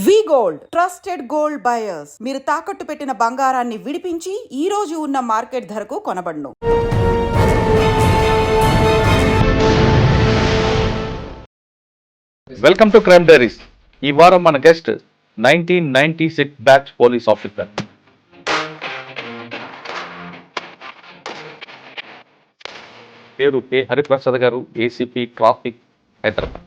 వి gold trusted gold buyers. మీరు తాకట్టు పెట్టిన బంగారాన్ని విడిపించి ఈ రోజు ఉన్న మార్కెట్ ధరకు కొనబడును. Welcome to Crime Diaries. ఈ వారం మన గెస్ట్ 1996 బ్యాచ్ పోలీస్ ఆఫీసర్. పేరు K Hariprasad garu, ACP traffic, Hyderabad.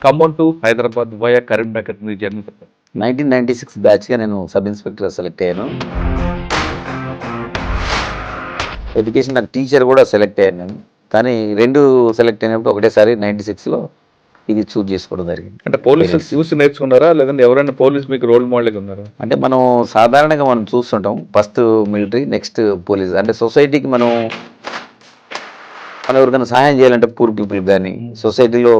Khammam to Hyderabad via Karimnagar మీ జర్నీ. 1996 బ్యాచ్గా నేను సబ్ ఇన్స్పెక్టర్ సెలెక్ట్ అయ్యాను. ఎడ్యుకేషన్ నాకు టీచర్ కూడా సెలెక్ట్ అయ్యాను నేను, కానీ రెండు సెలెక్ట్ అయినప్పుడు ఒకటేసారి 96లో ఇది చూజ్ చేసుకోవడం జరిగింది. అంటే పోలీసులు చూసి నేర్చుకున్నారా, లేదంటే ఎవరైనా పోలీస్ మీకు రోల్ మోడల్గా ఉన్నారా? అంటే మనం సాధారణంగా మనం చూస్తుంటాం, ఫస్ట్ మిలిటరీ, నెక్స్ట్ పోలీస్. అంటే సొసైటీకి మనం ఎవరికైనా సహాయం చేయాలంటే పూర్ పీపుల్ కానీ సొసైటీలో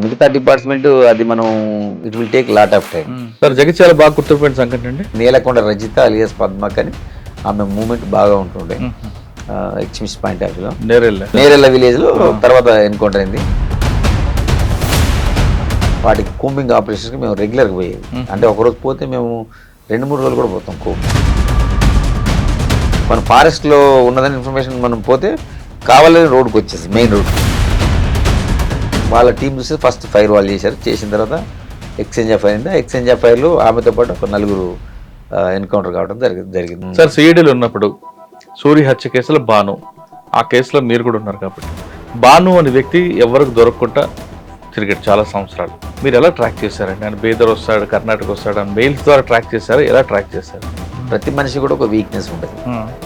మిగతా డిపార్ట్మెంట్ అది మనం it will take lot of time. Sir Jagtial బాగా గుర్తుపోయిన సంఘటన అండి నేలకొండ రజిత అలియాస్ పద్మ కానీ ఆమె మూమెంట్ బాగా ఉంటుండే. ఎక్స్మిస్ పాయింట్ ఆఫ్ వ్యూలో నేరెళ్ళ విలేజ్లో తర్వాత ఎన్కౌంటర్ అయింది. వాటికి కూంబింగ్ ఆపరేషన్కి మేము రెగ్యులర్గా పోయేది. అంటే ఒకరోజు పోతే మేము 2-3 రోజులు కూడా పోతాం కూంబింగ్. మన ఫారెస్ట్లో ఉన్నదని ఇన్ఫర్మేషన్ మనం పోతే కావాలని రోడ్కి వచ్చేసి మెయిన్ రోడ్ వాళ్ళ టీం చూసి ఫస్ట్ ఫైర్ వాళ్ళు చేశారు. చేసిన తర్వాత ఎక్స్చేంజ్ ఆఫ్ ఫైర్ అయింది. ఎక్స్చేంజ్ ఆఫ్ ఫైర్లో ఆమెతో పాటు ఒక 4 ఎన్కౌంటర్ కావడం జరిగింది. సార్ సిఐడీలో ఉన్నప్పుడు సూరి హత్య కేసులో భాను, ఆ కేసులో మీరు కూడా ఉన్నారు కాబట్టి భాను అనే వ్యక్తి ఎవరికి దొరకకుండా తిరిగాడు చాలా సంవత్సరాలు. మీరు ఎలా ట్రాక్ చేశారండి? ఆయన బేదర్ వస్తాడు, కర్ణాటక వస్తాడు, అని మెయిల్స్ ద్వారా ట్రాక్ చేశారు. ఎలా ట్రాక్ చేశారు? ప్రతి మనిషి కూడా ఒక వీక్నెస్ ఉంటుంది.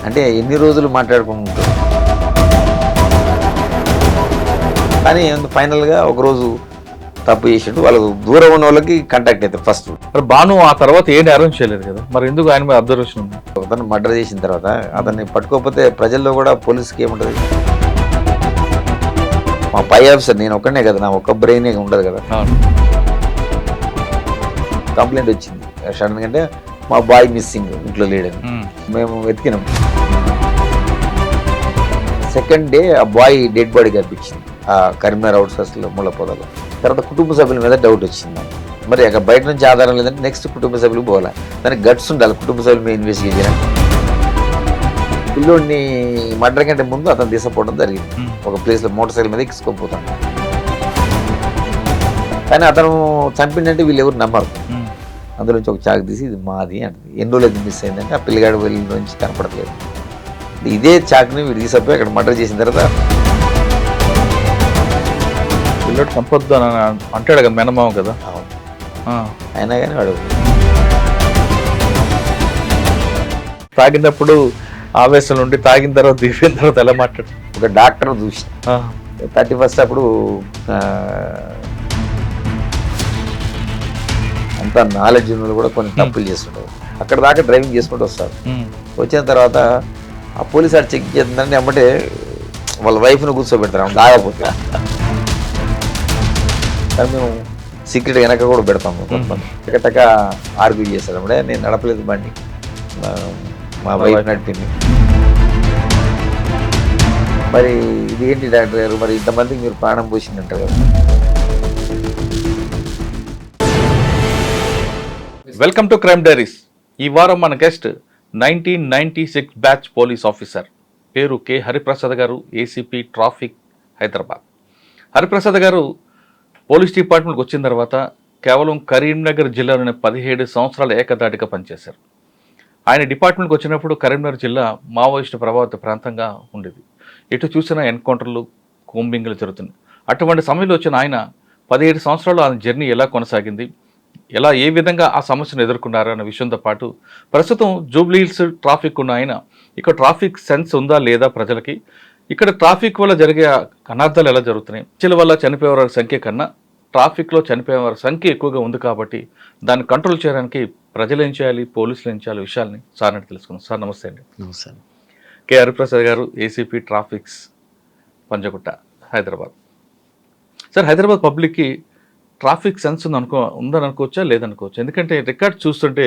అంటే ఎన్ని రోజులు మాట్లాడుకుంటారు, కానీ ఫైనల్గా ఒకరోజు తప్పు చేసిండు. వాళ్ళకు దూరం ఉన్న వాళ్ళకి కాంటాక్ట్ అవుతారు ఫస్ట్. భాను ఆ తర్వాత ఏం అరేంజ్ చేయలేదు కదా, మరి ఎందుకు ఆయన మీద అబ్జర్వేషన్ ఉంది? అతను మర్డర్ చేసిన తర్వాత అతన్ని పట్టుకోకపోతే ప్రజల్లో కూడా పోలీసుకి ఏముంటుంది? మా పై ఆఫీసర్ నేను ఒక్కనే కదా, నా ఒక్క బ్రెయిన్ ఉండదు కదా. కంప్లైంట్ వచ్చింది సడన్గా, అంటే మా బాయ్ మిస్సింగ్, ఇంట్లో లేడని. మేము వెతికినాం. సెకండ్ డే ఆ బాయ్ డెడ్ బాడీ కనిపించింది ఆ కరీంనగర్ అవుట్స్కట్స్లో ముళ్ళపొదలో. తర్వాత కుటుంబ సభ్యుల మీద డౌట్ వచ్చింది. మరి అక్కడ బయట నుంచి ఆధారం లేదంటే నెక్స్ట్ కుటుంబ సభ్యులకు పోవాలి. దానికి గట్స్ ఉండాలి కుటుంబ సభ్యుల మీద ఇన్వెస్టిగేట్ చేయడానికి. పిల్లోడిని మర్డర్ కంటే ముందు అతను తీసుకుపోవడం జరిగింది. ఒక ప్లేస్లో మోటార్ సైకిల్ మీద ఎక్కించుకోపోతాను. కానీ అతను చంపిందంటే వీళ్ళు ఎవరు నమ్మరు. అందులో నుంచి ఒక చాకు తీసి ఇది మాది అంటుంది. ఎన్ని రోజులు మిస్ అయిందంటే ఆ పిల్లగాడు వెళ్ళి నుంచి కనపడలేదు. ఇదే చాకుని వీడు తీసుకుపోయి అక్కడ మర్డర్ చేసిన తర్వాత పిల్లడు సంపొద్దు అని అంటాడు కదా, మేనమామ కదా. అయినా కానీ వాడు తాగినప్పుడు ఆవేశం నుండి తాగిన తర్వాత దిగిన తర్వాత ఎలా మాట్లాడు? ఒక డాక్టర్ చూసి 31st అప్పుడు అంతా నాలెడ్జ్ ఉన్న కూడా కొన్ని తప్పులు చేస్తుంటారు. అక్కడ దాకా డ్రైవింగ్ చేసుకుంటూ వస్తారు. వచ్చిన తర్వాత ఆ పోలీసు ఆడు చెక్ చేస్తుందని అమ్మటే వాళ్ళ వైఫ్ను కూర్చోబెడతారు ఆమె తాగకపోతే. కానీ మేము సీక్రెట్ వెనక కూడా పెడతాము. టక ఆర్గ్యూ చేస్తారు అప్పుడే, నేను నడపలేదు బండి, మా వైఫ్ నడిపింది. మరి ఇది ఏంటి డాక్టర్ గారు, మరి ఇంతమందికి మీరు ప్రాణం పోసిందంటారు కదా. Welcome to Crime Diaries. ఈ వారం మన గెస్ట్ 1996 బ్యాచ్ పోలీస్ ఆఫీసర్. పేరు K Hariprasad garu, ACP traffic, Hyderabad. Hariprasad గారు పోలీస్ డిపార్ట్మెంట్కి వచ్చిన తర్వాత కేవలం కరీంనగర్ జిల్లాలోనే 17 సంవత్సరాలు ఏకదాటిగా పనిచేశారు. ఆయన డిపార్ట్మెంట్కి వచ్చినప్పుడు కరీంనగర్ జిల్లా మావోయిస్టు ప్రభావిత ప్రాంతంగా ఉండేది. ఎటు చూసినా ఎన్కౌంటర్లు, కూంబింగ్లు జరుగుతున్నాయి. అటువంటి సమయంలో వచ్చిన ఆయన 17 సంవత్సరాలు ఆయన జర్నీ ఎలా కొనసాగింది, ఎలా ఏ విధంగా ఆ సమస్యను ఎదుర్కొన్నారు అన్న విషయంతో పాటు ప్రస్తుతం జూబ్లీ హిల్స్ ట్రాఫిక్ ఉన్న ఆయన ఇక్కడ ట్రాఫిక్ సెన్స్ ఉందా లేదా ప్రజలకి, ఇక్కడ ట్రాఫిక్ వల్ల జరిగే అనర్థాలు ఎలా జరుగుతున్నాయి, హత్యల వల్ల చనిపోయే వారి సంఖ్య కన్నా ట్రాఫిక్లో చనిపోయే వారి సంఖ్య ఎక్కువగా ఉంది కాబట్టి దాన్ని కంట్రోల్ చేయడానికి ప్రజలు ఏం చేయాలి, పోలీసులు ఏం చేయాలి, విషయాల్ని సార్ అని తెలుసుకున్నాం. సార్ నమస్తే అండి. నమస్తే. K Hariprasad garu, ACP traffics, Panjagutta, Hyderabad. Sir Hyderabad పబ్లిక్కి ట్రాఫిక్ సెన్స్ ఉందని అనుకోవచ్చా లేదనుకోవచ్చు? ఎందుకంటే రికార్డ్ చూస్తుంటే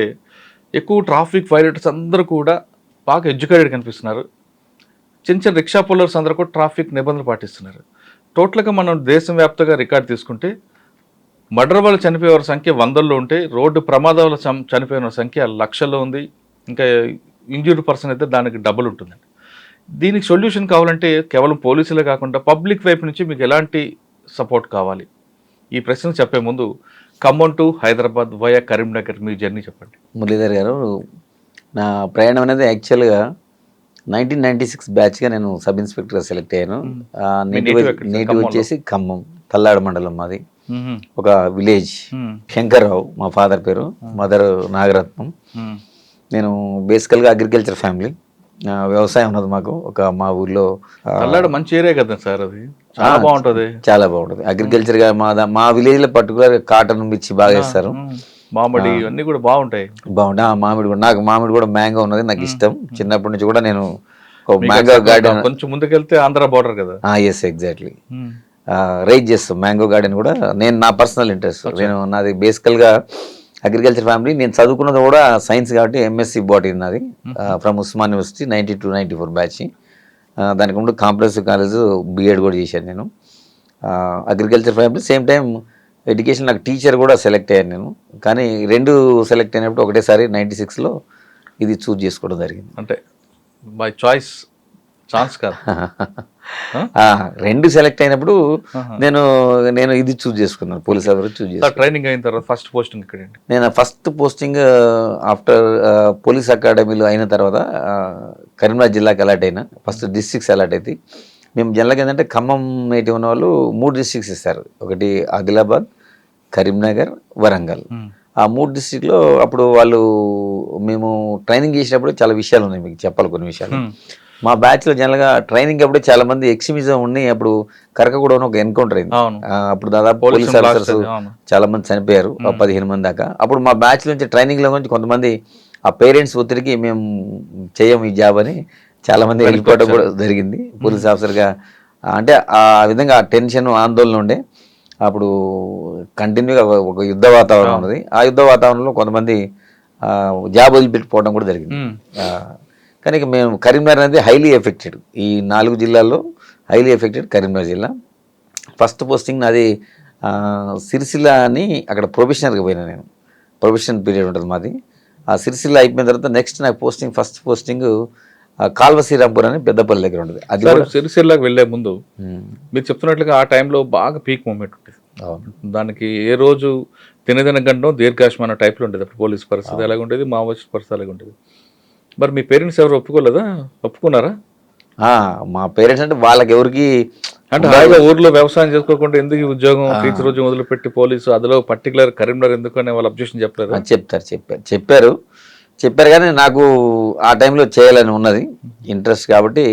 ఎక్కువ ట్రాఫిక్ వైలేటర్స్ అందరూ కూడా బాగా ఎడ్యుకేటెడ్ కనిపిస్తున్నారు. చిన్న చిన్న రిక్షా పుల్లర్స్ అందరూ కూడా ట్రాఫిక్ నిబంధనలు పాటిస్తున్నారు. టోటల్గా మనం దేశవ్యాప్తంగా రికార్డ్ తీసుకుంటే మర్డర్ వల్ల చనిపోయే సంఖ్య 100లో ఉంటే రోడ్డు ప్రమాదాల చనిపోయిన సంఖ్య లక్షల్లో ఉంది. ఇంకా ఇంజ్యూర్డ్ పర్సన్ అయితే దానికి డబుల్ ఉంటుందండి. దీనికి సొల్యూషన్ కావాలంటే కేవలం పోలీసులే కాకుండా పబ్లిక్ వైపు నుంచి మీకు ఎలాంటి సపోర్ట్ కావాలి? ఈ ప్రశ్న చెప్పే ముందు ఖమ్మం టు హైదరాబాద్ వయా కరీంనగర్ మీ జర్నీ చెప్పండి. మురళీధర్ గారు, నా ప్రయాణం అనేది యాక్చువల్గా 1996 బ్యాచ్గా నేను సబ్ ఇన్స్పెక్టర్గా సెలెక్ట్ అయ్యాను. నేటివ్ వచ్చేసి ఖమ్మం తల్లాడ మండలం మాది. ఒక విలేజ్ శంకర్రావు మా ఫాదర్ పేరు, మదర్ నాగరత్నం. నేను బేసికల్గా అగ్రికల్చర్ ఫ్యామిలీ, వ్యవసాయం ఉన్నది మాకు. మా ఊర్లో మంచి ఏరియా కదా సార్, అది చాలా బాగుంటుంది. చాలా బాగుంటుంది అగ్రికల్చర్ గా. మా విలేజ్ లో పర్టికులర్ కాటన్ మిర్చి బాగా వేస్తారు. మామిడి అన్ని కూడా బాగుంటాయి. మామిడి కూడా, నాకు మామిడి కూడా మ్యాంగో ఉన్నది నాకు ఇష్టం. చిన్నప్పటి నుంచి కూడా నేను మ్యాంగో గార్డెన్, కొంచెం ముందుకెళ్తే ఆంధ్ర బార్డర్ కదా. ఎస్ ఎగ్జాక్ట్లీ, రైజ్ చేస్తాం మ్యాంగో గార్డెన్ కూడా. నేను నా పర్సనల్ ఇంట్రెస్ట్, నాది బేసికల్ గా అగ్రికల్చర్ ఫ్యామిలీ. నేను చదువుకున్నది కూడా సైన్స్ కాబట్టి ఎంఎస్సి బాటనీ నాది, ఫ్రమ్ ఉస్మాన్ యూనివర్సిటీ 92-94 బ్యాచ్. దానికి ముందు కాంప్రహెన్సివ్ కాలేజ్ బీఎడ్ కూడా చేశాను నేను. Agriculture family, same time education, నాకు టీచర్ కూడా సెలెక్ట్ అయ్యాను నేను. కానీ రెండు సెలెక్ట్ అయినప్పుడు ఒకటేసారి 96లో ఇది చూజ్ చేసుకోవడం జరిగింది. అంటే బై చాయిస్, ఛాన్స్ కాదు. రెండు సెలెక్ట్ అయినప్పుడు నేను ఇది చూజ్ చేసుకున్నాను, పోలీస్ ఆఫీసర్ చూజ్ చేసుకున్నాను. ట్రైనింగ్ అయిన తర్వాత ఫస్ట్ పోస్టింగ్ ఇక్కడ? నేను ఫస్ట్ పోస్టింగ్ ఆఫ్టర్ పోలీస్ అకాడమీలో అయిన తర్వాత కరీంనగర్ జిల్లాకి అలాట్ అయినా. ఫస్ట్ డిస్ట్రిక్ట్స్ అలాట్ అయితే మేము జనరల్గా ఏంటంటే ఖమ్మం నేటివ్ ఉన్న వాళ్ళు 3 డిస్ట్రిక్ట్స్ ఇస్తారు. ఒకటి ఆదిలాబాద్, కరీంనగర్, వరంగల్. ఆ 3 డిస్ట్రిక్ట్లో అప్పుడు మేము ట్రైనింగ్ చేసినప్పుడు చాలా విషయాలు ఉన్నాయి, మీకు చెప్పాలి కొన్ని విషయాలు. మా బ్యాచ్లో జనరల్గా ట్రైనింగ్ అప్పుడే చాలా మంది ఎక్స్ట్రీమిజం ఉండి అప్పుడు కరకగూడలో ఒక ఎన్కౌంటర్ అయింది. అప్పుడు దాదాపు పోలీస్ ఆఫీసర్స్ చాలా మంది చనిపోయారు, 15 మంది దాకా. అప్పుడు మా బ్యాచ్ నుంచి ట్రైనింగ్లో నుంచి కొంతమంది ఆ పేరెంట్స్ ఒత్తిడికి మేము చేయము ఈ జాబ్ అని చాలా మంది వెళ్ళిపోవడం కూడా జరిగింది పోలీస్ ఆఫీసర్గా. అంటే ఆ విధంగా ఆ టెన్షన్, ఆందోళన ఉండే. అప్పుడు కంటిన్యూగా ఒక యుద్ధ వాతావరణం ఉన్నది. ఆ యుద్ధ వాతావరణంలో కొంతమంది జాబ్ వదిలిపెట్టిపోవడం కూడా జరిగింది. కానీ మేము కరీంనగర్ అనేది హైలీ ఎఫెక్టెడ్, ఈ 4 జిల్లాల్లో హైలీ ఎఫెక్టెడ్ కరీంనగర్ జిల్లా. ఫస్ట్ పోస్టింగ్ నాది సిరిసిల్ల అని, అక్కడ ప్రొబేషనర్గా పోయినా నేను. ప్రొబేషన్ పీరియడ్ ఉంటుంది మాది. ఆ సిరిసిల్ల అయిపోయిన తర్వాత నెక్స్ట్ నాకు ఫస్ట్ పోస్టింగ్ కాల్వ శ్రీరాంపూర్ అని పెద్దపల్లి దగ్గర ఉంటుంది. అది సిరిసిల్లాకి వెళ్ళే ముందు మీరు చెప్తున్నట్లుగా ఆ టైంలో బాగా పీక్ మూమెంట్ ఉంటుంది. దానికి ఏ రోజు తినదిన గండం దీర్ఘాశ్మన టైప్లో ఉండేది. అప్పుడు పోలీస్ పరిస్థితి ఎలాగ ఉండేది, మావోయిస్ట్ పరిస్థితి ఎలాగ ఉండేది. మరి మీ పేరెంట్స్ ఎవరు ఒప్పుకోలేదా? ఒప్పుకున్నారా? మా పేరెంట్స్ అంటే వాళ్ళకి ఎవరికి అంటే హాయిగా ఊర్లో వ్యవసాయం చేసుకోకుండా ఎందుకు ఉద్యోగం, టీచర్ ఉద్యోగం వదిలిపెట్టి పోలీసు, అందులో పర్టికులర్ కరీంనగర్ ఎందుకు అనే వాళ్ళు అబ్జెక్షన్ చెప్పలేదు? చెప్పారు కానీ నాకు ఆ టైంలో చేయాలని ఉన్నది ఇంట్రెస్ట్ కాబట్టి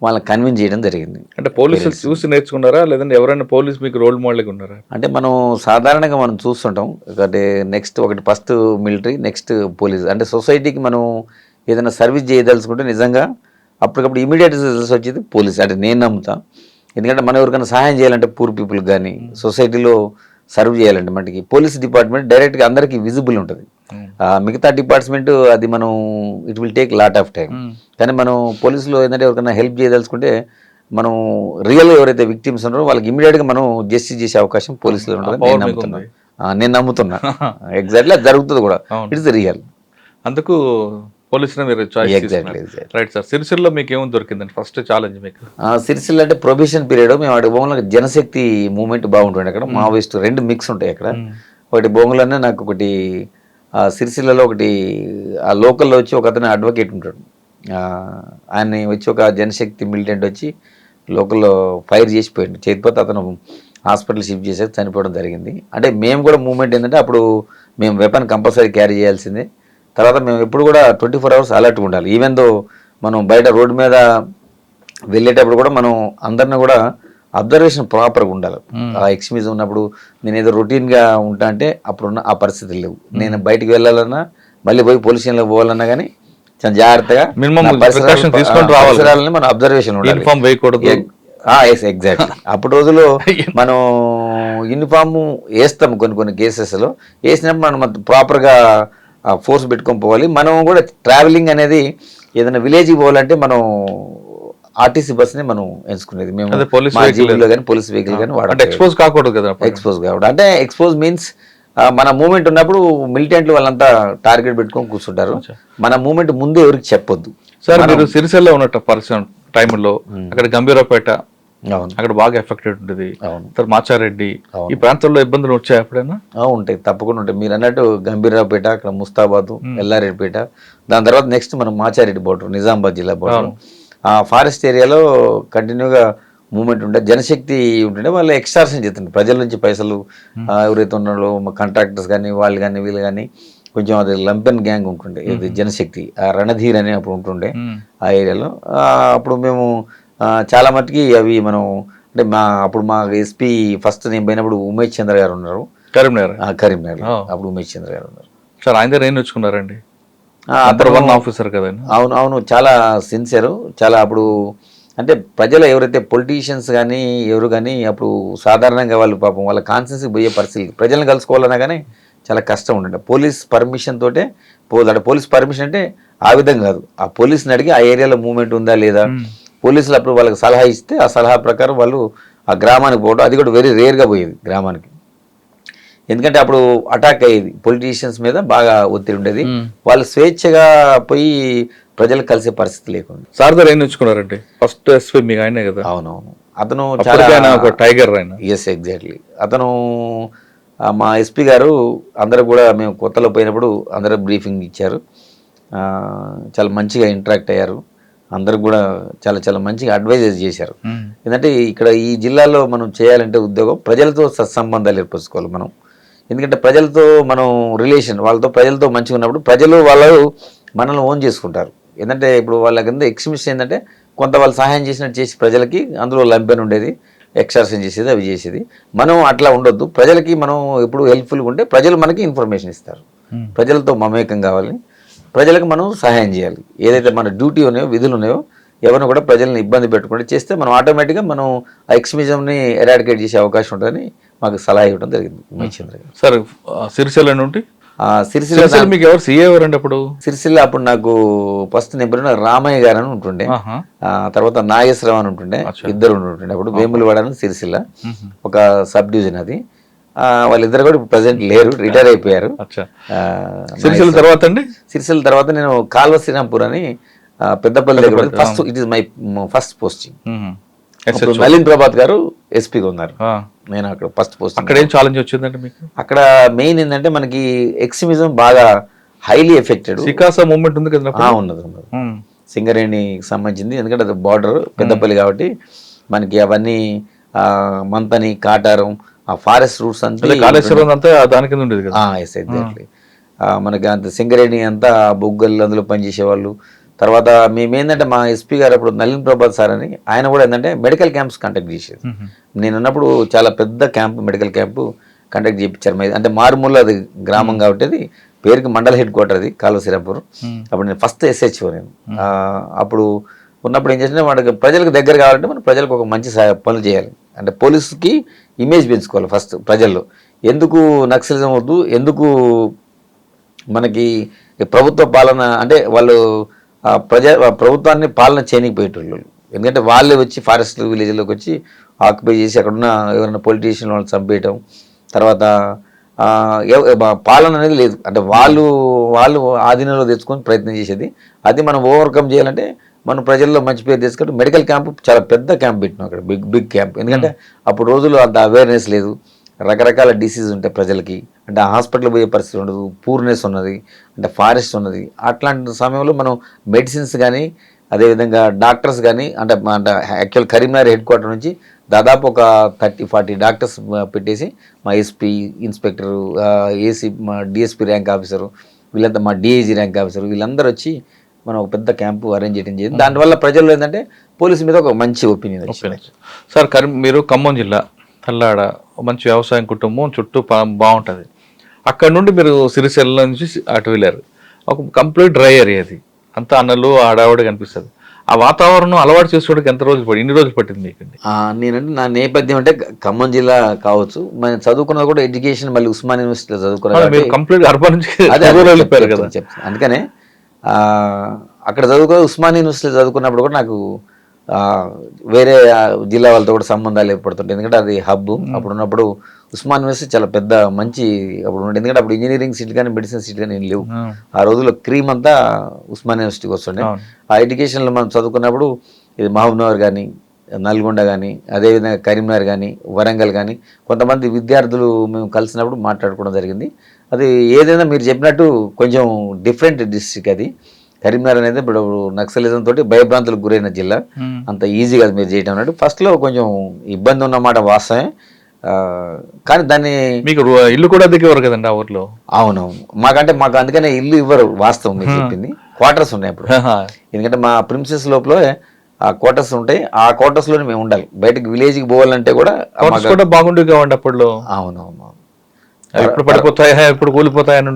వాళ్ళని కన్విన్స్ చేయడం జరిగింది. అంటే పోలీసులు చూసి నేర్చుకున్నారా, లేదంటే ఎవరైనా పోలీస్ మీకు రోల్ మోడల్గా ఉన్నారా? అంటే మనం సాధారణంగా మనం చూస్తుంటాం, ఒకటి నెక్స్ట్ ఒకటి ఫస్ట్ మిలిటరీ, నెక్స్ట్ పోలీస్. అంటే సొసైటీకి మనం ఏదైనా సర్వీస్ చేయదలుచుకుంటే నిజంగా అప్పటికప్పుడు ఇమీడియట్ రిజల్ట్స్ వచ్చేది పోలీస్. అంటే నేను నమ్ముతా. ఎందుకంటే మనం ఎవరికైనా సహాయం చేయాలంటే, పూర్ పీపుల్కి కానీ సొసైటీలో సర్వ్ చేయాలంటే మనకి పోలీస్ డిపార్ట్మెంట్ డైరెక్ట్గా అందరికీ విజిబుల్ ఉంటుంది. మిగతా డిపార్ట్మెంట్ అది మనం it will take lot of time. కానీ మనం పోలీసులో ఏంటంటే ఎవరికైనా హెల్ప్ చేయదలుచుకుంటే మనం రియల్ ఎవరైతే విక్టిమ్స్ ఉన్నారో వాళ్ళకి ఇమీడియట్గా మనం జస్టిస్ చేసే అవకాశం పోలీసులో ఉంటుంది. నేను నమ్ముతున్నా ఎగ్జాక్ట్లీ అది జరుగుతుంది కూడా. It's real. అందుకు పోలీసులు మీరు రైట్ సార్. సిరిసిల్లో మీకు ఏమో దొరికిందండి ఫస్ట్ ఛాలెంజ్ మీకు? సిరిసిల్ల అంటే ప్రొబేషన్ పీరియడ్. మేము అక్కడ బొమ్మలో జనశక్తి మూవ్మెంట్ బాగుంటుంది. అక్కడ మావోయిస్ట్ 2 మిక్స్ ఉంటాయి అక్కడ. ఒకటి బొమ్మలోనే నాకు ఒకటి సిరిసిల్లలో ఒకటి ఆ లోకల్లో వచ్చి ఒక అతను అడ్వకేట్ ఉంటాడు. ఆయన్ని వచ్చి ఒక జనశక్తి మిలిటెంట్ వచ్చి లోకల్లో ఫైర్ చేసిపోయాడు. చేతిపోతే అతను హాస్పిటల్ షిఫ్ట్ చేసేది, చనిపోవడం జరిగింది. అంటే మేము కూడా మూవ్మెంట్ ఏంటంటే అప్పుడు మేము వెపన్ కంపల్సరీ క్యారీ చేయాల్సిందే. తర్వాత మేము ఎప్పుడు కూడా 24 hours అలర్ట్గా ఉండాలి. ఈవెన్ దో మనం బయట రోడ్డు మీద వెళ్ళేటప్పుడు కూడా మనం అందరిని కూడా అబ్జర్వేషన్ ప్రాపర్గా ఉండాలి. ఆ ఎక్స్ట్రీమిజం ఉన్నప్పుడు నేను ఏదో రొటీన్గా ఉంటా అంటే అప్పుడున్న ఆ పరిస్థితులు లేవు. నేను బయటికి వెళ్ళాలన్నా, మళ్ళీ పోయి పోలీస్ స్టేషన్లో పోవాలన్నా కానీ చాలా జాగ్రత్తగా పరిసరాలని మనం అబ్జర్వేషన్ ఉండాలి. Yes exactly. అప్పుడు రోజుల్లో మనం యూనిఫామ్ వేస్తాం కొన్ని కేసెస్లో, వేసినప్పుడు మనం ప్రాపర్గా ఫోర్స్ పెట్టుకొని పోవాలి. మనం కూడా ట్రావెలింగ్ అనేది ఏదైనా విలేజ్కి పోవాలంటే మనం ఆర్టీసీ బస్ని మనం ఎంచుకునేది. మేము అదే పోలీస్ మా vehicle జీబులో కానీ పోలీస్ వెహికల్ కానీ అంటే వాడాలి. ఎక్స్పోజ్ కాకూడదు కదా అప్పుడు. ఎక్స్పోజ్ కావడం అంటే ఎక్స్పోజ్ మీన్స్ మన మూమెంట్ ఉన్నప్పుడు మిలిటెంట్లు వాళ్ళంతా టార్గెట్ పెట్టుకొని కూర్చుంటారు. మన మూమెంట్ ముందే ఎవరికి చెప్పొద్దు. సార్ మీరు సిరిసిల్ల ఉన్నట్టు పరిశ్రమ టైంలో అక్కడ గంభీరపేట అవును అక్కడ బాగా ఎఫెక్టెడ్ ఉంటుంది, అవును తర్వాత మాచారెడ్డి, అవును. ఈ ప్రాంతంలో ఇబ్బందులు వచ్చాయి ఎప్పుడైనా? ఉంటాయి, తప్పకుండా ఉంటాయి. మీరు అన్నట్టు గంభీరావుపేట, అక్కడ ముస్తాబాదు, ఎల్లారెడ్డిపేట, దాని తర్వాత నెక్స్ట్ మనం మాచారెడ్డి బోర్డర్, నిజామాబాద్ జిల్లా బోర్డర్. ఆ ఫారెస్ట్ ఏరియాలో కంటిన్యూగా మూమెంట్ ఉంటే, జనశక్తి ఉంటుండే వాళ్ళు ఎక్స్ట్రాక్షన్ చేస్తుండే ప్రజల నుంచి పైసలు. ఎవరైతే ఉన్నారో కాంట్రాక్టర్స్ కానీ వాళ్ళు కానీ వీళ్ళు కానీ కొంచెం అది లంపెన్ గ్యాంగ్ ఉంటుండే, ఇది జనశక్తి, ఆ రణధీర్ అని అప్పుడు ఉంటుండే ఆ ఏరియాలో. అప్పుడు మేము చాలా మట్టుకి అవి మనం అంటే అప్పుడు మా ఎస్పీ ఫస్ట్ నేను పోయినప్పుడు ఉమేష్ చంద్ర గారు ఉన్నారు కరీంనగర్. కరీంనగర్. అప్పుడు ఉమేష్ చంద్ర గారు ఉన్నారు. సార్ ఆయన దగ్గర ఏం నేర్చుకున్నారండి? అతను వన్ ఆఫీసర్ కదా ఆయన. అవును చాలా సిన్సియర్. చాలా అప్పుడు అంటే ప్రజలు ఎవరైతే పొలిటీషియన్స్ కానీ ఎవరు కానీ అప్పుడు సాధారణంగా వాళ్ళు పాపం వాళ్ళ కాన్స్టిట్యూన్సీకి పోయే పరిస్థితి, ప్రజలను కలుసుకోవాలన్నా కానీ చాలా కష్టం ఉండే. పోలీస్ పర్మిషన్ తోటే పోదాడు. పోలీస్ పర్మిషన్ అంటే ఆ విధంగా కాదు, ఆ పోలీసుని అడిగి ఆ ఏరియాలో మూవ్మెంట్ ఉందా లేదా, పోలీసులు అప్పుడు వాళ్ళకి సలహా ఇస్తే ఆ సలహా ప్రకారం వాళ్ళు ఆ గ్రామానికి పోవడం, అది కూడా వెరీ రేర్గా పోయేది గ్రామానికి. ఎందుకంటే అప్పుడు అటాక్ అయ్యేది, పొలిటీషియన్స్ మీద బాగా ఒత్తిడి ఉండేది, వాళ్ళు స్వేచ్ఛగా పోయి ప్రజలు కలిసే పరిస్థితి లేకుండా. సార్ దగ్గర ఏం నేర్చుకున్నారండి? ఫస్ట్ ఎస్పీ మీకు ఆయనే కదా? అవునవును. అతను ఒక టైగర్ ఆయన. Yes exactly. అతను మా ఎస్పీ గారు అందరూ కూడా మేము కొత్తలో పోయినప్పుడు అందరూ బ్రీఫింగ్ ఇచ్చారు, చాలా మంచిగా ఇంటరాక్ట్ అయ్యారు, అందరూ కూడా చాలా చాలా మంచిగా అడ్వైజెస్ చేశారు. ఎందుకంటే ఇక్కడ ఈ జిల్లాలో మనం చేయాలంటే ఉద్యోగం ప్రజలతో సత్సంబంధాలు ఏర్పరచుకోవాలి మనం. ఎందుకంటే ప్రజలతో మనం రిలేషన్ వాళ్ళతో ప్రజలతో మంచిగా ఉన్నప్పుడు ప్రజలు వాళ్ళు మనల్ని ఓన్ చేసుకుంటారు. ఏంటంటే ఇప్పుడు వాళ్ళ కింద ఎక్స్ట్రీమిస్ట్ ఏంటంటే కొంత వాళ్ళు సహాయం చేసినట్టు చేసి ప్రజలకి అందులో లంపెన్ ఉండేది, ఎక్స్ట్రాక్షన్ చేసేది, అవి చేసేది. మనం అట్లా ఉండొద్దు, ప్రజలకి మనం ఎప్పుడు హెల్ప్ఫుల్గా ఉంటే ప్రజలు మనకి ఇన్ఫర్మేషన్ ఇస్తారు. ప్రజలతో మమేకం కావాలి, ప్రజలకు మనం సహాయం చేయాలి. ఏదైతే మన డ్యూటీ ఉన్నాయో విధులు ఉన్నాయో ఎవరిని కూడా ప్రజల్ని ఇబ్బంది పెట్టకుండా చేస్తే మనం ఆటోమేటిక్గా మనం ఆ ఎక్స్ట్రీమిజంని ఎరాడికేట్ చేసే అవకాశం ఉంటుందని మాకు సలహా ఇవ్వడం జరిగింది ఉమేష్ చంద్ర గారు. సార్ సిరిసిల్ల నుండి సిరిసిల్ల మీకు ఎవరు సీఏ ఎవరండి అప్పుడు? సిరిసిల్ల అప్పుడు నాకు ఫస్ట్ నేను రామయ్య గారు అని ఉంటుండే, తర్వాత నాగేశ్వరరావు అని ఉంటుండే, ఇద్దరు ఉంటుండే. అప్పుడు వేములవాడ సిరిసిల్ల ఒక సబ్ డివిజన్ అది. వాళ్ళిద్దరు కూడా ఇప్పుడు ప్రజెంట్ లేరు, రిటైర్ అయిపోయారు. సిరిసిల్ల తర్వాత అండి? సిరిసిల్ల తర్వాత నేను కాల్వ శ్రీరాంపూర్ అని పెద్దపల్లి దగ్గర first, it is my first posting. Nalin Prabhat గారు ఎస్పీగా ఉన్నారు, నేను అక్కడ ఫస్ట్ పోస్టింగ్. అక్కడ ఏం ఛాలెంజ్ వచ్చిందంటే మీకు? అక్కడ మెయిన్ ఏంటంటే మనకి ఎక్స్ట్రీమిజం బాగా హైలీ ఎఫెక్టెడ్. సికాసా మూవ్మెంట్ ఉంది కదా? ఉన్నది. సింగరేణికి సంబంధించింది, ఎందుకంటే అది బార్డర్ పెద్దపల్లి కాబట్టి మనకి అవన్నీ మంతని, కాటారం, ఆ ఫారెస్ట్ రూట్స్ అంతా కాళేశ్వరం అంతా దాని కింద ఉండేది కదా. Yes exactly. మనకి అంత సింగరేణి అంతా బొగ్గలు అందులో పనిచేసేవాళ్ళు. తర్వాత మేమేంటంటే మా ఎస్పీ గారు అప్పుడు నలిన్ ప్రభాత్ సార్ అని ఆయన కూడా ఏంటంటే మెడికల్ క్యాంప్స్ కండక్ట్ చేసేది. నేను ఉన్నప్పుడు చాలా పెద్ద క్యాంపు, మెడికల్ క్యాంపు కండక్ట్ చేయించారు. అంటే మారుమూల అది గ్రామం కాబట్టి అది పేరుకి మండల హెడ్ క్వార్టర్ అది కాల్వ శ్రీరాంపూర్. అప్పుడు నేను ఫస్ట్ SHO నేను. అప్పుడు ఉన్నప్పుడు ఏం చేసినా వాడికి ప్రజలకు దగ్గర కావాలంటే మనం ప్రజలకు ఒక మంచి పనులు చేయాలి. అంటే పోలీసుకి ఇమేజ్ పెంచుకోవాలి ఫస్ట్ ప్రజల్లో. ఎందుకు నక్సలిజం వద్దు, ఎందుకు మనకి ప్రభుత్వ పాలన అంటే వాళ్ళు ప్రభుత్వాన్ని పాలన చేయనిపోయేటోళ్ళు. ఎందుకంటే వాళ్ళే వచ్చి ఫారెస్ట్ విలేజ్లోకి వచ్చి ఆక్యుపై చేసి అక్కడున్న ఎవరైనా పొలిటీషియన్ వాళ్ళని చంపేయటం, తర్వాత పాలన అనేది లేదు. అంటే వాళ్ళు ఆధీనంలో తెచ్చుకొని ప్రయత్నం చేసేది. అది మనం ఓవర్కమ్ చేయాలంటే మనం ప్రజల్లో మంచి పేరు తెచ్చుకుంటే మెడికల్ క్యాంపు చాలా పెద్ద క్యాంప్ పెట్టినాం అక్కడ, బిగ్ క్యాంప్. ఎందుకంటే అప్పుడు రోజుల్లో అంత అవేర్నెస్ లేదు, రకరకాల డిసీజ్ ఉంటాయి ప్రజలకి. అంటే హాస్పిటల్ పోయే పరిస్థితి ఉండదు, పూర్నెస్ ఉన్నది, అంటే ఫారెస్ట్ ఉన్నది. అట్లాంటి సమయంలో మనం మెడిసిన్స్ కానీ అదేవిధంగా డాక్టర్స్ కానీ అంటే యాక్చువల్ కరీంనగర్ హెడ్ క్వార్టర్ నుంచి దాదాపు ఒక 30-40 డాక్టర్స్ పెట్టేసి మా ఎస్పీ, ఇన్స్పెక్టర్, ఏసీ, మా డిఎస్పీ ర్యాంక్ ఆఫీసరు, వీళ్ళంతా మా డిఐజీ ర్యాంక్ ఆఫీసరు, వీళ్ళందరూ వచ్చి మనం ఒక పెద్ద క్యాంపు అరేంజ్ చేయడం జరిగింది. దానివల్ల ప్రజల్లో ఏంటంటే పోలీసు మీద ఒక మంచి ఒపీనియన్ వచ్చింది. సార్ మీరు ఖమ్మం జిల్లా తల్లాడ మంచి వ్యవసాయం కుటుంబం, చుట్టూ బాగుంటుంది. అక్కడ నుండి మీరు సిరిసిల్ల నుంచి అటు వెళ్ళారు, ఒక కంప్లీట్ డ్రై ఏరియా అది, అంతా అన్నలు ఆడావిడ కనిపిస్తుంది. ఆ వాతావరణం అలవాటు చేసుకోవడానికి ఎంత రోజులు పడి ఇన్ని రోజులు పట్టింది మీకు? నేనంటే నా నేపథ్యం అంటే ఖమ్మం జిల్లా కావచ్చు, మనం చదువుకున్నది కూడా ఎడ్యుకేషన్ మళ్ళీ ఉస్మాన్ యూనివర్సిటీలో చదువుకున్నాను మీరు కంప్లీట్ అర్బన్ నుంచి అదే rural వెళ్ళిపోయారు కదా. చెప్తాను. అందుకనే అక్కడ ఉస్మాన్ యూనివర్సిటీలో చదువుకున్నప్పుడు కూడా నాకు వేరే జిల్లా వాళ్ళతో కూడా సంబంధాలు ఏర్పడుతుంటాయి. ఎందుకంటే అది హబ్. అప్పుడు ఉన్నప్పుడు ఉస్మాన్ యూనివర్సిటీ చాలా పెద్ద మంచి అప్పుడు ఉండే. ఎందుకంటే అప్పుడు ఇంజనీరింగ్ సీట్ కానీ మెడిసిన్ సీట్ కానీ ఏం లేవు. ఆ రోజుల్లో క్రీమ్ అంతా ఉస్మాన్ యూనివర్సిటీకి వస్తుండే. ఆ ఎడ్యుకేషన్లో మనం చదువుకున్నప్పుడు ఇది మహబూబ్నగర్ కానీ, నల్గొండ కానీ, అదేవిధంగా కరీంనగర్ కానీ, వరంగల్ కానీ కొంతమంది విద్యార్థులు మేము కలిసినప్పుడు మాట్లాడుకోవడం జరిగింది. అది ఏదైనా మీరు చెప్పినట్టు కొంచెం డిఫరెంట్ డిస్ట్రిక్ట్ అది. కరీంనగర్ అనేది ఇప్పుడు నక్సలిజం తోటి భయభ్రాంతులకు గురైన జిల్లా. అంత ఈజీగా అది మీరు చేయటం అన్నట్టు ఫస్ట్లో కొంచెం ఇబ్బంది ఉన్నమాట వాస్తవమే. కానీ దాన్ని మీకు ఇల్లు కూడా దిగేవారు కదండి ఆ ఊర్లో. అవునవును, మాకు అందుకనే ఇల్లు ఇవ్వరు. వాస్తవం మీరు చెప్పింది. క్వార్టర్స్ ఉన్నాయి అప్పుడు. ఎందుకంటే మా ప్రిన్సెస్ లోపల ఆ క్వార్టర్స్ ఉంటాయి. ఆ క్వార్టర్స్ లోనే మేము ఉండాలి. బయటకు విలేజ్కి పోవాలంటే కూడా బాగుండేవి కావండి అప్పట్లో. అవునవును, ఎప్పుడు పడిపోతాయా ఎప్పుడు కూలిపోతాయా అని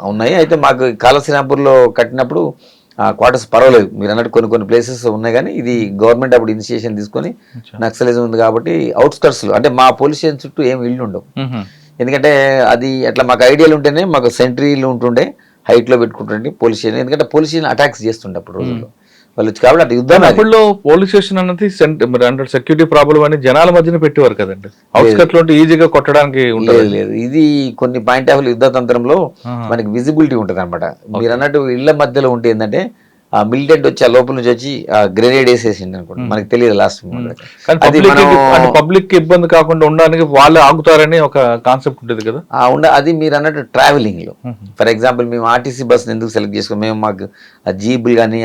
ఉన్నాయి. అయితే మాకు కాళశ్రీరాంపూర్లో కట్టినప్పుడు క్వార్టర్స్ పర్వాలేదు. మీరు అన్నట్టు కొన్ని ప్లేసెస్ ఉన్నాయి. కానీ ఇది గవర్నమెంట్ అప్పుడు ఇనిషియేషన్ తీసుకొని నక్సలిజం ఉంది కాబట్టి అవుట్స్కట్స్లో అంటే మా పోలీస్ స్టేషన్ చుట్టూ ఏమి ఇల్లు ఉండవు. ఎందుకంటే అది అట్లా మాకు ఐడియాలు ఉంటేనే మాకు సెంట్రీలు ఉంటుండే, హైట్లో పెట్టుకుంటుండే పోలీస్ స్టేషన్. ఎందుకంటే పోలీస్ స్టేషన్ అటాక్స్ చేస్తుండే అప్పుడు రోజుల్లో వాళ్ళు కాబట్టి అటు యుద్ధం. అప్పుడు పోలీస్ స్టేషన్ అన్నది అంటే సెక్యూరిటీ ప్రాబ్లం అని జనాల మధ్యన పెట్టేవారు కదండి. అవుట్స్కట్ లో ఈజీగా కొట్టడానికి లేదు. ఇది కొన్ని పాయింట్ ఆఫ్ యుద్ధ తంత్రంలో మనకి విజిబిలిటీ ఉంటుంది అనమాట. మీరు అన్నట్టు ఇళ్ల మధ్యలో ఉంటే ఏంటంటే ఆ మిలిటెంట్ వచ్చి ఆ లోపల నుంచి వచ్చి ఆ గ్రెనేడ్ వేసేసింది అనుకోండి, మనకి తెలియదు లాస్ట్. పబ్లిక్ ఇబ్బంది కాకుండా ఉండడానికి వాళ్ళే ఆగుతారని ఒక కాన్సెప్ట్ ఉంటుంది కదా. అది మీరు అన్నట్టు ట్రావెలింగ్ లో ఫర్ ఎగ్జాంపుల్ మేము ఆర్టీసీ బస్సుని ఎందుకు సెలెక్ట్ చేసుకున్నాం, మేము మాకు జీబులు కానీ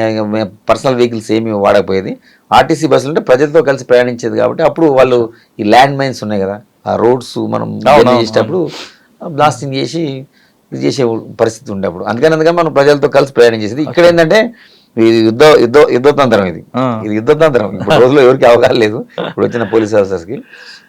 పర్సనల్ వెహికల్స్ ఏమి వాడకపోయేది. ఆర్టీసీ బస్సులు అంటే ప్రజలతో కలిసి ప్రయాణించేది కాబట్టి అప్పుడు వాళ్ళు ఈ ల్యాండ్ మైన్స్ ఉన్నాయి కదా, ఆ రోడ్స్ మనం చేసేటప్పుడు బ్లాస్టింగ్ చేసి ఇది చేసే పరిస్థితి ఉండే అప్పుడు. అందుకని మనం ప్రజలతో కలిసి ప్రయాణం చేసేది. ఇక్కడ ఏంటంటే ఇది యుద్ధతంత్రం. ఇది యుద్ధతంత్రం. ఇప్పుడు రోజుల్లో ఎవరికి అవగాహన లేదు ఇప్పుడు వచ్చిన పోలీస్ ఆఫీసర్స్కి.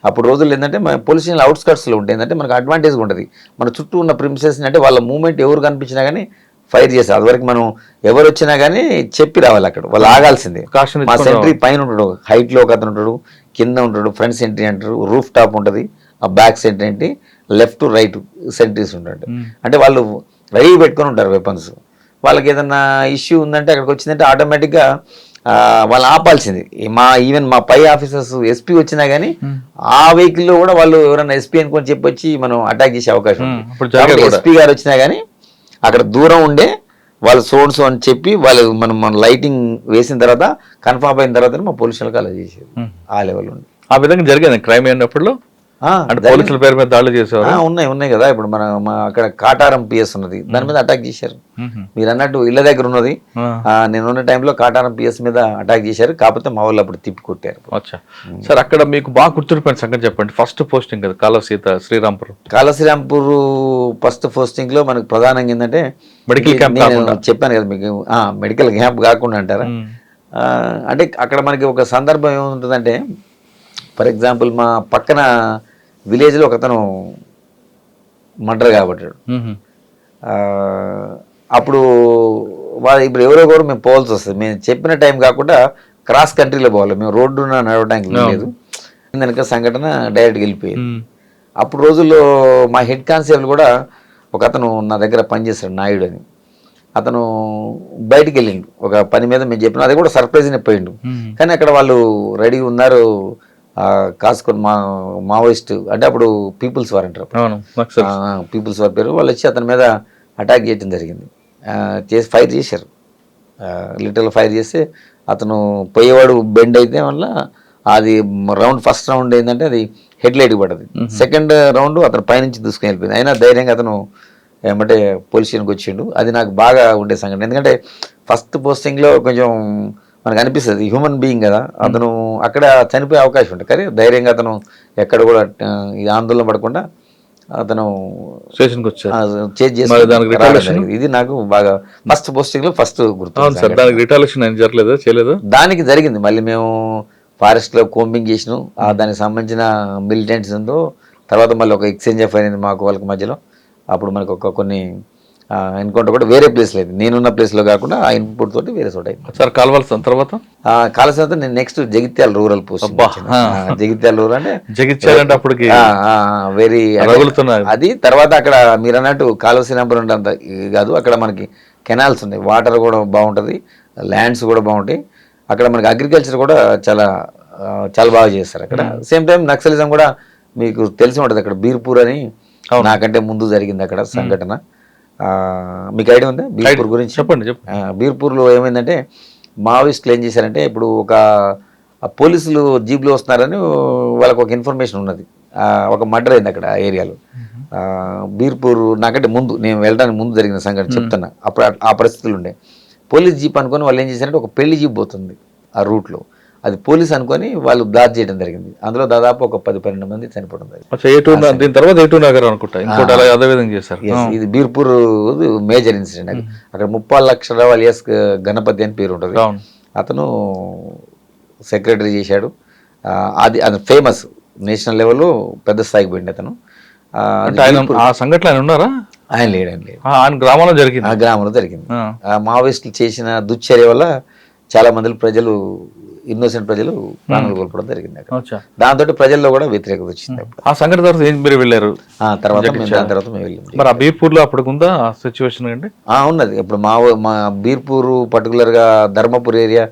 అప్పుడు రోజుల్లో ఏంటంటే మన పోలీస్ స్టేషన్ అవుట్స్కట్స్లో ఉంటే ఏంటంటే మనకు అడ్వాంటేజ్గా ఉంటుంది. మన చుట్టూ ఉన్న ప్రిమిసెస్ని అంటే వాళ్ళ మూవ్మెంట్ ఎవరు కనిపించినా కానీ ఫైర్ చేస్తారు. అదివరకు మనం ఎవరు వచ్చినా కానీ చెప్పి రావాలి, అక్కడ వాళ్ళు ఆగాల్సిందే. మా సెంట్రీ పైన ఉంటాడు, హైట్లో ఒక అతను ఉంటాడు, కింద ఉంటాడు, ఫ్రంట్ సెంట్రీ అంటారు, రూఫ్ టాప్ ఉంటుంది, ఆ బ్యాక్ సెంట్రీ ఏంటి, లెఫ్ట్ రైట్ సెంట్రీస్ ఉంటాడు. అంటే వాళ్ళు రెడీ పెట్టుకొని ఉంటారు వెపన్స్. వాళ్ళకి ఏదన్నా ఇష్యూ ఉందంటే అక్కడికి వచ్చిందంటే ఆటోమేటిక్గా వాళ్ళు ఆపాల్సింది. ఈవెన్ మా పై ఆఫీసర్స్ ఎస్పీ వచ్చినా కానీ ఆ వెహికల్లో కూడా వాళ్ళు ఎవరైనా ఎస్పీ అనుకొని చెప్పొచ్చి మనం అటాక్ చేసే అవకాశం ఉంది. ఎస్పీ గారు వచ్చినా కానీ అక్కడ దూరం ఉండే వాళ్ళు సోర్స్ అని చెప్పి వాళ్ళు మన లైటింగ్ వేసిన తర్వాత కన్ఫర్మ్ అయిన తర్వాత మా పోలీసులకు అలా చేసేది. ఆ లెవెల్ ఉండి ఆ విధంగా జరిగింది క్రైమ్ అయినప్పుడు. పోలీసుల పేరు మీద దాడులు చేసేవారు. ఉన్నాయి కదా. ఇప్పుడు మన అక్కడ కాటారం పిఎస్ ఉన్నది, దాని మీద అటాక్ చేశారు. మీరు అన్నట్టు ఇళ్ళ దగ్గర ఉన్నది. నేను ఉన్న టైంలో కాటారం పిఎస్ మీద అటాక్ చేశారు. కాకపోతే మా వాళ్ళు అప్పుడు తిప్పి కొట్టారు. సార్ అక్కడ మీకు బాగా గుర్తుండిపోయిన సంగతి చెప్పండి. ఫస్ట్ పోస్టింగ్ కదా కాళశ్రీరాంపూర్ ఫస్ట్ పోస్టింగ్ లో మనకు ప్రధానంగా ఏంటంటే మెడికల్ క్యాంప్. చెప్పాను కదా మీకు, మెడికల్ క్యాంప్ కాకుండా అంటారా. అంటే అక్కడ మనకి ఒక సందర్భం ఏముంటుందంటే ఫర్ ఎగ్జాంపుల్ మా పక్కన విలేజ్లో ఒక అతను మర్డర్ కాబట్టాడు. అప్పుడు ఇప్పుడు ఎవరెవరు మేము పోవాల్సి వస్తుంది. మేము చెప్పిన టైం కాకుండా క్రాస్ కంట్రీలో పోవాలి. మేము రోడ్డు నడవడానికి లేదు. వెనక సంఘటన డైరెక్ట్గా వెళ్ళిపోయింది. అప్పుడు రోజుల్లో మా హెడ్ కానిస్టేబుల్ కూడా ఒక అతను నా దగ్గర పనిచేస్తాడు, నాయుడు అని. అతను బయటికి వెళ్ళిండు ఒక పని మీద. మేము చెప్పిన అది కూడా సర్ప్రైజ్ని పోయిండు. కానీ అక్కడ వాళ్ళు రెడీ ఉన్నారు కాసుకొని మావోయిస్ట్ అంటే అప్పుడు పీపుల్స్ వార్ అంటారు, పీపుల్స్ వార్ పేరు. వాళ్ళు వచ్చి అతని మీద అటాక్ చేయడం జరిగింది. చేసి ఫైర్ చేశారు. లిటరల్ ఫైర్ చేస్తే అతను పోయేవాడు బెండ్ అయితే వల్ల అది ఫస్ట్ రౌండ్ ఏంటంటే అది హెడ్ లైట్కి పడ్డది. సెకండ్ రౌండ్ అతను పైనుంచి దూసుకుని వెళ్ళిపోయింది. అయినా ధైర్యంగా అతను ఏమంటే పోలీస్ స్టేషన్కి వచ్చిండు. అది నాకు బాగా ఉండే సంఘటన. ఎందుకంటే ఫస్ట్ పోస్టింగ్లో కొంచెం మనకు అనిపిస్తుంది హ్యూమన్ బీయింగ్ కదా, అతను అక్కడ చనిపోయే అవకాశం ఉంటుంది. కానీ ధైర్యంగా అతను ఎక్కడ కూడా ఆందోళన పడకుండా అతను స్టేషన్కి వచ్చారు. ఇది నాకు బాగా ఫస్ట్ పోస్టింగ్ లో ఫస్ట్ గుర్తు. దానికి జరిగింది. మళ్ళీ మేము ఫారెస్ట్ లో కోంబింగ్ చేసినాం. దానికి సంబంధించిన మిలిటెంట్స్ ఉందో తర్వాత మళ్ళీ ఒక ఎక్స్చేంజ్ ఆఫ్ అయింది మాకు వాళ్ళకి మధ్యలో. అప్పుడు మనకు కొన్ని ఎన్కౌంటర్ కూడా వేరే ప్లేస్ లేదు, నేనున్న ప్లేస్లో కాకుండా ఆ ఇన్పుట్ తోటి వేరే చోట అయింది. సార్ కాల్వాల్సిన తర్వాత కాలసిన తర్వాత నేను next Jagtial rural post. Jagtial rural అంటే జగిత్యాలంటే అప్పటికి వెరీ రగులుతున్నారు. అది తర్వాత అక్కడ మీరు అన్నట్టు కాలువ శ్రీరాంపురం అంటే అంత కాదు, అక్కడ మనకి కెనాల్స్ ఉన్నాయి, వాటర్ కూడా బాగుంటుంది, ల్యాండ్స్ కూడా బాగుంటాయి. అక్కడ మనకి అగ్రికల్చర్ కూడా చాలా చాలా బాగా చేస్తారు అక్కడ. సేమ్ టైం నక్సలిజం కూడా మీకు తెలిసి ఉంటుంది అక్కడ. బీర్పూర్ అని నాకంటే ముందు జరిగింది అక్కడ సంఘటన, మీకు ఐడియా ఉందా బీర్పూర్ గురించి? చెప్పండి. బీర్పూర్లో ఏమైందంటే మావోయిస్టులు ఏం చేశారంటే, ఇప్పుడు ఒక పోలీసులు జీప్లో వస్తున్నారని వాళ్ళకు ఒక ఇన్ఫర్మేషన్ ఉన్నది, ఒక మర్డర్ అయింది అక్కడ ఆ ఏరియాలో. బీర్పూర్ నాకంటే ముందు, నేను వెళ్ళడానికి ముందు జరిగిన సంఘటన చెప్తున్నా. అప్పుడు ఆ పరిస్థితులు ఉండే పోలీస్ జీప్ అనుకొని వాళ్ళు ఏం చేశారంటే, ఒక పెళ్లి జీప్ పోతుంది ఆ రూట్లో, అది పోలీస్ అనుకొని వాళ్ళు బ్లాక్ చేయడం జరిగింది. అందులో దాదాపు ఒక 10-12 మంది చనిపోవడం జరిగింది. దీని తర్వాత ఏటూ నగర్ అనుకుంటా ఇంకోటి అదే విధంగా చేశారు. ఇది బీర్పూర్ మేజర్ ఇన్సిడెంట్. అది అక్కడ 30 లక్షల అలియాస్ గణపతి అని పేరు ఉంటుంది. అతను సెక్రటరీ చేశాడు, అది ఫేమస్ నేషనల్ లెవెల్లో పెద్ద స్థాయికి పోయింది అతను. ఆ సంఘటన ఆయన ఉన్నారా? ఆయన లేడండి, ఆయన గ్రామంలో జరిగింది. ఆ గ్రామంలో జరిగింది. మావోయిస్టులు చేసిన దుశ్చర్య వల్ల చాలా మంది ప్రజలు, ఇన్నోసెంట్ ప్రజలు ప్రాణాలు కోల్పోవడం జరిగింది అక్కడ. దాంతో ప్రజల్లో కూడా వ్యతిరేకత వచ్చింది. ఆ సంఘటన తర్వాత ఏం మీరు వెళ్ళారు? దాని తర్వాత మేము వెళ్ళాం. మరి ఆ బీర్పూర్ లో అప్పటికి ఉందా సిచ్యువేషన్ అండి? ఉన్నది. ఇప్పుడు మా బీర్పూర్ పర్టికులర్ గా ధర్మపూర్ ఏరియా,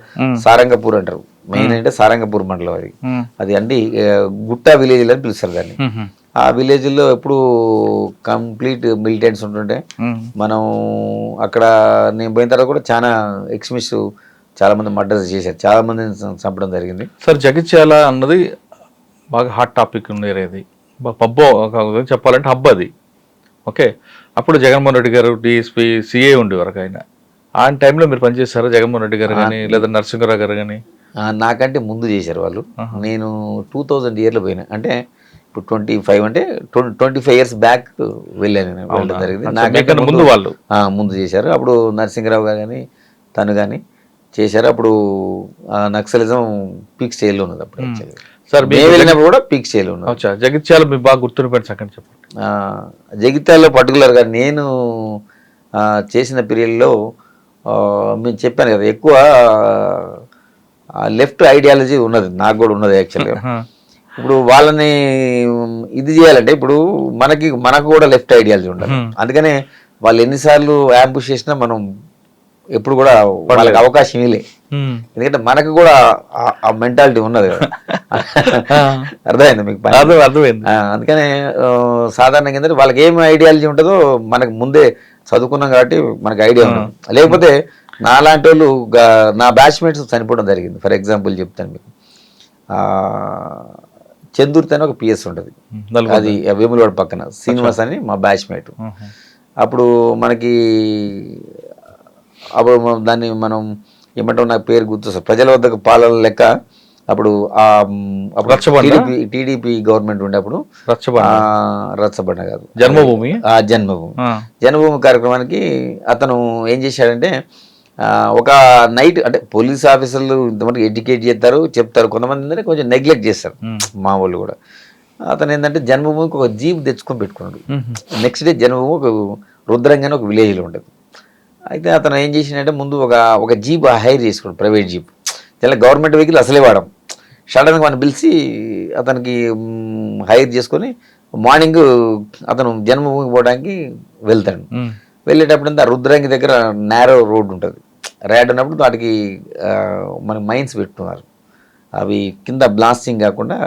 సారంగపూర్ అంటారు, మెయిన్ అంటే సారంగపూర్ మండలం. అది అండి గుట్టా విలేజ్ అని పిలుస్తారు దాన్ని. ఆ విలేజ్ లో ఎప్పుడు కంప్లీట్ మిలిటెంట్స్ ఉంటుంటే, మనం అక్కడ నేను పోయిన తర్వాత కూడా చాలా ఎక్స్ట్రీమిస్ట్ చాలా మంది మర్డర్స్ చేశారు, చాలా మందిని చంపడం జరిగింది. సార్ జగిత్యాల అన్నది బాగా హాట్ టాపిక్ ఉండేది, పబ్బో చెప్పాలంటే హబ్ అది. ఓకే, అప్పుడు జగన్మోహన్ రెడ్డి గారు డిఎస్పీ సిఏ ఉండేవారు. ఆయన టైంలో మీరు పనిచేస్తారా జగన్మోహన్ రెడ్డి గారు కానీ లేదా నరసింహరావు గారు కానీ? నాకంటే ముందు చేశారు వాళ్ళు. నేను 2000 ఇయర్లో పోయినా, అంటే ఇప్పుడు 25 అంటే 25 ఇయర్స్ బ్యాక్ వెళ్ళాను, వెళ్ళడం జరిగింది. నాకంటే ముందు వాళ్ళు ముందు చేశారు. అప్పుడు నరసింహరావు గారు కానీ తను కానీ చేశారు. అప్పుడు నక్సలిజం పీక్ స్టేజ్లో ఉన్నది అప్పుడు. సార్ మేము వెళ్ళినప్పుడు కూడా పీక్ స్టేజ్లో ఉన్నది. జగిత్యాల మీకు బాగా గుర్తుండిపోయిన సంగతి చెప్పండి. జగిత్యాలలో పర్టికులర్గా నేను చేసిన పీరియడ్లో మేము చెప్పాను కదా, ఎక్కువ లెఫ్ట్ ఐడియాలజీ ఉన్నది, నాకు కూడా ఉన్నది యాక్చువల్గా. ఇప్పుడు వాళ్ళని ఇది చేయాలంటే ఇప్పుడు మనకు కూడా లెఫ్ట్ ఐడియాలజీ ఉండాలి. అందుకనే వాళ్ళు ఎన్నిసార్లు యాంబుష్ చేసినా మనం ఎప్పుడు కూడా వాళ్ళకి అవకాశం ఇవ్వలే, ఎందుకంటే మనకు కూడా ఆ మెంటాలిటీ ఉన్నది కదా. అర్థమైంది మీకు? అర్థమైంది. అందుకనే సాధారణంగా ఏంటంటే వాళ్ళకి ఏం ఐడియాలజీ ఉంటుందో మనకు ముందే చదువుకున్నాం కాబట్టి మనకు ఐడియా ఉండదు. లేకపోతే నాలాంటి వాళ్ళు, నా బ్యాచ్మేట్స్ చనిపోవడం జరిగింది. ఫర్ ఎగ్జాంపుల్ చెప్తాను మీకు, చందుర్తి అని ఒక పిఎస్ ఉంటుంది, అది వేములవాడ పక్కన, శ్రీనివాస్ అని మా బ్యాచ్మేట్. అప్పుడు దాన్ని మనం ఏమంటాం, నాకు పేరు గుర్తొస్తుంది, ప్రజల వద్దకు పాలన లెక్క. అప్పుడు టీడీపీ గవర్నమెంట్ ఉండే అప్పుడు రచ్చబండ కాదు, జన్మభూమి జన్మభూమి కార్యక్రమానికి అతను ఏం చేశాడంటే, ఒక నైట్ అంటే పోలీస్ ఆఫీసర్లు ఇంతమంది ఎడ్యుకేట్ చేస్తారు, చెప్తారు, కొంతమంది ఏంటంటే కొంచెం నెగ్లెక్ట్ చేస్తారు మా వాళ్ళు కూడా. అతను ఏంటంటే జన్మభూమికి ఒక జీప్ తెచ్చుకొని పెట్టుకున్నాడు. నెక్స్ట్ డే జన్మభూమి ఒక రుద్రంగా ఒక విలేజ్లో ఉంటుంది. అయితే అతను ఏం చేసిందంటే, ముందు ఒక జీప్ హైర్ చేసుకున్నాడు, ప్రైవేట్ జీప్. చాలా గవర్నమెంట్ వెహికల్ అసలే వాడడం. సడన్గా మనం పిలిచి అతనికి హైర్ చేసుకొని మార్నింగ్ అతను జన్మభూమికి పోవడానికి వెళ్తాడు. వెళ్ళేటప్పుడు ఆ రుద్రంగి దగ్గర నేరో రోడ్ ఉంటుంది, ర్యాడ్ ఉన్నప్పుడు వాటికి మనకి మైన్స్ పెట్టుకున్నారు. అవి కింద బ్లాస్టింగ్ కాకుండా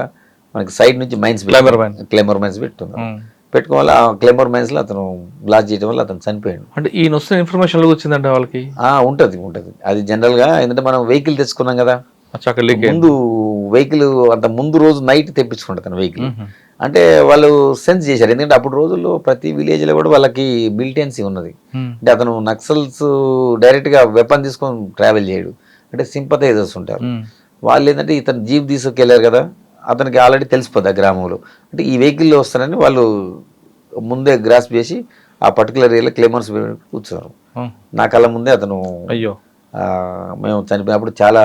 మనకి సైడ్ నుంచి మైన్స్, క్లెమర్ మైన్స్ పెట్టుకున్నారు. పెట్టుకోవాలి. ఆ క్లెమర్ మైన్స్ లో అతను బ్లాస్ట్ చేయడం వల్ల అతను చనిపోయాడు. అంటే ఈయన వస్తున్న ఇన్ఫర్మేషన్ వచ్చిందంటే వాళ్ళకి ఉంటుంది. అది జనరల్ గా ఏంటంటే మనం వెహికల్ తెచ్చుకున్నాం కదా, ముందు వెహికల్ అంత ముందు రోజు నైట్ తెప్పించుకుంటారు తన వెహికల్. అంటే వాళ్ళు సెన్స్ చేశారు, ఎందుకంటే అప్పుడు రోజుల్లో ప్రతి విలేజ్ లో కూడా వాళ్ళకి మిలిటెన్సీ ఉన్నది. అంటే అతను నక్సల్స్ డైరెక్ట్ గా వెపన్ తీసుకొని ట్రావెల్ చేయడు, అంటే సింపథైజర్స్ ఉంటారు. వాళ్ళు ఏంటంటే ఇతను జీప్ తీసుకెళ్లారు కదా, అతనికి ఆల్రెడీ తెలిసిపోద్ది ఆ గ్రామంలో, అంటే ఈ వెహికల్లో వస్తారని వాళ్ళు ముందే గ్రాస్ప్ చేసి ఆ పర్టికులర్ ఏరియా క్లెమర్స్ కూర్చున్నారు. నా కళ్ళ ముందే అతను, అయ్యో మేము చనిపోయినప్పుడు చాలా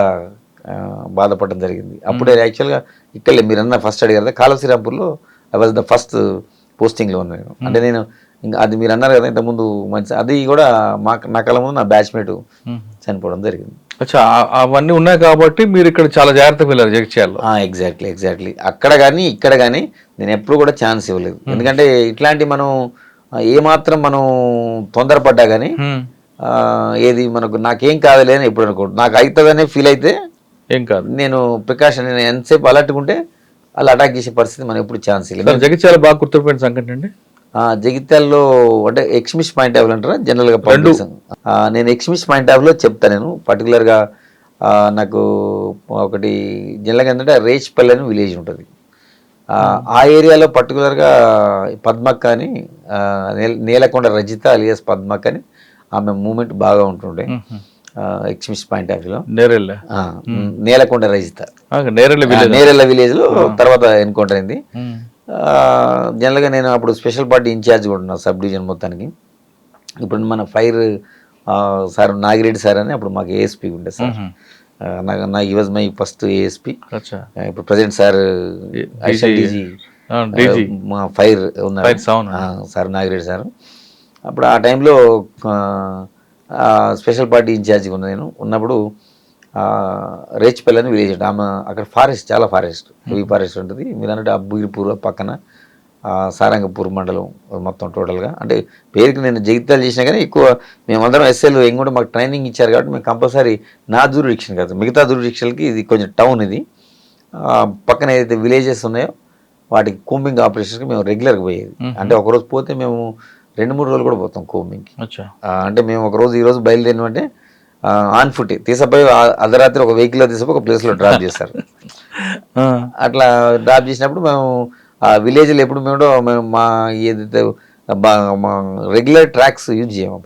బాధపడడం జరిగింది. అప్పుడే యాక్చువల్గా ఇక్కడ మీరన్న ఫస్ట్ అడిగారు కదా, కాళ శ్రీరాంపూర్లో ఐ వాజ్ ద ఫస్ట్ పోస్టింగ్లో ఉన్నాను. అంటే నేను ఇంకా అది మీరు అన్నారు కదా ఇంతకుముందు మంచి అది కూడా నా కళ్ళ ముందు నా బ్యాచ్మేట్ చనిపోవడం జరిగింది. అచ్చా, అవన్నీ ఉన్నాయి కాబట్టి మీరు ఇక్కడ చాలా జాగ్రత్తగా వెళ్ళారు జగిత్యాలలో. ఎగ్జాక్ట్లీ అక్కడ కానీ ఇక్కడ కానీ నేను ఎప్పుడు కూడా ఛాన్స్ ఇవ్వలేదు. ఎందుకంటే ఇట్లాంటి మనం ఏమాత్రం మనం తొందరపడ్డా కానీ ఏది మనకు నాకేం కాదులే అని ఎప్పుడు అనుకోండి, నాకు అవుతుందనే ఫీల్ అయితే ఏం కాదు, నేను ప్రికాషన్ నేను ఎంతసేపు అలర్ట్గా ఉంటే అలా అటాక్ చేసే పరిస్థితి మనం ఎప్పుడు ఛాన్స్ ఇవ్వలేదు. జగిత్యాల బాగా గుర్తుపోయిన సంఘటన అండి. జగిత్యాలలో అంటే ఎక్స్మిస్ పాయింట్ ఆఫ్ అంటారా జనరల్గా నేను ఎక్స్మిస్ పాయింట్ ఆఫ్ లో చెప్తాను. నేను పర్టికులర్గా నాకు ఒకటి జనరల్గా ఏంటంటే రేచ్పల్లి అని విలేజ్ ఉంటుంది. ఆ ఏరియాలో పర్టికులర్గా పద్మక్క అని నేలకొండ రజిత అలియాస్ పద్మక్క అని ఆమె మూమెంట్ బాగా ఉంటుండే ఎక్స్మిస్ పాయింట్ ఆఫ్ వ్యూలో. నేలకొండ రజిత నేరెళ్ళ విలేజ్ లో తర్వాత ఎన్కౌంటర్ అయింది. జనరల్గా నేను అప్పుడు స్పెషల్ పార్టీ ఇన్ఛార్జ్ కూడా ఉన్నా సబ్ డివిజన్ మొత్తానికి. ఇప్పుడు మన ఫైర్ సార్ నాగిరెడ్డి సార్ అని అప్పుడు మాకు ఏఎస్పీ ఉండే సార్. నా ఈ వాజ్ మై ఫస్ట్ ఏఎస్పీ. ఇప్పుడు ప్రజెంట్ సార్ డీజీ మా ఫైర్ ఉన్నారు సార్ నాగిరెడ్డి సార్. అప్పుడు ఆ టైంలో స్పెషల్ పార్టీ ఇన్ఛార్జిగా ఉన్నా నేను. ఉన్నప్పుడు రేచ్పల్లి అని విలేజ్ ఉంటుంది. ఆమె అక్కడ ఫారెస్ట్ చాలా ఫారెస్ట్ హెవీ ఫారెస్ట్ ఉంటుంది. మీరు అన్నట్టు అబ్బుగిరిపూర్ పక్కన సారంగపూర్ మండలం మొత్తం టోటల్గా. అంటే పేరుకి నేను జగిత్యాలు చేసినా కానీ ఎక్కువ మేమందరం ఎస్ఎల్ ఏం కూడా మాకు ట్రైనింగ్ ఇచ్చారు కాబట్టి మేము కంపల్సరీ నా జ్యూరిడిక్షన్ కాదు మిగతా జ్యూరిడిక్షన్కి ఇది కొంచెం టౌన్. ఇది పక్కన ఏదైతే విలేజెస్ ఉన్నాయో వాటికి కూంబింగ్ ఆపరేషన్కి మేము రెగ్యులర్గా పోయేది. అంటే ఒకరోజు పోతే మేము 2-3 రోజులు కూడా పోతాం కూంబింగ్కి. అంటే మేము ఒకరోజు ఈరోజు బయలుదేరినామంటే ఆన్ ఫుట్ తీసపోయి అర్ధరాత్రి ఒక వెహికల్లో తీసపోయి ఒక ప్లేస్లో డ్రాప్ చేస్తారు. అట్లా డ్రాప్ చేసినప్పుడు మేము ఆ విలేజ్లో ఎప్పుడు మేము మా ఏదైతే మా రెగ్యులర్ ట్రాక్స్ యూజ్ చేయము.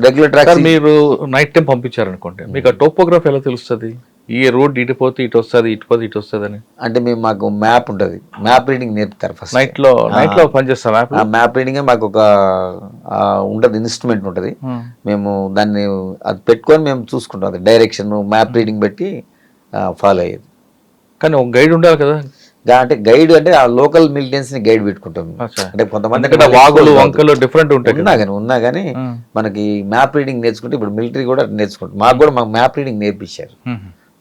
రెగ్యులర్ ట్రాక్స్ మీరు నైట్ టైం పంపించారనుకోండి, మీకు ఆ టోపోగ్రఫీ ఎలా తెలుస్తుంది? ఈ రోడ్ ఇటు పోతే ఇటు వస్తుంది, ఇటు పోతే ఇటు వస్తుంది అని. అంటే మేము మాకు మ్యాప్ ఉంటుంది, మ్యాప్ రీడింగ్ నేర్పుతారు ఫస్ట్. నైట్ లో పనిచేస్తాం మ్యాప్ రీడింగ్ మాకు ఒక ఉంటుంది, ఇన్స్ట్రుమెంట్ ఉంటుంది. మేము దాన్ని అది పెట్టుకొని మేము చూసుకుంటాం. అది డైరెక్షన్ మ్యాప్ రీడింగ్ పెట్టి ఫాలో అయ్యేది. కానీ ఒక గైడ్ ఉండాలి కదా. అంటే గైడ్ అంటే ఆ లోకల్ మిలిటెన్స్ ని గైడ్ పెట్టుకుంటాం. అంటే కొంతమంది వాగులు వంకలు డిఫరెంట్ ఉంటాయి ఉన్నా కానీ మనకి మ్యాప్ రీడింగ్ నేర్చుకుంటే ఇప్పుడు మిలిటరీ కూడా నేర్చుకుంటాం. మాకు మ్యాప్ రీడింగ్ నేర్పించారు.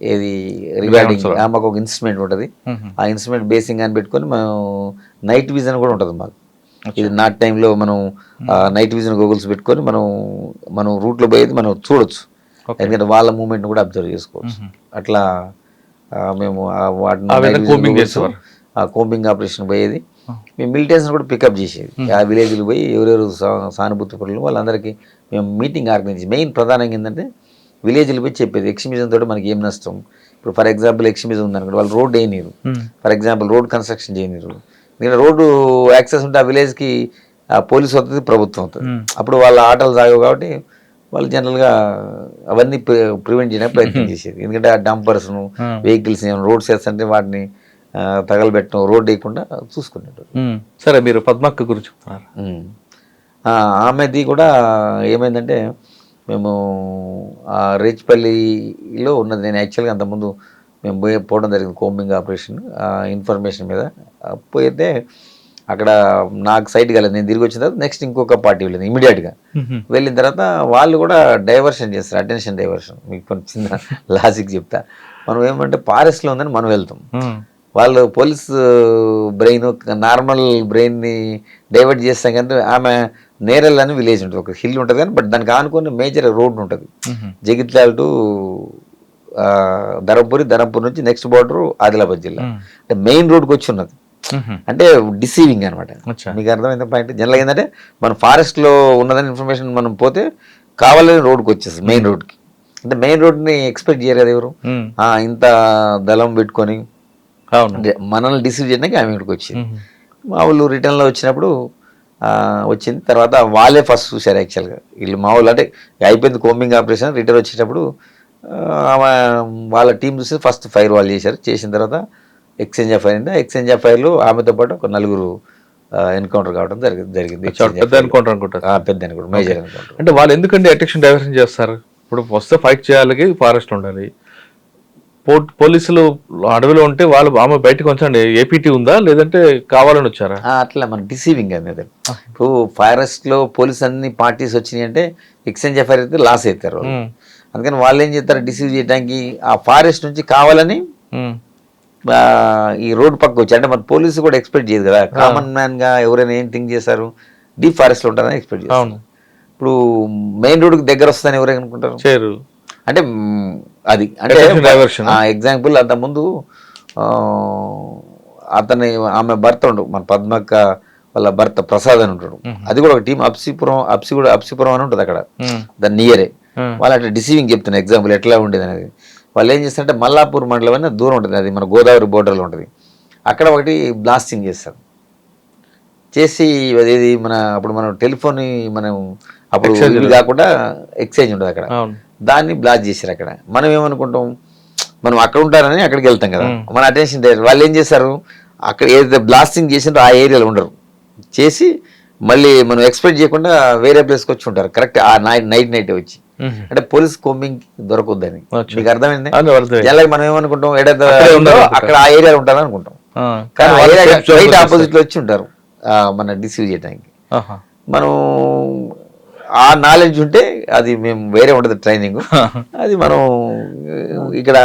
ఏది రిగార్డింగ్ మాకు ఒక ఇన్స్ట్రుమెంట్ ఉంటుంది. ఆ ఇన్స్ట్రుమెంట్ బేసింగ్ అని పెట్టుకొని మనం నైట్ విజన్ కూడా ఉంటుంది మాకు. ఇది నాట్ టైంలో మనం నైట్ విజన్ గూగుల్స్ పెట్టుకొని మనం రూట్లో పోయేది మనం చూడొచ్చు. ఎందుకంటే వాళ్ళ మూమెంట్ కూడా అబ్జర్వ్ చేసుకోవచ్చు. అట్లా మేము వాటిని కోంబింగ్ ఆపరేషన్ పోయేది. మేము మిలిటెన్స్ కూడా పికప్ చేసేది. ఆ విలేజ్లు పోయి ఎవరెవరు సానుభూతి పరులు వాళ్ళందరికీ మేము మీటింగ్ ఆర్గనైజ్. మెయిన్ ప్రధానంగా ఏంటంటే విలేజ్లు పోయి చెప్పేది ఎక్స్ట్రీమిజం తోటి మనకి ఏం నష్టం. ఇప్పుడు ఫర్ ఎగ్జాంపుల్ ఎక్స్ట్రీమిజం ఉందనుకోండి, వాళ్ళు రోడ్ వేయనీరు. ఫర్ ఎగ్జాంపుల్ రోడ్ కన్స్ట్రక్షన్ చేయనీరు. ఎందుకంటే రోడ్డు యాక్సెస్ ఉంటే ఆ విలేజ్కి పోలీసు అవుతుంది, ప్రభుత్వం అవుతుంది. అప్పుడు వాళ్ళ ఆటలు సాగవు కాబట్టి వాళ్ళు జనరల్గా అవన్నీ ప్రివెంట్ చేయడానికి ప్రయత్నం చేసేది. ఎందుకంటే ఆ డంపర్స్ను వెహికల్స్ రోడ్స్ వేస్తుంటే వాటిని తగలబెట్టడం, రోడ్ వేయకుండా చూసుకునేటప్పుడు. సరే, మీరు పద్మక్క గురించి ఆమెది కూడా ఏమైందంటే మేము రేచ్పల్లిలో ఉన్నది. నేను యాక్చువల్గా అంతకుముందు మేము పోవడం జరిగింది కోంబింగ్ ఆపరేషన్ ఇన్ఫర్మేషన్ మీద. పోయితే అక్కడ నాకు సైట్ కాలేదు. నేను తిరిగి వచ్చిన తర్వాత నెక్స్ట్ ఇంకొక పార్టీ వెళ్ళింది. ఇమీడియట్గా వెళ్ళిన తర్వాత వాళ్ళు కూడా డైవర్షన్ చేస్తారు, అటెన్షన్ డైవర్షన్. మీకు కొంచెం చిన్న లాజిక్ చెప్తా. మనం ఏమంటే ఫారెస్ట్లో ఉందని మనం వెళ్తాం. వాళ్ళు పోలీస్ బ్రెయిన్ నార్మల్ బ్రెయిన్ని డైవర్ట్ చేస్తాం. కానీ ఆమె నేరెల్ అని విలేజ్ ఉంటుంది, ఒక హిల్ ఉంటుంది. కానీ బట్ దానికి ఆనుకొని మేజర్ రోడ్ ఉంటుంది. జగిత్యాల టు ధర్మపురి నుంచి నెక్స్ట్ బార్డర్ ఆదిలాబాద్ జిల్లా. అంటే మెయిన్ రోడ్కి వచ్చి ఉన్నది. అంటే డిసీవింగ్ అనమాట. మీకు అర్థమైంది పాయింట్. జనరల్గా ఏంటంటే మనం ఫారెస్ట్లో ఉన్నదని ఇన్ఫర్మేషన్ మనం పోతే కావాలని రోడ్కి వచ్చేస్తుంది, మెయిన్ రోడ్కి. అంటే మెయిన్ రోడ్ని ఎక్స్పెక్ట్ చేయరు కదా ఎవరు. ఇంత దళం పెట్టుకొని మనల్ని డిసీవ్ చేయడానికి ఆమె ఇక్కడికి వచ్చింది. మా వాళ్ళు రిటర్న్లో వచ్చినప్పుడు వచ్చింది. తర్వాత వాళ్ళే ఫస్ట్ చూశారు యాక్చువల్గా. వీళ్ళు మా వాళ్ళు అంటే అయిపోయింది కోంబింగ్ ఆపరేషన్. రిటర్న్ వచ్చేటప్పుడు వాళ్ళ టీం చూసి ఫస్ట్ ఫైర్ వాళ్ళు చేశారు. చేసిన తర్వాత ఎక్స్చేంజ్ ఆఫ్ ఫైర్ అయింది. ఎక్స్చేంజ్ ఆఫ్ ఫైర్లో ఆమెతో పాటు ఒక 4 ఎన్కౌంటర్ కావడం జరిగింది. పెద్ద ఎన్కౌంటర్ అనుకుంటారు. పెద్ద ఎన్కౌంటర్, మేజర్ ఎన్కౌంటర్. అంటే వాళ్ళు ఎందుకంటే అటెన్షన్ డైవర్షన్ చేస్తారు? ఇప్పుడు వస్తే ఫైట్ చేయాలి, ఫారెస్ట్ ఉండాలి. పోలీసులు అడవిలో ఉంటే వాళ్ళు ఆమె బయటకు వచ్చండి ఏపీటీ ఉందా లేదంటే కావాలని వచ్చారా? అట్లా మన డిసీవింగ్ అనేది. ఇప్పుడు ఫారెస్ట్ లో పోలీస్ అన్ని పార్టీస్ వచ్చినాయి అంటే ఎక్స్చేంజ్ ఎఫ్ఐఆర్ అయితే లాస్ అవుతారు. అందుకని వాళ్ళు ఏం చేస్తారు, డిసీవ్ చేయడానికి ఆ ఫారెస్ట్ నుంచి కావాలని ఈ రోడ్ పక్క వచ్చి, అంటే మన పోలీసు కూడా ఎక్స్పెక్ట్ చేయదు కదా, కామన్ మ్యాన్ గా ఎవరైనా ఏం థింక్ చేస్తారు, డీప్ ఫారెస్ట్ లో ఉంటారని ఎక్స్పెక్ట్ చేస్తారు. ఇప్పుడు మెయిన్ రోడ్ కి దగ్గర వస్తుందని ఎవరైనా అనుకుంటారు. అంటే అది అంటే ఎగ్జాంపుల్ అంతకుముందు ఆమె భర్త ఉండు, మన పద్మక్క వాళ్ళ భర్త ప్రసాద్ అని ఉంటాడు, అది కూడా ఒక టీం అప్సిపురం అని ఉంటుంది అక్కడ దాని నియరే. వాళ్ళు అట్లా డిసీవింగ్ చెప్తున్నారు ఎగ్జాంపుల్ ఎట్లా ఉండేది అనేది. వాళ్ళు ఏం చేస్తారంటే మల్లాపూర్ మండలం అని దూరం ఉంటుంది, అది మన గోదావరి బోర్డర్లో ఉంటుంది, అక్కడ ఒకటి బ్లాస్టింగ్ చేస్తారు. చేసి అదేది అప్పుడు మనం టెలిఫోన్ మనం అప్పుడు ఇవి కాకుండా ఎక్స్చేంజ్ ఉంటుంది అక్కడ, దాన్ని బ్లాస్ట్ చేశారు. అక్కడ మనం ఏమనుకుంటాం, మనం అక్కడ ఉంటారని అక్కడికి వెళ్తాం కదా, మన అటెన్షన్. వాళ్ళు ఏం చేస్తారు, అక్కడ ఏదైతే బ్లాస్టింగ్ చేసిందో ఆ ఏరియాలో ఉండరు, చేసి మళ్ళీ మనం ఎక్స్పెక్ట్ చేయకుండా వేరే ప్లేస్కి వచ్చి ఉంటారు కరెక్ట్ ఆ నైట్ వచ్చి. అంటే పోలీస్ కోంబింగ్ దొరకొద్దని మీకు అర్థమైంది. అలాగే మనం ఏమనుకుంటాం, అక్కడ ఆ ఏరియాలో ఉంటారని అనుకుంటాం, కానీ ఆపోజిట్ లో వచ్చి ఉంటారు మన డిసీవ్ చేయడానికి. మనం ఆ నాలెడ్జ్ ఉంటే అది మేము వేరే ఉంటుంది ట్రైనింగ్, అది మనం ఇక్కడ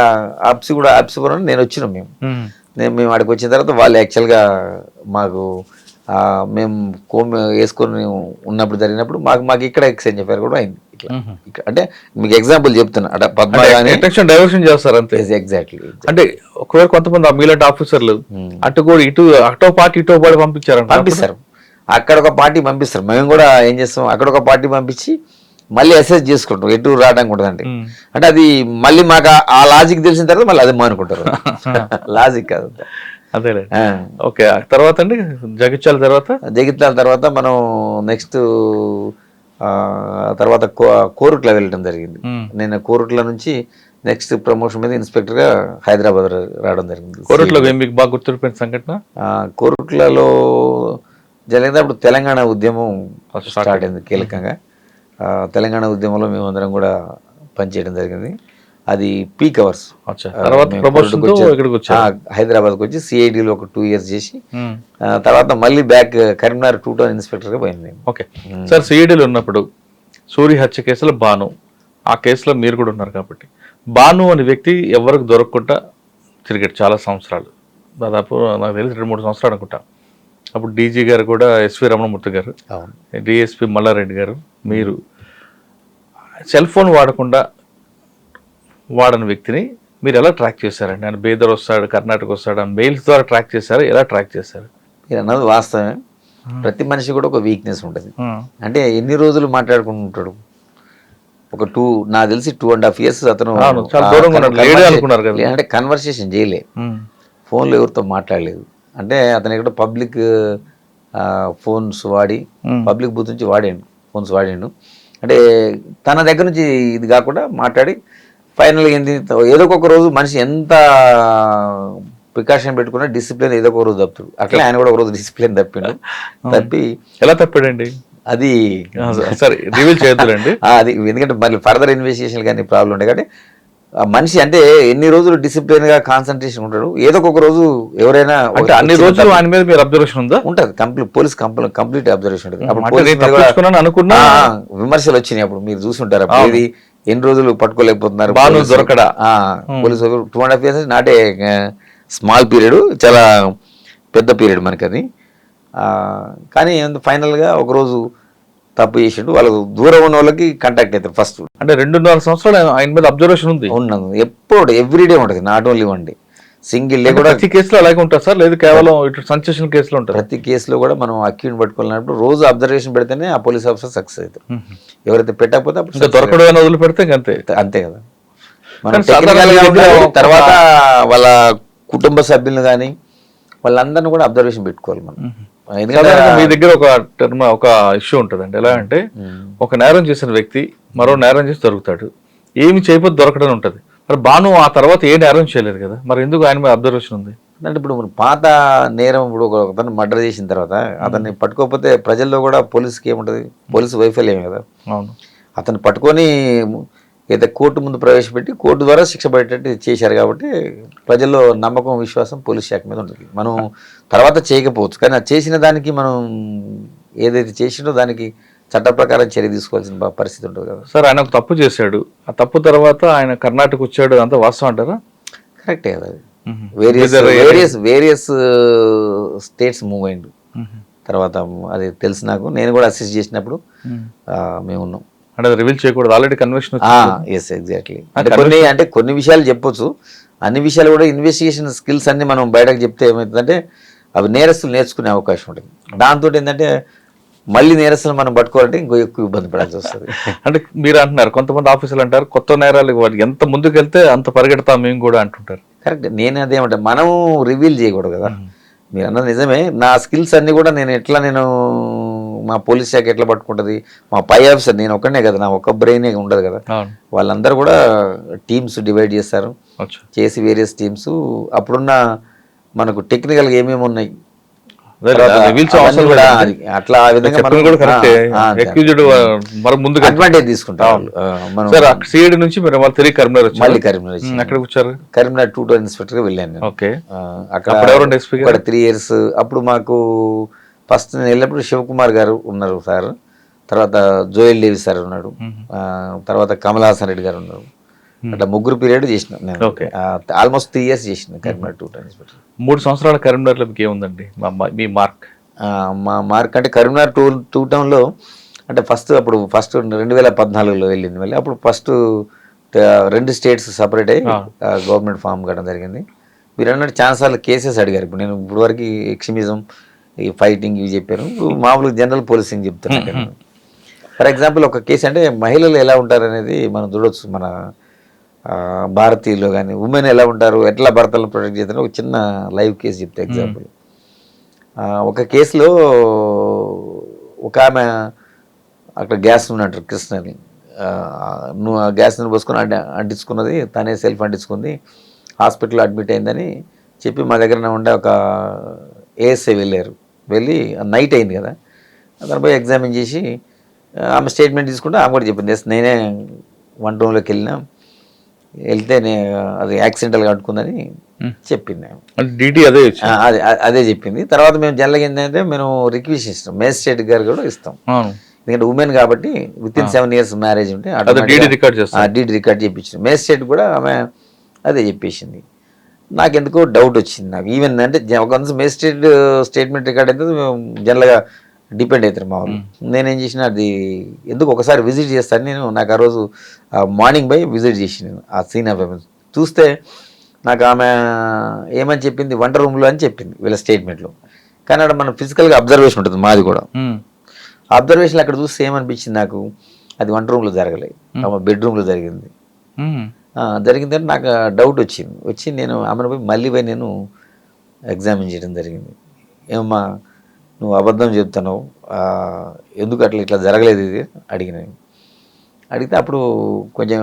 అప్సిపురం నేను వచ్చినాం మేము అక్కడికి వచ్చిన తర్వాత వాళ్ళు యాక్చువల్గా మాకు మేము వేసుకొని ఉన్నప్పుడు జరిగినప్పుడు మాకు ఇక్కడ ఎక్స్చేంజ్ చెప్పారు కూడా అయింది. ఇట్లా అంటే మీకు ఎగ్జాంపుల్ చెప్తున్నా, అంటే అటెన్షన్ డైవర్షన్ చేస్తారు అంతే. ఎగ్జాక్ట్లీ. అంటే ఒకవేళ కొంతమంది మీలాంటి ఆఫీసర్లు అటు కూడా అటో పార్టీ పంపిస్తారు, అక్కడ ఒక పార్టీ పంపిస్తారు. మేము కూడా ఏం చేస్తాం, అక్కడ ఒక పార్టీ పంపించి మళ్ళీ అసెస్ చేసుకుంటాం ఎటు రావడానికి ఉంటుందండి. అంటే అది మళ్ళీ మాకు ఆ లాజిక్ తెలిసిన తర్వాత మళ్ళీ అదే మానుకుంటారు. లాజిక్ కాదు అదే. ఓకే, తర్వాత అండి జగిత్యాల తర్వాత మనం నెక్స్ట్ తర్వాత కోరుట్ల వెళ్ళడం జరిగింది. నేను కోరుట్ల నుంచి నెక్స్ట్ ప్రమోషన్ మీద ఇన్స్పెక్టర్ గా హైదరాబాద్ రావడం జరిగింది. కోరుట్లలో మీకు బాగా గుర్తుపెట్టిన సంఘటన? కోరుట్లలో జరిగింది అప్పుడు తెలంగాణ ఉద్యమం స్టార్ట్ అయింది కీలకంగా. తెలంగాణ ఉద్యమంలో మేమందరం కూడా పనిచేయడం జరిగింది. అది పీక్ అవర్స్. హైదరాబాద్కి వచ్చి సిఐడిలో ఒక 2 years చేసి తర్వాత మళ్ళీ బ్యాక్ కరీంనగర్ 2 టౌన్ ఇన్స్పెక్టర్గా పోయింది. ఓకే సార్, సిఐడిలో ఉన్నప్పుడు సూరి హత్య కేసులో బాను, ఆ కేసులో మీరు కూడా ఉన్నారు కాబట్టి, బాను అనే వ్యక్తి ఎవరికి దొరకకుండా తిరిగాడు చాలా సంవత్సరాలు, దాదాపు నాకు తెలిసి 2-3 సంవత్సరాలు అనుకుంటా. అప్పుడు డీజీ గారు కూడా ఎస్వి రమణమూర్తి గారు, డిఎస్పి మల్లారెడ్డి గారు, మీరు సెల్ ఫోన్ వాడని వ్యక్తిని మీరు ఎలా ట్రాక్ చేశారండి? ఆయన బేదర్ వస్తాడు, కర్ణాటక వస్తాడు, మెయిల్స్ ద్వారా ట్రాక్ చేశారు, ఎలా ట్రాక్ చేశారు? మీరు అన్నది వాస్తవమే. ప్రతి మనిషి కూడా ఒక వీక్నెస్ ఉంటుంది. అంటే ఎన్ని రోజులు మాట్లాడుకుంటుంటాడు, నాకు తెలిసి 2.5 years అతను అంటే కన్వర్సేషన్ చేయలే, ఫోన్లో ఎవరితో మాట్లాడలేదు. అంటే అతను ఇక్కడ పబ్లిక్ ఫోన్స్ వాడి పబ్లిక్ బూత్ నుంచి ఫోన్స్ వాడిండు. అంటే తన దగ్గర నుంచి ఇది కాకుండా మాట్లాడి ఫైనల్గా ఏంది, ఏదో ఒక రోజు మనిషి ఎంత ప్రికాషన్ పెట్టుకున్నా డిసిప్లిన్ ఏదో ఒక రోజు తప్పుతాడు. అట్లా ఆయన కూడా ఒక రోజు డిసిప్లిన్ తప్పి ఎలా తప్పాడండి అది సరే రివీల్ చేయొద్దులండి. అది ఎందుకంటే మళ్ళీ ఫర్దర్ ఇన్వెస్టిగేషన్ కానీ ప్రాబ్లం ఉండే కాబట్టి మనిషి అంటే ఎన్ని రోజులు డిసిప్లిన్ గా కాన్సన్ట్రేషన్ ఉంటాడు, ఏదో ఒక రోజు ఎవరైనా అంటే అన్ని రోజులు ఆయన మీద మీరు అబ్జర్వేషన్ ఉందా? ఉంటుంది, పోలీస్ కంప్లీట్ అబ్జర్వేషన్ ఉంటుంది. అనుకున్నా విమర్శలు వచ్చినాయి అప్పుడు, మీరు చూసుంటారు. అప్పుడు ఇది ఎన్ని రోజులు పట్టుకోలేకపోతున్నారు, దొరకడా పోలీసు 2.5 years నాటే స్మాల్ పీరియడ్, చాలా పెద్ద పీరియడ్ మనకి అది. కానీ ఫైనల్గా ఒకరోజు తప్పు చేసిండు, వాళ్ళకు దూరం ఉన్న వాళ్ళకి కాంటాక్ట్ అవుతారు ఫస్ట్. అంటే 2.5 సంవత్సరాలు ఆయన మీద అబ్జర్వేషన్ ఉంది, ఉన్నది ఎప్పుడు ఎవ్రీడే ఉంటుంది, not only 1 day. Single day కూడా ప్రతి కేసులో అలాగే ఉంటుంది సార్, లేదు కేవలం ఇటు సెన్సేషన్ కేసులో ఉంటుంది? ప్రతి కేసులో కూడా మనం అక్యూని పట్టుకోవాలన్నప్పుడు రోజు అబ్జర్వేషన్ పెడితేనే ఆ పోలీస్ ఆఫీసర్ సక్సెస్ అవుతారు. ఎవరైతే పెట్టకపోతే అప్పుడు దొరకడం వదిలి పెడితే అంతే కదా. మనం తర్వాత వాళ్ళ కుటుంబ సభ్యులను కానీ వాళ్ళందరినీ కూడా అబ్జర్వేషన్ పెట్టుకోవాలి మనం. మీ దగ్గర ఒక ఇష్యూ ఉంటుందండి, ఎలా అంటే ఒక నేరం చేసిన వ్యక్తి మరో నేరం చేసి దొరుకుతాడు, ఏమి చేయకపోతే దొరకడం ఉంటుంది. మరి బాను ఆ తర్వాత ఏ నేరం చేయలేదు కదా, మరి ఎందుకు ఆయన మీద అబ్జర్వేషన్ ఉంది? అంటే ఇప్పుడు పాత నేరం, ఇప్పుడు ఒకతను మర్డర్ చేసిన తర్వాత అతన్ని పట్టుకోకపోతే ప్రజల్లో కూడా పోలీసుకి ఏముంటుంది, పోలీసు వైఫల్యం కదా. అవును, అతను పట్టుకొని అయితే కోర్టు ముందు ప్రవేశపెట్టి కోర్టు ద్వారా శిక్ష పడేటట్టు చేశారు కాబట్టి ప్రజల్లో నమ్మకం విశ్వాసం పోలీస్ శాఖ మీద ఉంటుంది. మనం తర్వాత చేయకపోవచ్చు కానీ అది చేసిన దానికి మనం ఏదైతే చేసిండో దానికి చట్ట ప్రకారం చర్య తీసుకోవాల్సిన పరిస్థితి ఉంటుంది కదా. సార్ ఆయన ఒక తప్పు చేశాడు, ఆ తప్పు తర్వాత ఆయన కర్ణాటక వచ్చాడు, అంతా వాస్తవం అంటారా? కరెక్టే కదా. వేరియస్ స్టేట్స్ మూవ్ అయిండు తర్వాత అది తెలుసు నాకు. నేను కూడా అసిస్ట్ చేసినప్పుడు మేము ఉన్నాం. అంటే అది రివీల్ చేయకూడదు, ఆల్రెడీ కన్వెన్షన్. Yes exactly. అంటే కొన్ని విషయాలు చెప్పొచ్చు, అన్ని విషయాలు కూడా ఇన్వెస్టిగేషన్ స్కిల్స్ అన్ని మనం బయటకు చెప్తే ఏమవుతుందంటే అవి నేరస్తులు నేర్చుకునే అవకాశం ఉంటుంది. దాంతో ఏంటంటే మళ్ళీ నేరస్తులు మనం పట్టుకోవాలంటే ఇంకో ఎక్కువ ఇబ్బంది పడాల్సి వస్తుంది. అంటే మీరు అంటున్నారు, కొంతమంది ఆఫీసులు అంటారు కొత్త నేరాలు వాటికి ఎంత ముందుకు వెళ్తే అంత పరిగెడతాం మేము కూడా అంటుంటారు. కరెక్ట్. నేను అదేమంటే మనం రివీల్ చేయకూడదు కదా. మీరు అన్నది నిజమే. నా స్కిల్స్ అన్నీ కూడా నేను మా పోలీస్ శాఖ ఎట్లా పట్టుకుంటుంది, మా పై ఆఫీసర్ నేను ఒక్కనే కదా, నా ఒక్క బ్రెయినే ఉండదు కదా. వాళ్ళందరూ కూడా టీమ్స్ డివైడ్ చేస్తారు, చేసి వేరియస్ టీమ్స్ అప్పుడున్న మనకు టెక్నికల్గా ఏమేమి ఉన్నాయి అట్లా ఆ విధంగా అడ్వాంటేజ్ తీసుకుంటాం. కరీంనగర్ 2 టౌన్ ఇన్స్పెక్టర్ గా వెళ్ళాను. అక్కడ 3 years. అప్పుడు మాకు ఫస్ట్ నేను వెళ్ళినప్పుడు శివకుమార్ గారు ఉన్నారు సార్, తర్వాత జోయల్ డేవి సార్ ఉన్నాడు, తర్వాత కమల్ హాసన్ రెడ్డి గారు ఉన్నారు. అట్లా 3 పీరియడ్ చేసిన నేను. ఆల్మోస్ట్ 3 years చేసిన కరీంనగర్ 2 టౌన్ ఇన్స్పెక్టర్. 3 సంవత్సరాల కరీంనగర్లో మీకు ఏముందండి మీ మార్క్? మా మార్క్ అంటే కరీంనగర్ 2 టౌన్లో అంటే ఫస్ట్ 2014లో వెళ్ళింది. అప్పుడు ఫస్ట్ 2 స్టేట్స్ సపరేట్ అయ్యి గవర్నమెంట్ ఫామ్ కావడం జరిగింది. మీరు అన్నట్టు చాలాసార్లు కేసెస్ అడిగారు. ఇప్పుడు నేను ఇప్పుడు వరకు ఎక్స్ట్రీమిజం, ఈ ఫైటింగ్ ఇవి చెప్పాను. మామూలుగా జనరల్ పోలీసింగ్ చెప్తున్నాను. ఫర్ ఎగ్జాంపుల్ ఒక కేసు అంటే మహిళలు ఎలా ఉంటారు అనేది మనం చూడవచ్చు. మన భారతీయులు కానీ ఉమెన్ ఎలా ఉంటారు, ఎట్లా భర్తలను ప్రొటెక్ట్ చేస్తారో ఒక చిన్న లైవ్ కేసు చెప్తే ఎగ్జాంపుల్. ఒక కేసులో ఒక ఆమె అక్కడ గ్యాస్ ఉన్నట్టు కృష్ణని నువ్వు ఆ గ్యాస్ని పోసుకొని అంటించుకున్నది, తనే సెల్ఫ్ అంటించుకుంది, హాస్పిటల్లో అడ్మిట్ అయిందని చెప్పి మా దగ్గర ఉండే ఒక ఏఎస్ఐ వెళ్ళి నైట్ అయింది కదా, అతను పోయి ఎగ్జామిన్ చేసి ఆమె స్టేట్మెంట్ తీసుకుంటే ఆమె కూడా చెప్పింది నేనే 1 roomలోకి వెళ్తే అది యాక్సిడెంటల్గా అంటుకుందని చెప్పింది. అదే చెప్పింది. తర్వాత మేము జనరల్గా ఏంటంటే మేము రిక్వెస్ట్ ఇస్తాం, మేజిస్ట్రేట్ గారు కూడా ఇస్తాం. ఎందుకంటే ఉమెన్ కాబట్టి వితిన్ 7 years మ్యారేజ్ ఉంటే డీడీ రికార్డ్ చేయించాం. మేజిస్ట్రేట్ కూడా ఆమె అదే చెప్పేసింది. నాకెందుకో డౌట్ వచ్చింది. నాకు ఈవెన్ అంటే ఒక మేజిస్ట్రేట్ స్టేట్మెంట్ రికార్డ్ అయితే జనరల్గా డిపెండ్ అవుతారు మా వాళ్ళు. నేనేం చేసిన అది ఎందుకు ఒకసారి విజిట్ చేస్తాను నేను. నాకు ఆ రోజు మార్నింగ్ బై విజిట్ చేసి ఆ సీన్ ఆఫ్ ఎవిడెన్స్ చూస్తే నాకు ఆమె ఏమని చెప్పింది, 1 roomలో అని చెప్పింది వీళ్ళ స్టేట్మెంట్లో. కానీ అక్కడ మనం ఫిజికల్గా అబ్జర్వేషన్ ఉంటుంది మాది కూడా. అబ్జర్వేషన్ అక్కడ చూస్తే ఏమనిపించింది నాకు, అది 1 roomలో జరగలేదు, ఆమె బెడ్రూమ్లో జరిగింది. జరిగిందంటే నాకు డౌట్ వచ్చి నేను ఆమెను మళ్ళీ పోయి నేను ఎగ్జామిన్ చేయడం జరిగింది. ఏమమ్మా నువ్వు అబద్ధం చెప్తున్నావు, ఎందుకు ఇట్లా జరగలేదు ఇది అడిగితే అప్పుడు కొంచెం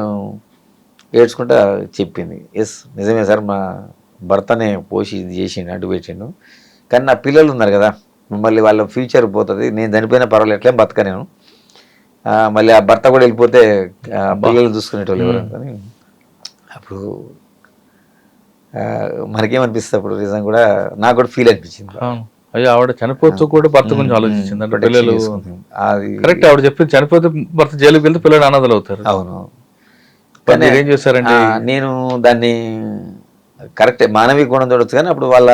ఏడ్చుకుంటా చెప్పింది, ఎస్ నిజమే సార్, మా భర్తనే పోసి ఇది చేసిండు, అడ్డు పెట్టిండు, కానీ నా పిల్లలు ఉన్నారు కదా, మళ్ళీ వాళ్ళ ఫ్యూచర్ పోతుంది, నేను చనిపోయినా పర్వాలేదు ఎట్లేం బతక నేను, మళ్ళీ ఆ భర్త కూడా వెళ్ళిపోతే పిల్లలు చూసుకునేటోళ్ళు ఎవరంటే అప్పుడు మనకేమనిపిస్తుంది, అప్పుడు నిజం కూడా నాకు కూడా ఫీల్ అనిపించింది. అయ్యో ఆవిడ చనిపోతూ కూడా భర్త గురించి ఆలోచించింది అంటే పిల్లలు కరెక్ట్. ఆవిడ చెప్పింది చనిపోతే భర్త జైలుకి వెళ్తే పిల్లలు అనాథలు అవుతారు. అవును. కానీ ఏం చేశారండి, నేను దాన్ని కరెక్టే మానవీయ గుణం చూడొచ్చు. కానీ అప్పుడు వాళ్ళ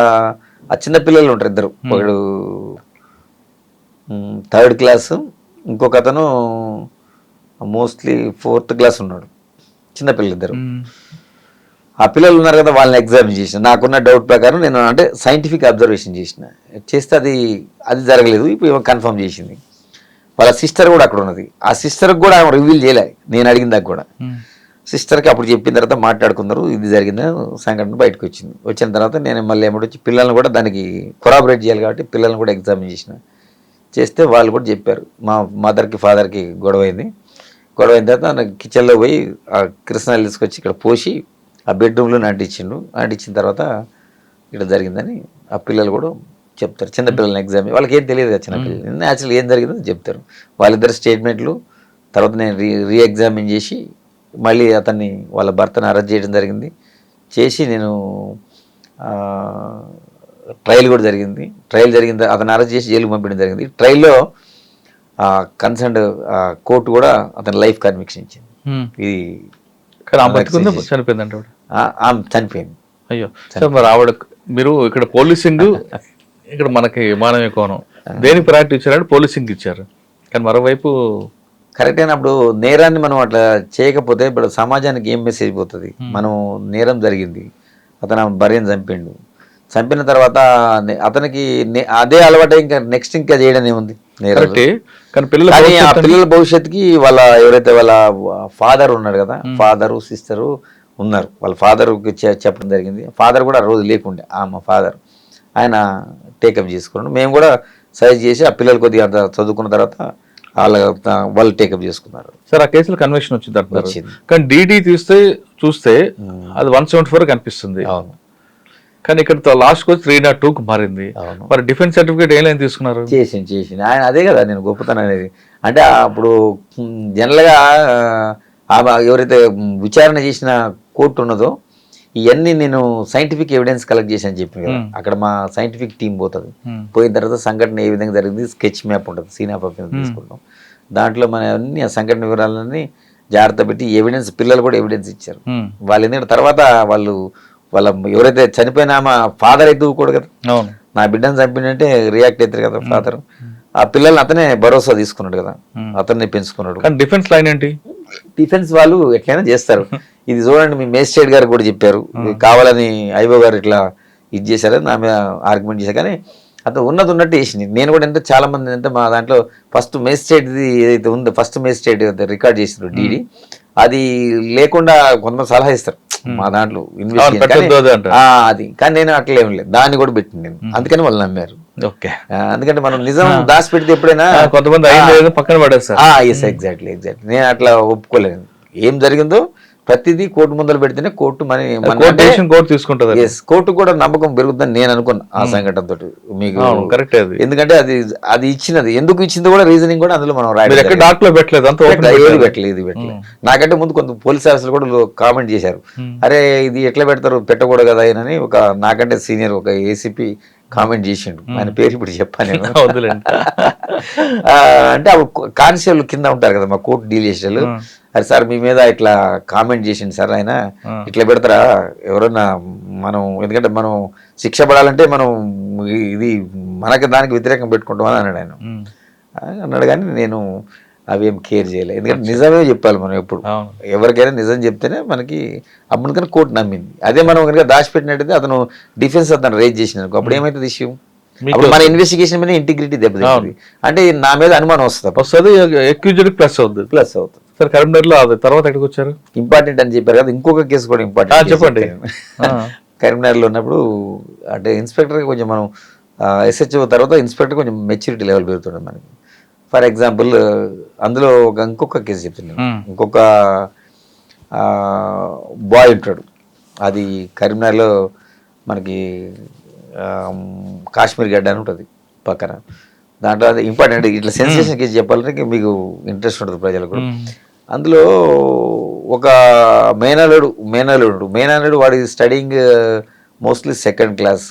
ఆ చిన్న పిల్లలు ఉంటారు ఇద్దరు, ఒకడు 3rd class, ఇంకొక అతను మోస్ట్లీ 4th class ఉన్నాడు. చిన్నపిల్లలు ఇద్దరు. ఆ పిల్లలు ఉన్నారు కదా, వాళ్ళని ఎగ్జామిన్ చేసిన. నాకున్న డౌట్ ప్రకారం నేను అంటే సైంటిఫిక్ అబ్జర్వేషన్ చేస్తే అది జరగలేదు. ఇప్పుడు కన్ఫర్మ్ చేసింది. వాళ్ళ సిస్టర్ కూడా అక్కడ ఉన్నది. ఆ సిస్టర్కి కూడా ఆమె రివీల్ చేయలే, నేను అడిగిన దాకా కూడా. సిస్టర్కి అప్పుడు చెప్పిన తర్వాత మాట్లాడుకున్నారు, ఇది జరిగింది సంఘటన బయటకు వచ్చిన తర్వాత నేను మళ్ళీ ఏమిటొచ్చి పిల్లల్ని కూడా దానికి కొరాబరేట్ చేయాలి కాబట్టి పిల్లల్ని కూడా ఎగ్జామిన్ చేస్తే వాళ్ళు కూడా చెప్పారు, మా మదర్కి ఫాదర్కి గొడవైన తర్వాత కిచెన్లో పోయి ఆ కృష్ణాలు తీసుకొచ్చి ఇక్కడ పోసి ఆ బెడ్రూమ్లో అంటించిన తర్వాత ఇక్కడ జరిగిందని ఆ పిల్లలు కూడా చెప్తారు. చిన్నపిల్లలని ఎగ్జామ్ వాళ్ళకి ఏం తెలియదు కదా, చిన్నపిల్లలు న్యాచురల్ ఏం జరిగిందో చెప్తారు. వాళ్ళిద్దరు స్టేట్మెంట్లు తర్వాత నేను రీ ఎగ్జామిన్ చేసి మళ్ళీ అతన్ని వాళ్ళ భర్తను అరెస్ట్ చేయడం జరిగింది. చేసి నేను ట్రయల్ కూడా జరిగింది. ట్రయల్ జరిగింది, అతను అరెస్ట్ చేసి జైలుకు పంపించడం జరిగింది. ట్రయల్లో కన్సర్న్డ్ కోర్టు కూడా అతని లైఫ్ కన్విక్షన్ ఇచ్చింది. ఇది చనిపోయిందంటే ఆమె చనిపోయింది. అయ్యో సార్, మరి ఆవిడ మీరు ఇక్కడ పోలీసింగ్ ఇక్కడ మనకి మానవీయ కోణం దేని ప్రయారిటీ ఇచ్చారంటే పోలీసింగ్ ఇచ్చారు, కానీ మరోవైపు కరెక్ట్ అయినప్పుడు నేరాన్ని మనం అట్లా చేయకపోతే ఇప్పుడు సమాజానికి ఏం మెసేజ్ పోతుంది? మనం నేరం జరిగింది, అతను భార్యను చంపిన తర్వాత అతనికి అదే అలవాటు ఇంకా నెక్స్ట్ ఇంకా చేయడం ఏముంది నేరం. కానీ ఆ పిల్లల భవిష్యత్తుకి వాళ్ళ ఎవరైతే వాళ్ళ ఫాదర్ ఉన్నాడు కదా, ఫాదరు సిస్టరు ఉన్నారు, వాళ్ళ ఫాదర్కి చెప్పడం జరిగింది. ఫాదర్ కూడా రోజు లేకుండే, మా ఫాదర్ ఆయన టేకప్ చేసుకున్నాడు. మేము కూడా సజెస్ట్ చేసి ఆ పిల్లలు కొద్దిగా అంత చదువుకున్న తర్వాత వాళ్ళు టేకప్ చేసుకున్నారు. సార్ ఆ కేసులో కన్విక్షన్ వచ్చింది అంటారు, కానీ డీడీ చూస్తే అది 174 కనిపిస్తుంది. అవును, కానీ ఇక్కడ లాస్ట్ వచ్చి 302కు మారింది. మరి డిఫెన్స్ సర్టిఫికేట్ ఏం లైన్ తీసుకున్నారు? చేసింది ఆయన. అదే కదా నేను గొప్పతనం అనేది. అంటే అప్పుడు జనరల్గా ఎవరైతే విచారణ చేసిన కోర్టు ఉన్నదో ఇవన్నీ నేను సైంటిఫిక్ ఎవిడెన్స్ కలెక్ట్ చేసి అని చెప్పి కదా, అక్కడ మా సైంటిఫిక్ టీం పోతుంది. పోయిన తర్వాత సంఘటన ఏ విధంగా జరిగింది స్కెచ్ మ్యాప్ ఉంటుంది, సీన్ ఆఫ్ అఫెన్స్ తీసుకుంటాం. దాంట్లో మన అన్ని ఆ సంఘటన వివరాలన్నీ జాగ్రత్త పెట్టి ఎవిడెన్స్, పిల్లలు కూడా ఎవిడెన్స్ ఇచ్చారు. వాళ్ళు ఎందుకంటే తర్వాత వాళ్ళ ఎవరైతే చనిపోయినా మా ఫాదర్ అయితే కూడా కదా, నా బిడ్డను చంపినంటే రియాక్ట్ అవుతారు కదా ఫాదర్. ఆ పిల్లల్ని అతనే భరోసా తీసుకున్నాడు కదా, అతన్ని పెంచుకున్నాడు. కానీ డిఫెన్స్ లైన్ ఏంటి? డిఫెన్స్ వాళ్ళు ఎట్లయినా చేస్తారు. ఇది చూడండి, మీ మేజిస్ట్రేట్ గారు కూడా చెప్పారు, కావాలని ఐఓ గారు ఇట్లా ఇది చేశారు, నా మీద ఆర్గ్యుమెంట్ చేశారు. కానీ అతను ఉన్నట్టు వేసింది. నేను కూడా ఎంత చాలా మంది అంటే మా దాంట్లో ఫస్ట్ మేజిస్ట్రేట్ది ఏదైతే ఉందో, ఫస్ట్ మేజిస్ట్రేట్ రికార్డ్ చేసినారు డీడీ, అది లేకుండా కొంతమంది సలహా ఇస్తారు మా దాంట్లో ఇన్వెస్టిగేషన్ అది. కానీ నేను అట్లా ఏం లేదు, దాన్ని కూడా పెట్టింది నేను, అందుకని వాళ్ళు నమ్మారు. ఎందుకంటే మనం నిజం దాచి పెడితే ఎప్పుడైనా కొంతమంది పక్కన పడేస్తారు. ఎగ్జాక్ట్లీ నేను అట్లా ఒప్పుకోలేదు. ఏం జరిగిందో ప్రతిదీ కోర్టు ముందర పెడితేనే కోర్టు కోర్టు తీసుకుంటుంది. కోర్టు కూడా నమ్మకం పెరుగుతుందని నేను అనుకున్నా ఆ సంఘటనతో. మీకు కరెక్ట్, ఎందుకంటే అది ఇచ్చినది ఎందుకు ఇచ్చిందో కూడా రీజనింగ్ కూడా అందులో మనం రాయలేదు. పెట్టలేదు. నాకంటే ముందు కొంత పోలీస్ ఆఫీసర్లు కూడా కామెంట్ చేశారు, అరే ఇది ఎట్లా పెడతారు, పెట్టకూడదు కదా అని. ఒక నాకంటే సీనియర్ ఒక ఏసీపీ కామెంట్ చేసిండు, ఆయన పేరు ఇప్పుడు చెప్పాను నేను. అంటే కానిస్టేబుల్ కింద ఉంటారు కదా మా కోర్టు డీల్ చేసేవాళ్ళు, అరే సార్ మీ మీద ఇట్లా కామెంట్ చేసిండు సార్ ఆయన, ఇట్లా పెడతారా ఎవరన్నా, మనం ఎందుకంటే మనం శిక్ష పడాలంటే మనం ఇది మనకి దానికి వ్యతిరేకం పెట్టుకుంటాం అని అన్నాడు ఆయన. అన్నాడు కానీ నేను అవేం కేర్ చేయలేదు, ఎందుకంటే నిజమే చెప్పాలి మనం ఎప్పుడు. ఎవరికైనా నిజం చెప్తేనే మనకి అప్పుడు కోర్టు నమ్మింది. అదే మనం కనుక దాచిపెట్టినట్టయితే అతను డిఫెన్స్ అతను రేజ్ చేసిన అప్పుడు ఏమైతుంది ఇష్యూ, అప్పుడు మన ఇన్వెస్టిగేషన్ మీద ఇంటిగ్రిటీ దెబ్బతింటుంది. అంటే నా మీద అనుమానం వస్తుంది, ప్లస్ అవుతుంది. సార్ కరీంనగర్లో తర్వాత ఎక్కడికి వచ్చారు? ఇంపార్టెంట్ అని చెప్పారు కదా, ఇంకొక కేసు కూడా ఇంపార్టెంట్ చెప్పండి. కరీంనగర్లో ఉన్నప్పుడు అంటే ఇన్స్పెక్టర్ కొంచెం మనం ఎస్హెచ్ఓ తర్వాత ఇన్స్పెక్టర్ కొంచెం మెచ్యూరిటీ లెవెల్ పెరుగుతుంది మనకి. ఫర్ ఎగ్జాంపుల్ అందులో ఇంకొక కేసు చెప్తున్నాను. ఇంకొక బాయ్ ఉంటాడు, అది కరీంనగర్లో మనకి కాశ్మీర్ గడ్డ అని ఉంటుంది పక్కన. దాంట్లో అది ఇంపార్టెంట్, ఇట్లా సెన్సేషన్ కేసు చెప్పాలంటే మీకు ఇంట్రెస్ట్ ఉంటుంది ప్రజలకు. అందులో ఒక మేనల్లుడు వాడి స్టడీయింగ్ మోస్ట్లీ సెకండ్ క్లాస్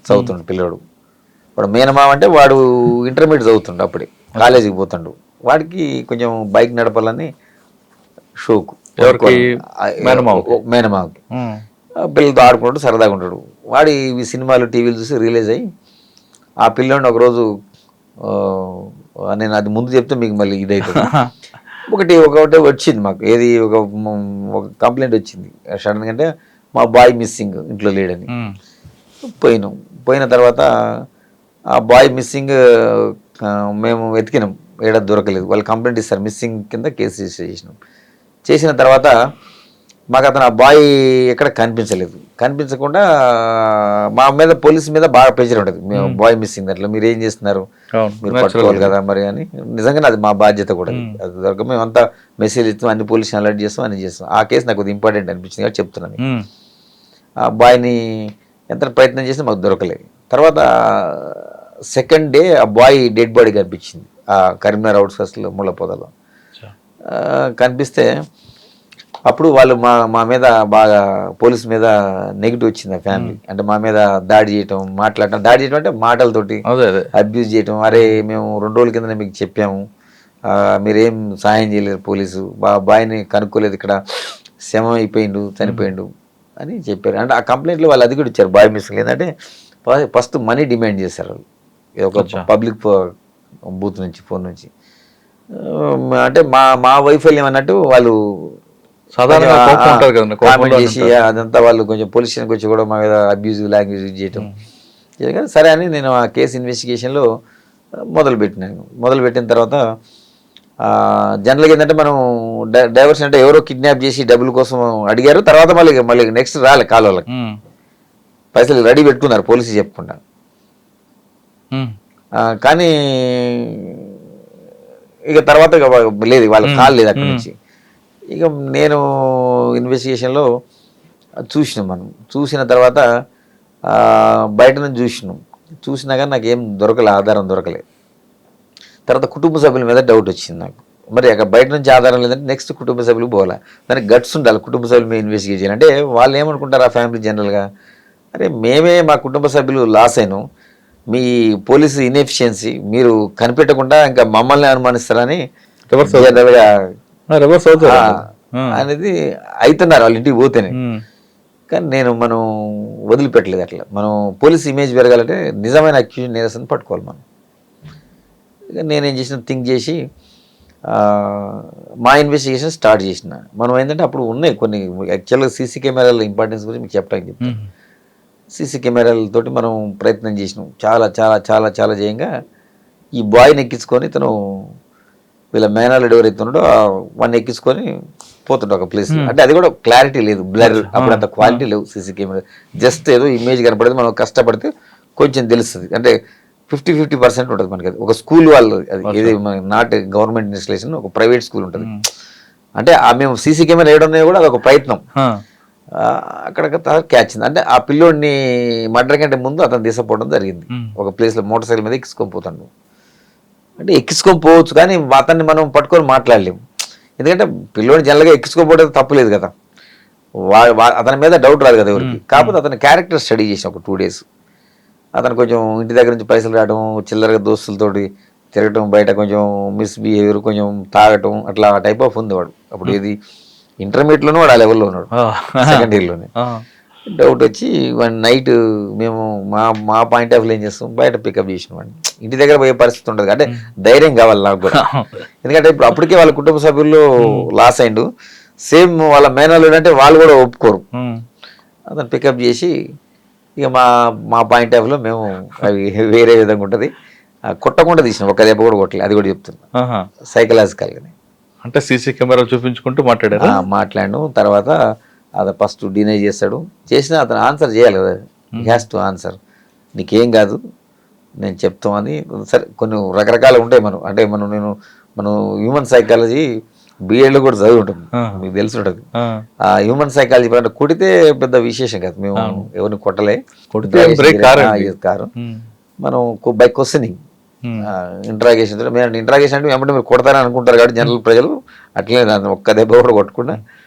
చదువుతుండు పిల్లడు. వాడు మేనమామ అంటే వాడు ఇంటర్మీడియట్ చదువుతుండు, అప్పుడే కాలేజీకి పోతుండు. వాడికి కొంచెం బైక్ నడపాలని షోకు, మేనమామకి పిల్లలతో ఆడుకుంటాడు, సరదాగా ఉంటాడు. వాడి ఈ సినిమాలు టీవీలు చూసి రిలీజ్ అయ్యి ఆ పిల్లోడిని ఒకరోజు, నేను అది ముందు చెప్తే మీకు మళ్ళీ ఇదైతుంది. ఒకటి వచ్చింది మాకు, ఏది ఒక కంప్లైంట్ వచ్చింది సడన్గా, అంటే మా బాయ్ మిస్సింగ్, ఇంట్లో లేడని. పోయిన తర్వాత ఆ బాయ్ మిస్సింగ్ మేము వెతికినాం, ఏడా దొరకలేదు. వాళ్ళు కంప్లైంట్ ఇస్తారు, మిస్సింగ్ కింద కేసు రిజిస్టర్ చేసిన తర్వాత మాకు అతను ఆ బాయ్ ఎక్కడ కనిపించకుండా మా మీద పోలీసు మీద బాగా ప్రెషర్ ఉంటుంది, మేము బాయ్ మిస్సింగ్ దాంట్లో మీరు ఏం చేస్తున్నారు, మీరు పట్టుకోవాలి కదా మరి అని. నిజంగానే అది మా బాధ్యత కూడా, అది దొరక మేము అంతా మెసేజ్ ఇస్తాం, అన్ని పోలీసుని అలర్ట్ చేస్తాం, అన్ని చేస్తాం. ఆ కేసు నాకు కొద్దిగా ఇంపార్టెంట్ అనిపించింది కాబట్టి చెప్తున్నాను. ఆ బాయ్ని ఎంత ప్రయత్నం చేస్తే మాకు దొరకలేదు. తర్వాత సెకండ్ డే ఆ బాయ్ డెడ్ బాడీ కనిపించింది ఆ కరీంనగర్ అవుట్స్కట్స్లో ముళ్ళపొదలో. కనిపిస్తే అప్పుడు వాళ్ళు మా మీద బాగా పోలీస్ మీద నెగిటివ్ వచ్చింది ఆ ఫ్యామిలీ. అంటే మా మీద దాడి చేయటం, మాట్లాడటం, దాడి చేయటం అంటే మాటలతోటి అదే అదే అబ్యూజ్ చేయటం. అరే మేము 2 రోజుల కింద మీకు చెప్పాము, మీరేం సాయం చేయలేరు, పోలీసు బాయ్ని కనుక్కోలేదు, ఇక్కడ శవం అయిపోయిండు, చనిపోయిండు అని చెప్పారు. అంటే ఆ కంప్లైంట్లో వాళ్ళు అది కూడా ఇచ్చారు, బాయ్ మిస్సింగ్. ఏంటంటే ఫస్ట్ మనీ డిమాండ్ చేశారు ఒక పబ్లిక్ బూత్ నుంచి, ఫోన్ నుంచి. అంటే మా వైఫల్యం అన్నట్టు వాళ్ళు సాధారణంగా కోపం ఉంటారు కదండి, కామెంట్ చేసి అదంతా వాళ్ళు కొంచెం పోలీస్ స్టేషన్కి వచ్చి కూడా మా మీద అబ్యూజివ్ లాంగ్వేజ్ యూజ్ చేయటం. సరే అని నేను ఆ కేసు ఇన్వెస్టిగేషన్లో మొదలుపెట్టిన తర్వాత జనరల్గా ఏంటంటే మనం డైవర్షన్ అంటే ఎవరో కిడ్నాప్ చేసి డబ్బుల కోసం అడిగారు, తర్వాత మళ్ళీ నెక్స్ట్ రాలే కాల్ వాళ్ళకి పైసలు రెడీ పెట్టుకున్నారు పోలీసు చెప్పకుండా. కానీ ఇక తర్వాత లేదు, వాళ్ళకి కాల్ లేదు అక్కడి నుంచి. ఇక నేను ఇన్వెస్టిగేషన్లో చూసిన తర్వాత బయట నుంచి చూసినా కానీ నాకేం ఆధారం దొరకలేదు. తర్వాత కుటుంబ సభ్యుల మీద డౌట్ వచ్చింది నాకు. మరి అక్కడ బయట నుంచి ఆధారం లేదంటే నెక్స్ట్ కుటుంబ సభ్యులు పోలే, దానికి గట్స్ ఉండాలి కుటుంబ సభ్యుల మీద ఇన్వెస్టిగేట్ చేయాలి. అంటే వాళ్ళు ఏమనుకుంటారు ఆ ఫ్యామిలీ జనరల్గా, అరే మేమే మా కుటుంబ సభ్యులు లాస్ అయినాం, మీ పోలీసు ఇన్ఎఫిషియన్సీ మీరు కనిపెట్టకుండా ఇంకా మమ్మల్ని అనుమానిస్తారని అనేది అవుతున్నారు వాళ్ళ ఇంటికి పోతేనే. కానీ మనం వదిలిపెట్టలేదు అట్లా. మనం పోలీస్ ఇమేజ్ పెరగాలంటే నిజమైన అక్యూజన్ నేరస్తుని పట్టుకోవాలి మనం. నేనేం చేసిన థింక్ చేసి మా ఇన్వెస్టిగేషన్ స్టార్ట్ చేసిన. మనం ఏంటంటే అప్పుడు ఉన్నాయి కొన్ని యాక్చువల్గా సీసీ కెమెరాల ఇంపార్టెన్స్ గురించి మీకు చెప్పడానికి చెప్తాను. సీసీ కెమెరాలతోటి మనం ప్రయత్నం చేసినాం, చాలా చాలా చాలా చాలా చేయంగా ఈ బాయ్ని ఎక్కించుకొని ఇతను వీళ్ళ మేనల్లుడు ఎవరైతే ఉన్నాడో వాడిని ఎక్కించుకొని పోతుండే ఒక ప్లేస్. అంటే అది కూడా క్లారిటీ లేదు, బ్లర్, అప్పుడు అంత క్వాలిటీ లేవు సీసీ కెమెరా, జస్ట్ ఏదో ఇమేజ్ కనపడేది. మనం కష్టపడితే కొంచెం తెలుస్తుంది, అంటే 50-50% ఉంటుంది మనకి. అది ఒక స్కూల్ వాళ్ళు, అది ఏది నాట్ గవర్నమెంట్ ఇన్స్టిట్యూషన్, ఒక ప్రైవేట్ స్కూల్ ఉంటుంది. అంటే మేము సీసీ కెమెరా వేయడం కూడా అదొక ప్రయత్నం. అక్కడ క్యాచ్ అంటే ఆ పిల్లోడిని మర్డర్ కంటే ముందు అతను తీసుకుపోవడం జరిగింది. ఒక ప్లేస్లో మోటార్ సైకిల్ మీద ఎక్కించుకొని పోతాడు. అంటే ఎక్కించుకొని పోవచ్చు కానీ అతన్ని మనం పట్టుకొని మాట్లాడలేము, ఎందుకంటే పిల్లోడిని జనరల్గా ఎక్కించుకోకపోవడం తప్పులేదు కదా, అతని మీద డౌట్ రాదు కదా ఎవరికి. కాకపోతే అతని క్యారెక్టర్ స్టడీ చేసాం ఒక 2 days. అతను కొంచెం ఇంటి దగ్గర నుంచి పైసలు రావడం, చిల్లరగా దోస్తులతోటి తిరగటం, బయట కొంచెం మిస్బిహేవియర్, కొంచెం తాగటం, అట్లా టైప్ ఆఫ్ ఉంది వాడు. అప్పుడు ఏది ఇంటర్మీడియట్లోనే వాడు ఆ లెవెల్లో ఉన్నాడు, సెకండ్ ఇయర్లోనే. డౌట్ వచ్చి వన్ నైట్ మేము మా పాయింట్ ఆఫ్ వ్యూ ఏం చేస్తాం, బయట పికప్ చేసిన వాడిని. ఇంటి దగ్గర పోయే పరిస్థితి ఉంటుంది, అంటే ధైర్యం కావాలి నాకు కూడా. ఎందుకంటే ఇప్పుడు అప్పటికే వాళ్ళ కుటుంబ సభ్యుల్లో లాస్ అయిండు, సేమ్ వాళ్ళ మేనల్లుడు అంటే వాళ్ళు కూడా ఒప్పుకోరు. అతను పికప్ చేసి ఇక మా పాయింట్ ఆఫ్ వ్యూలో మేము అవి వేరే విధంగా ఉంటుంది, కొట్టకుండా తీసినాం, ఒక దెబ్బ కూడా కొట్టలేదు. అది కూడా చెప్తున్నా సైకలాజికల్గానే. అంటే సీసీ కెమెరా చూపించుకుంటూ మాట్లాడాను. తర్వాత అది ఫస్ట్ డినై చేసినా అతను ఆన్సర్ చేయాలి కదా, హ్యాస్ టు ఆన్సర్, నీకేం కాదు నేను చెప్తామని. సరే కొన్ని రకరకాలు ఉంటాయి. మనం హ్యూమన్ సైకాలజీ బిఎడ్లో కూడా చదివి ఉంటుంది, మీకు తెలిసి ఉంటుంది. ఆ హ్యూమన్ సైకాలజీ అంటే కొడితే పెద్ద విశేషం కాదు, మేము ఎవరిని కొట్టలే, కారు మనం బై క్వశ్చనింగ్ ఇంట్రాగేషన్. ఇంట్రాగేషన్ అంటే ఏమంటే మీరు కొడతారని అనుకుంటారు కాబట్టి జనరల్ ప్రజలు, అట్లనే ఒక్క దెబ్బ కూడా కొట్టకుండా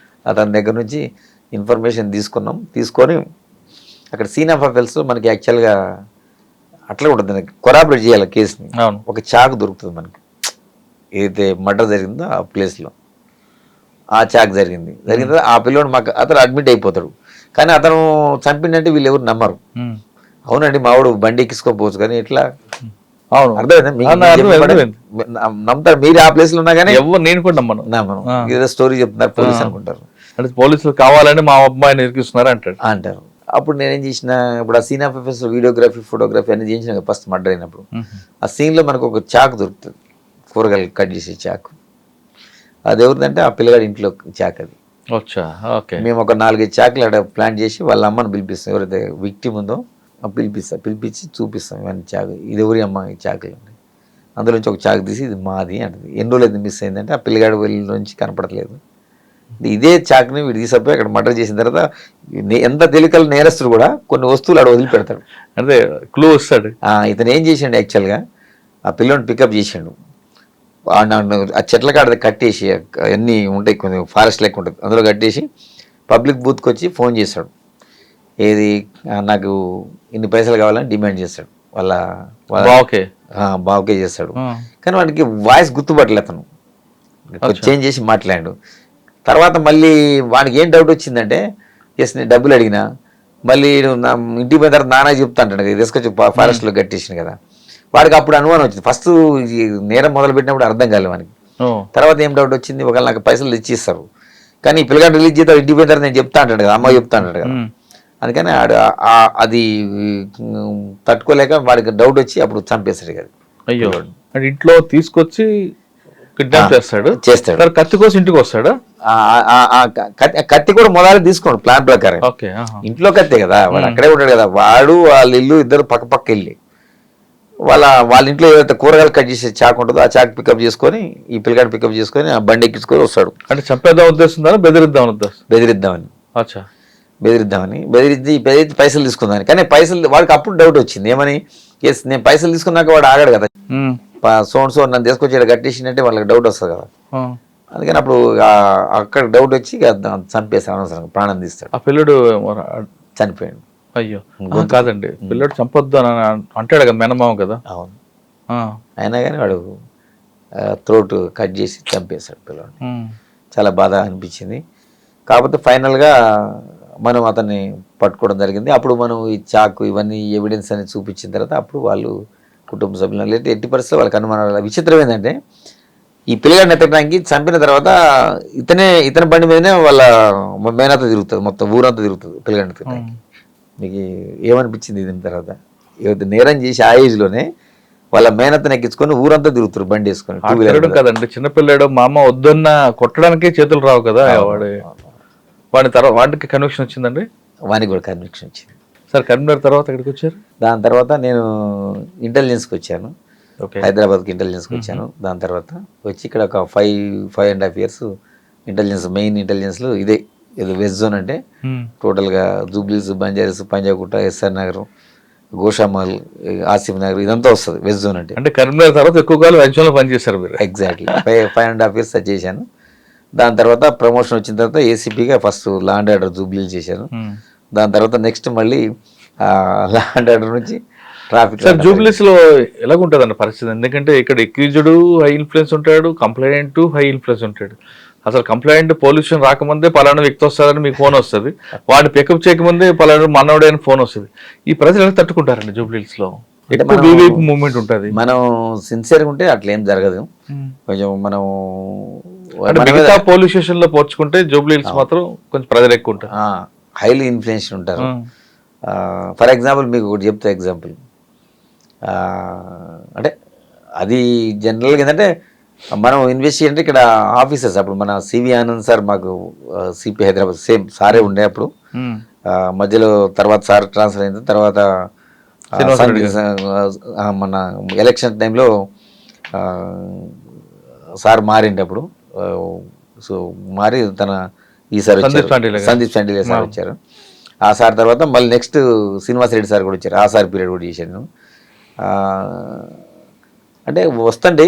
అతని దగ్గర నుంచి ఇన్ఫర్మేషన్ తీసుకొని అక్కడ సీన్ ఆఫ్ అఫెన్స్ మనకి యాక్చువల్గా అట్లా ఉంటుంది, కొరాబరేట్ చేయాలి కేసుని. ఒక చాకు దొరుకుతుంది మనకి, ఏదైతే మర్డర్ జరిగిందో ఆ ప్లేస్లో ఆ చాక్ జరిగింది. ఆ పిల్లోడు అతను అడ్మిట్ అయిపోతాడు, కానీ అతను చంపిందంటే వీళ్ళు ఎవరు నమ్మరు. అవునండి మావాడు బండి ఎక్కించుకోకపోవచ్చు, కానీ ఎట్లా నమ్ముతారు మీరు ఆ ప్లేస్ లో ఉన్నా కానీ నేను కూడా నమ్మను. ఏదో స్టోరీ చెప్తున్నారు పోలీస్ అనుకుంటారు, అంటే పోలీసులు కావాలని మా అబ్బాయిని ఇరికిస్తున్నారు అంటారు. అప్పుడు నేనేం చేసిన, ఇప్పుడు ఆ scene of effects videography photography అన్ని చేసిన ఫస్ట్ మర్డర్ అయినప్పుడు ఆ సీన్ లో మనకు ఒక చాకు దొరుకుతుంది, కూరగాయలు కట్ చేసే చాకు. అది ఎవరిదంటే ఆ పిల్లగాడి ఇంట్లో చాక్. అది మేము ఒక 4-5 చాకులు అక్కడ ప్లాన్ చేసి వాళ్ళ అమ్మని పిలిపిస్తాం, ఎవరైతే విక్టిమ్ ఉందో పిలిపించి చూపిస్తాం ఇవన్నీ చాకు, ఇది ఎవరి అమ్మ ఈ చాకులు. అందులోంచి ఒక చాకు తీసి ఇది మాది అంటది. ఎన్ని రోజులు అయితే మిస్ అయిందంటే ఆ పిల్లగాడి వెళ్ళి నుంచి కనపడట్లేదు, ఇదే చాకుని వీడు తీసుకుపోయి అక్కడ మర్డర్ చేసిన తర్వాత ఎంత తేలికల నేరస్తుడు కూడా కొన్ని వస్తువులు ఆడ వదిలిపెడతాడు, అంటే క్లూ వస్తాడు. ఇతను ఏం చేసిండు యాక్చువల్గా ఆ పిల్లని పికప్ చేసిండు, ఆ చెట్ల కాడ కట్టేసి అన్నీ ఉంటాయి, కొంచెం ఫారెస్ట్ లెక్క ఉంటుంది, అందులో కట్టేసి పబ్లిక్ బూత్కి వచ్చి ఫోన్ చేస్తాడు. ఏది నాకు ఇన్ని పైసలు కావాలని డిమాండ్ చేస్తాడు. వాళ్ళ బావకే చేస్తాడు. కానీ వాడికి వాయిస్ గుర్తుపట్టలే, అతను చేంజ్ చేసి మాట్లాడాడు. తర్వాత మళ్ళీ వాడికి ఏం డౌట్ వచ్చిందంటే, ఎస్ నేను డబ్బులు అడిగినా, మళ్ళీ నా ఇంటికి పోయిన తర్వాత నాన్న చెప్తా అంటాడు కదా, తీసుకొచ్చి ఫారెస్ట్లో కట్టేసింది కదా. వాడికి అప్పుడు అనుమానం వచ్చింది. ఫస్ట్ నేరం మొదలు పెట్టినప్పుడు అర్థం కాలేదు వానికి. తర్వాత ఏం డౌట్ వచ్చింది, ఒకవేళ నాకు పైసలు తెచ్చిస్తారు, కానీ ఈ పిల్లగాడు రిలీజ్ చేద్దాం ఇంటికి పోయిన తర్వాత నేను చెప్తా అంటాడు కదా, అమ్మ చెప్తా అంటాడు కదా. అందుకని అది తట్టుకోలేక వాడికి డౌట్ వచ్చి అప్పుడు చంపేస్తాడు కదా. అయ్యో, ఇంట్లో తీసుకొచ్చి కిడ్నాప్ చేస్తాడు. కత్తి కోసం ఇంటికి వస్తాడా? కత్తి కూడా మొదలు తీసుకోండి ప్లాన్ ప్రకారం. ఇంట్లో కత్తే కదా, వాడు అక్కడే ఉంటాడు కదా. వాడు వాళ్ళ ఇల్లు ఇద్దరు పక్క వెళ్ళి వాళ్ళ ఇంట్లో ఏదైతే కూరగాయలు కట్ చేసే చాకు ఉంటుందో ఆ చాకు పికప్ చేసుకొని ఈ పిల్లగాడు పికప్ చేసుకొని ఆ బండి ఎక్కించుకొని వస్తాడు. అంటే చంపేద్దాం ఉద్దేశం, బెదిరిద్దామని బెదిరించి పైసలు తీసుకుందామని. కానీ పైసలు వాడికి అప్పుడు డౌట్ వచ్చింది, ఏమని, ఎస్ నేను పైసలు తీసుకున్నాక వాడు ఆగాడు కదా, సో నన్ను తీసుకొచ్చి కట్టేసిందంటే వాళ్ళకి డౌట్ వస్తుంది కదా. అందుకని అప్పుడు అక్కడ డౌట్ వచ్చి చంపేస్తాడు, అనవసరంగా ప్రాణం తీస్తాడు. ఆ పిల్లడు చనిపోయాడు. అయ్యో కాదండి, పిల్లడు చంపొద్దు అని అంటాడు కదా మేనమామ కదా. అవును, అయినా కానీ వాడు థ్రోట్ కట్ చేసి చంపేశాడు పిల్లడు. చాలా బాధ అనిపించింది. కాకపోతే ఫైనల్గా మనం అతన్ని పట్టుకోవడం జరిగింది. అప్పుడు మనం ఈ చాకు ఇవన్నీ ఎవిడెన్స్ అని చూపించిన తర్వాత అప్పుడు వాళ్ళు కుటుంబ సభ్యులు లేదా ఎట్టి పరిస్థితుల్లో వాళ్ళకి అనుమానాలు. విచిత్రం ఏంటంటే ఈ పిల్లగాడిని ఎత్తడానికి చంపిన తర్వాత ఇతని బండి మీదనే వాళ్ళ మేనత తిరుగుతుంది, మొత్తం ఊరంతా తిరుగుతుంది పిల్లగాడిని ఎత్తడానికి. మీకు ఏమనిపించింది దీని తర్వాత? నేరం చేసి ఆ ఏజ్లోనే వాళ్ళ మేనతను ఎక్కించుకొని ఊరంతా తిరుగుతారు బండి వేసుకొని. కదండి చిన్నపిల్లాడు, మా అమ్మ వద్దన్న కొట్టడానికి చేతులు రావు కదా. వాడి తర్వాత వాడికి కన్విక్షన్ వచ్చిందండి. వానికి కూడా కన్విక్షన్ వచ్చింది. సార్ కరీంనగర్ తర్వాత ఎక్కడికి వచ్చారు? దాని తర్వాత నేను ఇంటెలిజెన్స్కి వచ్చాను, హైదరాబాద్కి ఇంటెలిజెన్స్కి వచ్చాను. దాని తర్వాత వచ్చి ఇక్కడ ఒక 5.5 years ఇంటెలిజెన్స్, మెయిన్ ఇంటెలిజెన్స్లో ఇదే వెస్ట్ జోన్. అంటే టోటల్గా జూబ్లీస్, బంజారాస్, పంజాగుట్ట, ఎస్ఆర్ నగర్, గోషామాల్, ఆసిఫ్ నగర్ ఇదంతా వస్తుంది వెస్ట్ జోన్ అంటే. అంటే కరీంనగర్ తర్వాత ఎక్కువ కాలం వెస్ట్ జోన్లో పనిచేశారు మీరు? ఎగ్జాక్ట్లీ 5.5 years చేశాను. దాని తర్వాత ప్రమోషన్ వచ్చిన తర్వాత ఏసీపీగా ఫస్ట్ లా అండ్ ఆర్డర్ జూబ్లీలు చేశాను. దాని తర్వాత నెక్స్ట్ మళ్ళీ లా అండ్ ఆర్డర్ నుంచి ట్రాఫిక్. సార్ జూబ్లీస్ లో ఎలాగుంటుంది అన్న పరిస్థితి? ఎందుకంటే ఇక్కడ ఎక్యూజ్డ్ హై ఇన్ఫ్లుయెన్స్ ఉంటాడు, కంప్లైంట్ హై ఇన్ఫ్లుయెన్స్ ఉంటాడు. అసలు కంప్లైంట్ పొల్యూషన్ రాకముందే పలానా వ్యక్తి వస్తారని మీకు ఫోన్ వస్తుంది, వాడిని పికప్ చేయకముందే పలానా మనోడే అని ఫోన్ వస్తుంది. ఈ ప్రజలు ఎలా తట్టుకుంటారండి జూబ్లీస్ లో? మూవ్మెంట్ ఉంటుంది. మనం సిన్సియర్గా ఉంటే అట్లా ఏం జరగదు. కొంచెం మనం మిగతా పోలీస్ స్టేషన్ లో పోల్చుకుంటే జూబ్లీస్ మాత్రం కొంచెం ప్రజలు ఎక్కువ ఉంటారు, హైలీ ఇన్ఫ్లుయెన్స్ ఉంటారు. ఫర్ ఎగ్జాంపుల్ మీకు ఒకటి చెప్తా ఎగ్జాంపుల్. అంటే అది జనరల్గా ఏంటంటే మనం ఇన్వెస్టిగేట్ అంటే ఇక్కడ ఆఫీసర్స్, అప్పుడు మన సివి ఆనంద్ సార్ మాకు సిపి హైదరాబాద్ సేమ్ సారే ఉండే అప్పుడు. మధ్యలో తర్వాత సార్ ట్రాన్స్ఫర్ అయిన తర్వాత మన ఎలక్షన్ టైంలో సార్ మారిండే అప్పుడు. సో మారి తన ఈసారి సందీప్ చాండిలే సార్ వచ్చారు. ఆ సార్ తర్వాత మళ్ళీ నెక్స్ట్ శ్రీనివాస్ రెడ్డి సార్ కూడా వచ్చారు. ఆ సార్ పీరియడ్ కూడా చేశాను. అంటే వస్తుండే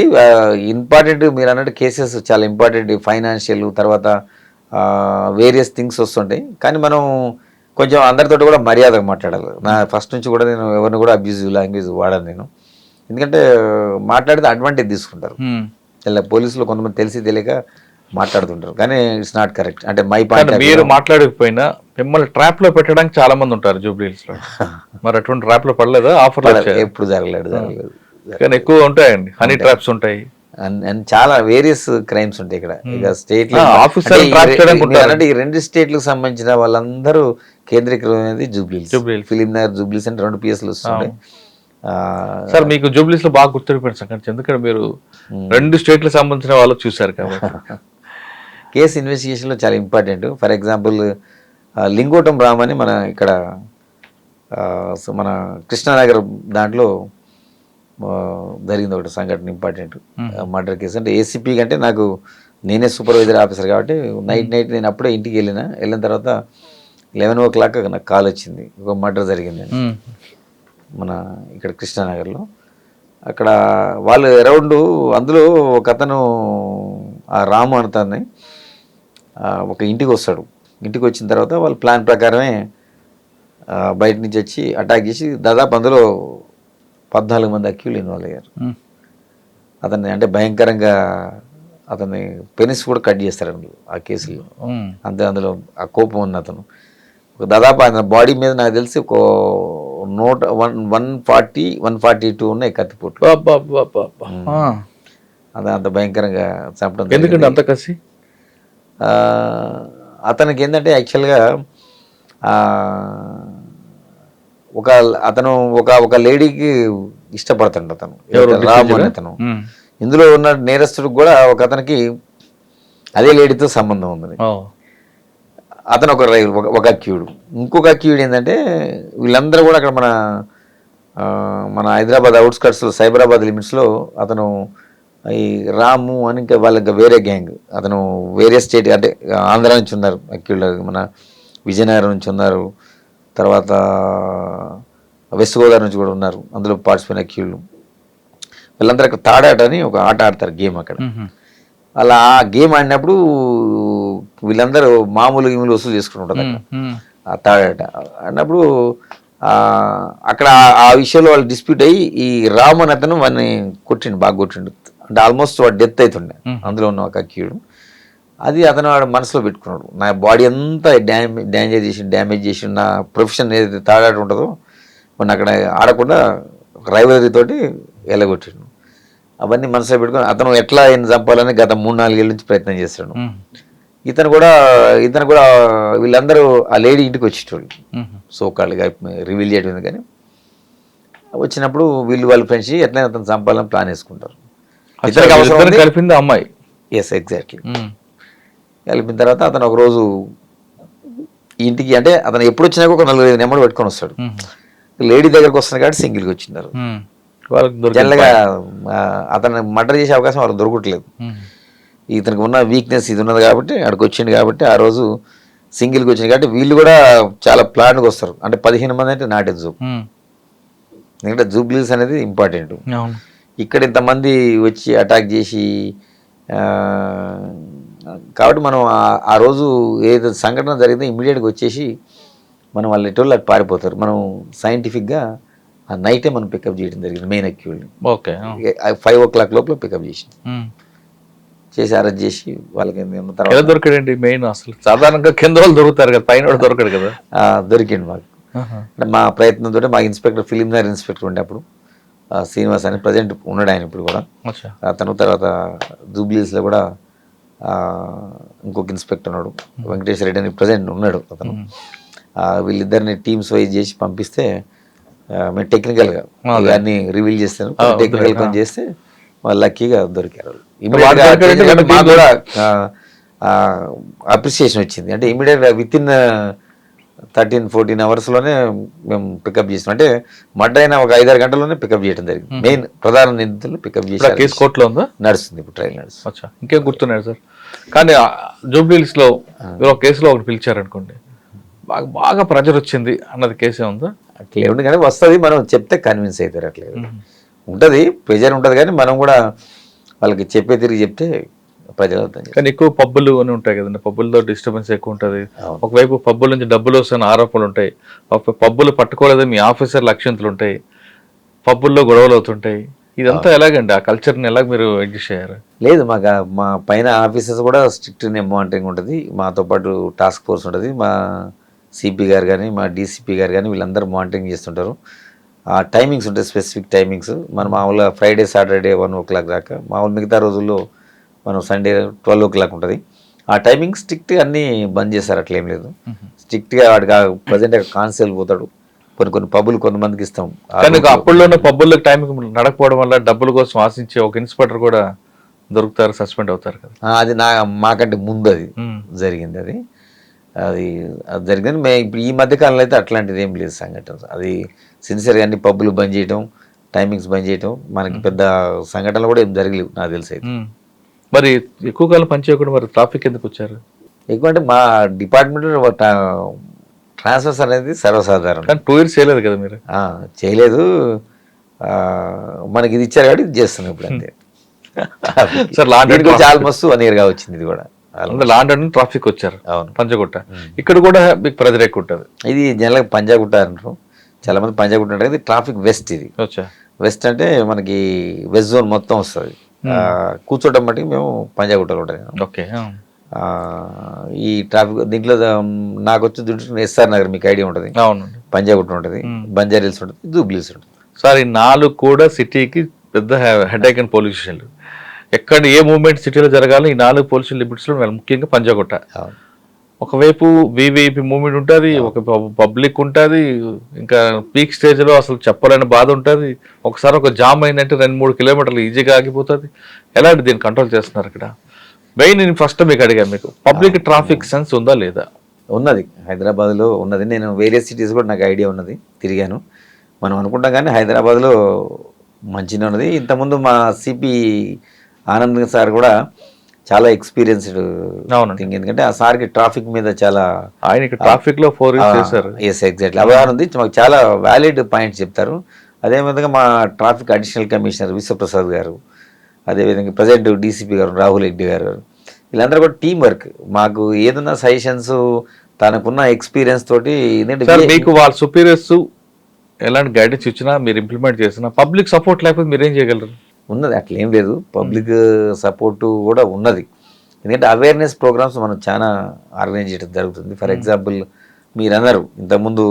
ఇంపార్టెంట్ మీరు అన్నట్టు కేసెస్ చాలా ఇంపార్టెంట్, ఫైనాన్షియల్ తర్వాత వేరియస్ థింగ్స్ వస్తుంటాయి. కానీ మనం కొంచెం అందరితో కూడా మర్యాదగా మాట్లాడాలి. నా ఫస్ట్ నుంచి కూడా నేను ఎవరిని కూడా అబ్యూజివ్ లాంగ్వేజ్ వాడాను నేను. ఎందుకంటే మాట్లాడితే అడ్వాంటేజ్ తీసుకుంటారు. ఇలా పోలీసులు కొంతమంది తెలిసి తెలియక మాట్లాడుతుంటారు, కానీ ఇట్స్ నాట్ కరెక్ట్. అంటే మై పాయింట్. మీరు మాట్లాడకపోయినా మిమ్మల్ని ట్రాప్ లో పెట్టడానికి చాలా మంది ఉంటారు జూబ్లీస్ లో. మరి అటువంటి ట్రాప్ లో పడలేదా? ఆఫర్ ఎప్పుడు జరగలేదు. కానీ ఎక్కువ ఉంటాయండి, హనీ ట్రాప్స్ ఉంటాయి, చాలా వేరియస్ క్రైమ్స్ ఉంటాయి ఇక్కడ. ఇక స్టేట్ లో ఈ 2 స్టేట్లకు సంబంధించిన వాళ్ళందరూ కేంద్రీకృతమైనది జూబ్లీస్. ఫిలిం నగర్, జూబ్లీస్ అంటే 2 PSలు వస్తుంటాయి. సార్ మీకు జూబ్లీస్ లో బాగా గుర్తుపెట్టిన సంగతి, ఎందుకంటే మీరు 2 స్టేట్లకు సంబంధించిన వాళ్ళు చూసారు కాబట్టి. కేసు ఇన్వెస్టిగేషన్లో చాలా important. For example Lingotam Ram అని మన ఇక్కడ మన కృష్ణానగర్ దాంట్లో జరిగింది ఒకటి సంఘటన ఇంపార్టెంట్ మర్డర్ కేసు. అంటే ఏసీపీ కంటే నాకు నేనే సూపర్వైజర్ ఆఫీసర్ కాబట్టి నైట్ నేను అప్పుడే ఇంటికి వెళ్ళిన తర్వాత 11 o'clock నాకు కాల్ వచ్చింది, ఒక మర్డర్ జరిగింది మన ఇక్కడ కృష్ణానగర్లో. అక్కడ వాళ్ళు అరౌండ్ అందులో ఒక అతను ఆ రాము అతన్ని ఒక ఇంటికి వస్తాడు. ఇంటికి వచ్చిన తర్వాత వాళ్ళ ప్లాన్ ప్రకారమే బయట నుంచి వచ్చి అటాక్ చేసి దాదాపు అందులో 14 మంది అక్యూలు ఇన్వాల్వ్ అయ్యారు. అతన్ని అంటే భయంకరంగా అతన్ని పెనిస్ కూడా కట్ చేస్తారు అందులో ఆ కేసులో. అంతే అందులో ఆ కోపం ఉన్న అతను దాదాపు ఆయన బాడీ మీద నాకు తెలిసి ఒక 140-142 ఉన్నాయి కత్తిపోట్లు. అదే అంత భయంకరంగా చంపడం. ఎందుకంటే అంత కసి అతనికి ఏంటంటే యాక్చువల్గా అతను ఒక లేడీకి ఇష్టపడతాడు అతను, రాము అని అతను. ఇందులో ఉన్న నేరస్తుడికి కూడా ఒక అతనికి అదే లేడీతో సంబంధం ఉంది. అతను ఒక అక్యూడు. ఇంకొక అక్యూడ్ ఏంటంటే వీళ్ళందరూ కూడా అక్కడ మన హైదరాబాద్ అవుట్స్కట్స్లో సైబరాబాద్ లిమిట్స్లో అతను ఈ రాము అని ఇంకా వాళ్ళకి వేరే గ్యాంగ్, అతను వేరే స్టేట్ అంటే ఆంధ్ర నుంచి ఉన్నారు అక్యూడ్, మన విజయనగరం నుంచి ఉన్నారు, తర్వాత వెస్ట్ గోదావరి నుంచి కూడా ఉన్నారు అందులో పార్టిసిపేట్ అక్యూడ్లు. వీళ్ళందరూ అక్కడ తాడాట అని ఒక ఆట ఆడతారు గేమ్ అక్కడ. అలా ఆ గేమ్ ఆడినప్పుడు వీళ్ళందరూ మామూలు గేములు వసూలు చేసుకుంటుంటారు అక్కడ ఆ తాడాట ఆడినప్పుడు. అక్కడ ఆ విషయంలో వాళ్ళు డిస్ప్యూట్ అయ్యి ఈ రాము అని అతను వాడిని కొట్టిండు, బాగా కొట్టిండు. అంటే ఆల్మోస్ట్ వాడు డెత్ అవుతుండే అందులో ఉన్న ఒక అక్యూడు. అది అతను వాడు మనసులో పెట్టుకున్నాడు, నా బాడీ అంతా డ్యామేజ్ చేసి నా ప్రొఫెషన్ ఏదైతే తాడాట ఉంటుందో మన అక్కడ ఆడకుండా రైవలరీ తోటి వెళ్ళగొట్టిండు. అవన్నీ మనసులో పెట్టుకొని అతను ఎట్లా ఆయన చంపాలని గత 3-4 ఏళ్ళ నుంచి ప్రయత్నం చేస్తాడు. ఇతను కూడా వీళ్ళందరూ ఆ లేడీ ఇంటికి వచ్చేటోళ్ళు, సోకాళ్ళుగా రివీల్ చేయడం. కానీ వచ్చినప్పుడు వాళ్ళ ఫ్రెండ్స్ ఎట్లా అతను చంపాలని ప్లాన్ వేసుకుంటారు. కలిపింది అమ్మాయి. Yes, exactly. కలిపిన తర్వాత అతను ఒకరోజు ఇంటికి, అంటే అతను ఎప్పుడు వచ్చినాక ఒక 4-5 నెంబర్ పెట్టుకొని వస్తాడు. లేడీ దగ్గరకు వస్తున్నారు కాబట్టి సింగిల్గా వచ్చినారు. జనరల్గా అతను మర్డర్ చేసే అవకాశం వాళ్ళకి దొరకట్లేదు. ఇతనికి ఉన్న వీక్నెస్ ఇది ఉన్నది కాబట్టి అక్కడికి వచ్చింది కాబట్టి ఆ రోజు సింగిల్గా వచ్చింది కాబట్టి వీళ్ళు కూడా చాలా ప్లాన్గా వస్తారు. అంటే 15 మంది అంటే నాట్ ఎ జూబ్, ఎందుకంటే జూబ్లీస్ అనేది ఇంపార్టెంట్. ఇక్కడ ఇంతమంది వచ్చి అటాక్ చేసి కాబట్టి మనం ఆ రోజు ఏదో సంఘటన జరిగిందో ఇమ్మీడియట్గా వచ్చేసి మనం వాళ్ళ ఎటు అటు పారిపోతారు. మనం సైంటిఫిక్గా ఆ నైటే మనం పికప్ చేయడం జరిగింది మెయిన్ అక్యూల్ని. ఓకే, 5 o'clock లోపల పికప్ చేసి అరెస్ట్ చేసి వాళ్ళకి ఎలా దొరికాడండి మెయిన్? అసలు సాధారణంగా కింద వాళ్ళు దొరుకుతారు కదా, పైన దొరకడు కదా. దొరికింది మాకు. అంటే మా ప్రయత్నంతో మా ఇన్స్పెక్టర్ ఫిలింనగర్ ఇన్స్పెక్టర్ ఉండే అప్పుడు శ్రీనివాస్ అని ప్రజెంట్ ఉన్నాడు ఆయన ఇప్పుడు కూడా. అతను తర్వాత జూబ్లీస్లో కూడా ఇంకొక ఇన్స్పెక్టర్ ఉన్నాడు వెంకటేశ్వర రెడ్డి అని ప్రజెంట్ ఉన్నాడు అతను. వీళ్ళిద్దరిని టీమ్స్ వైజ్ చేసి పంపిస్తే మేము టెక్నికల్గా ఇవన్నీ రివీల్ చేస్తాను. టెక్నికల్ పని చేస్తే వాళ్ళు లక్కీగా దొరికారు. మాకు కూడా అప్రిసియేషన్ వచ్చింది. అంటే ఇమీడియట్గా విత్-ఇన్ 13-14 అవర్స్లోనే మేము పికప్ చేసినాం. అంటే మర్డర్ అయిన ఒక 5-6 గంటల్లోనే పికప్ చేయడం జరిగింది. మెయిన్ ప్రధాన నిందితులు పికప్ చేసి కేసు కోర్టులో ఉందా? నడుస్తుంది ఇప్పుడు, ట్రయల్ నడుస్తుంది. ఇంకేం గుర్తున్నాడు సార్? కానీ జూబ్లీహిల్స్లో ఒక కేసులో ఒకటి పిలిచారనుకోండి, బాగా ప్రెజర్ వచ్చింది అన్నది కేసే ఉందా? అట్లే ఉంది కానీ వస్తుంది, మనం చెప్తే కన్విన్స్ అవుతారు. అట్లే ఉంటుంది, ప్రెజర్ ఉంటుంది కానీ మనం కూడా వాళ్ళకి చెప్పే తిరిగి చెప్తే ప్రజలు అవుతాయి. కానీ ఎక్కువ పబ్బులు అని ఉంటాయి కదండి, పబ్బుల్లో డిస్టర్బెన్స్ ఎక్కువ ఉంటుంది. ఒకవైపు పబ్బుల నుంచి డబ్బులు వస్తున్న ఆరోపణలు ఉంటాయి, ఒక పబ్బులు పట్టుకోలేదని మీ ఆఫీసర్లు అక్షంతలు ఉంటాయి, పబ్బుల్లో గొడవలు అవుతుంటాయి. ఇదంతా ఎలాగండి? ఆ కల్చర్ని ఎలాగ మీరు అడ్జస్ట్ అయ్యారు? లేదు, మా పైన ఆఫీసర్స్ కూడా స్ట్రిక్ట్ మానిటరింగ్ ఉంటుంది. మాతో పాటు టాస్క్ ఫోర్స్ ఉంటుంది. మా సిపి గారు కానీ మా డీసీపీ గారు కానీ వీళ్ళందరూ మానిటరింగ్ చేస్తుంటారు. ఆ టైమింగ్స్ ఉంటాయి, స్పెసిఫిక్ టైమింగ్స్. మనం మామూలుగా Friday, Saturday 1 o'clock దాకా, మామూలు మిగతా రోజుల్లో మనం Sunday 12 o'clock ఉంటుంది. ఆ టైమింగ్ స్ట్రిక్ట్గా అన్నీ బంద్ చేస్తారు, అట్లేం లేదు. స్ట్రిక్ట్గా వాడికి ప్రజెంట్ కాన్సెల్ పోతాడు. కొన్ని పబ్బులు కొంతమందికి ఇస్తాం. కానీ అప్పుడులోనే పబ్బుల్లో టైంకి నడకపోవడం వల్ల డబ్బుల కోసం ఆశించే ఒక ఇన్స్పెక్టర్ కూడా దొరుకుతారు, సస్పెండ్ అవుతారు కదా. అది మాకంటే ముందు అది జరిగింది. అది జరిగింది. మేము ఇప్పుడు ఈ మధ్యకాలంలో అయితే అట్లాంటిది ఏం లేదు సంఘటన. అది సిన్సియర్గా అన్ని పబ్బులు బంద్ చేయటం, టైమింగ్స్ బంద్ చేయటం, మనకి పెద్ద సంఘటనలు కూడా ఏం జరగలేవు నాకు తెలిసి అయితే. మరి ఎక్కువ కాలం పనిచేయకుండా మరి ట్రాఫిక్ ఎందుకు వచ్చారు? ఎక్కువ అంటే మా డిపార్ట్మెంట్ ట్రాన్స్ఫర్స్ అనేది సర్వసాధారణం. కానీ 2 years చేయలేదు కదా మీరు? చేయలేదు. మనకి ఇది ఇచ్చారు కాబట్టి ఇది చేస్తున్నాం ఇప్పుడు అంతే. Sir law and almost 1 year గా వచ్చింది ఇది కూడా. లాండన్ ట్రాఫిక్ వచ్చారు. అవును. పంజగుట్ట ఇక్కడ కూడా మీకు ప్రెజర్ ఎక్కువ ఉంటుంది. ఇది జనరల్గా పంజాగుట్ట అంటారు, చాలా మంది పంజాగుట్ట అంటారు. ఇది ట్రాఫిక్ వెస్ట్. ఇది వెస్ట్ అంటే మనకి వెస్ట్ జోన్ మొత్తం వస్తుంది. కూర్చోటం బట్టి మేము పంజాగుట్టలో ఉంటుంది. ఓకే. ఈ ట్రాఫిక్ దీంట్లో నాకు వచ్చి దీంట్లో ఎస్ఆర్ నగర్ మీకు ఐడియా ఉంటుంది, పంజాగుట్ట ఉంటుంది, బంజారా హిల్స్ ఉంటుంది, జూబ్లీ హిల్స్ ఉంటుంది. సార్ ఈ 4 కూడా సిటీకి పెద్ద హెడేక్ అండ్ పోలీస్ స్టేషన్లు. ఎక్కడ ఏ మూవ్మెంట్ సిటీలో జరగాలి ఈ 4 పోలీస్ లిమిట్స్లో ముఖ్యంగా పంజాగుట్ట. ఒకవైపు వివిఐపి మూవ్మెంట్ ఉంటుంది, ఒక పబ్లిక్ ఉంటుంది, ఇంకా పీక్ స్టేజ్లో అసలు చెప్పలేని బాధ ఉంటుంది. ఒకసారి ఒక జామ్ అయిందంటే 2-3 కిలోమీటర్లు ఈజీగా ఆగిపోతుంది. ఎలాంటి దీన్ని కంట్రోల్ చేస్తున్నారు ఇక్కడ? మెయిన్ నేను ఫస్ట్ మీకు అడిగాను, మీకు పబ్లిక్ ట్రాఫిక్ సెన్స్ ఉందా లేదా? ఉన్నది, హైదరాబాద్లో ఉన్నది. నేను వేరే సిటీస్ కూడా నాకు ఐడియా ఉన్నది, తిరిగాను. మనం అనుకుంటాం కానీ హైదరాబాద్లో మంచిగా ఉన్నది. ఇంతకుముందు మా సిపి ఆనంద్ సార్ కూడా చాలా ఎక్స్పీరియన్స్డ్ థింగ్, ఎందుకంటే ఆ సార్కి ట్రాఫిక్ మీద చాలా ఆయన ట్రాఫిక్ లో 4 years చేశారు. ఎస్, ఎగ్జాక్ట్లీ అవగాహన ఉంది. మాకు చాలా వ్యాలిడ్ పాయింట్స్ చెప్తారు. అదేవిధంగా మా ట్రాఫిక్ అడిషనల్ కమిషనర్ విశ్వప్రసాద్ గారు, అదేవిధంగా ప్రజెంట్ డీసీపీ గారు రాహుల్ రెడ్డి గారు, వీళ్ళందరూ కూడా టీం వర్క్. మాకు ఏదన్నా సజెషన్స్ తనకున్న ఎక్స్పీరియన్స్ తోటి. మీకు వాళ్ళ సుపీరియర్స్ ఎలాంటి గైడెన్స్ ఇచ్చినా మీరు ఇంప్లిమెంట్ చేసినా పబ్లిక్ సపోర్ట్ లేకపోతే మీరేం చేయగలరు? ఉన్నది, అట్లేం లేదు. పబ్లిక్ సపోర్టు కూడా ఉన్నది. ఎందుకంటే అవేర్నెస్ ప్రోగ్రామ్స్ మనం చాలా ఆర్గనైజ్ చేయడం జరుగుతుంది. ఫర్ ఎగ్జాంపుల్ మీరు అన్నారు ఇంతకుముందు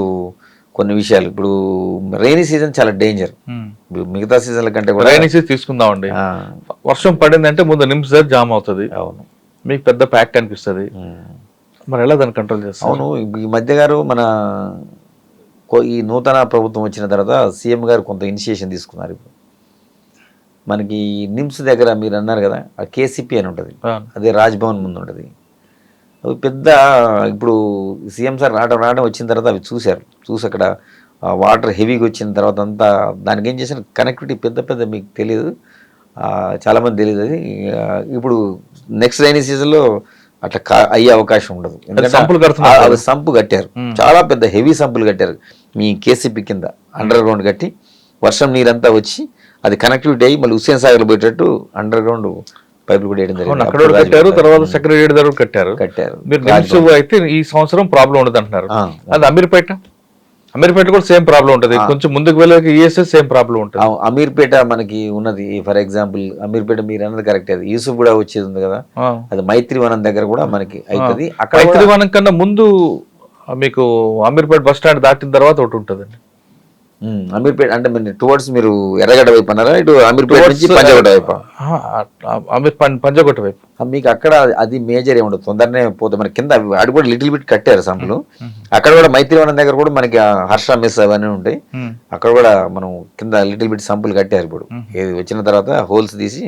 కొన్ని విషయాలు. ఇప్పుడు రైనీ సీజన్ చాలా డేంజర్. మిగతా సీజన్ల కంటే కూడా రైనీ సీజన్ తీసుకుందామండి. వర్షం పడిందంటే ముందు నిమ్స్ జామ్ అవుతుంది. అవును, మీకు పెద్ద ప్యాక్ కనిపిస్తుంది. మరి ఎలా దాన్ని కంట్రోల్ చేస్తాం? అవును, ఈ మధ్య గారు మన ఈ నూతన ప్రభుత్వం వచ్చిన తర్వాత సీఎం గారు కొంత ఇనిషియేషన్ తీసుకున్నారు. ఇప్పుడు మనకి నిమ్స్ దగ్గర మీరు అన్నారు కదా, ఆ కేసీపీ అని ఉంటుంది, అదే రాజ్భవన్ ముందు ఉంటుంది. అవి పెద్ద ఇప్పుడు సీఎం సార్ రావడం వచ్చిన తర్వాత అవి చూసి అక్కడ వాటర్ హెవీగా వచ్చిన తర్వాత అంతా దానికి ఏం చేసిన కనెక్టివిటీ పెద్ద మీకు తెలియదు, చాలామంది తెలియదు. అది ఇప్పుడు నెక్స్ట్ రైనీ సీజన్లో అట్లా అయ్యే అవకాశం ఉండదు. ఎందుకంటే సంపు కట్టారు, చాలా పెద్ద హెవీ సంపులు కట్టారు మీ కేసీపీ కింద అండర్ గ్రౌండ్ కట్టి, వర్షం నీరంతా వచ్చి అది కనెక్టివిటీ అయ్యి మళ్ళీ హుస్సేన్ సాగర్ పోయేటట్టు అండర్ గ్రౌండ్ పైపులు కూడా వేయడం జరిగింది. అక్కడ కట్టారు, తర్వాత సెక్రటరీ దగ్గర కట్టారు. మీరు అయితే ఈ సంవత్సరం ప్రాబ్లం ఉండదు అంటున్నారు. అది అమీర్పేట కూడా సేమ్ ప్రాబ్లం ఉంటుంది. కొంచెం ముందుకు వెళ్ళక ఈఎస్ఎస్ సేమ్ ప్రాబ్లం ఉంటుంది. అమీర్పేట మనకి ఉన్నది. ఫర్ ఎగ్జాంపుల్ అమీర్పేట మీరు అన్నది కరెక్ట్. అది యూసుఫ్ కూడా వచ్చేది ఉంది కదా, అది మైత్రివనం దగ్గర కూడా మనకి అవుతుంది. అక్కడ మైత్రివనం కన్నా ముందు మీకు అమీర్పేట బస్ స్టాండ్ దాటిన తర్వాత ఒకటి ఉంటుందండి. అమీర్పేట అంటే టువర్డ్స్ మీరు ఎర్రగడ్డ వైపు అన్నారా, ఇటు అమీర్పేట నుంచి పంజాగుట్ట వైపు? పంజాగుట్ట వైపు మీకు అక్కడ అది మేజర్ ఏముండదు, తొందరనే పోతే మన కింద అది కూడా లిటిల్ బిట్ కట్టారు సంపులు. అక్కడ కూడా మైత్రివనం దగ్గర కూడా మనకి హర్ష మెస్ అవన్నీ ఉంటాయి. అక్కడ కూడా మనం కింద లిటిల్ బిట్ సంపులు కట్టారు. ఇప్పుడు ఏది వచ్చిన తర్వాత హోల్స్ తీసి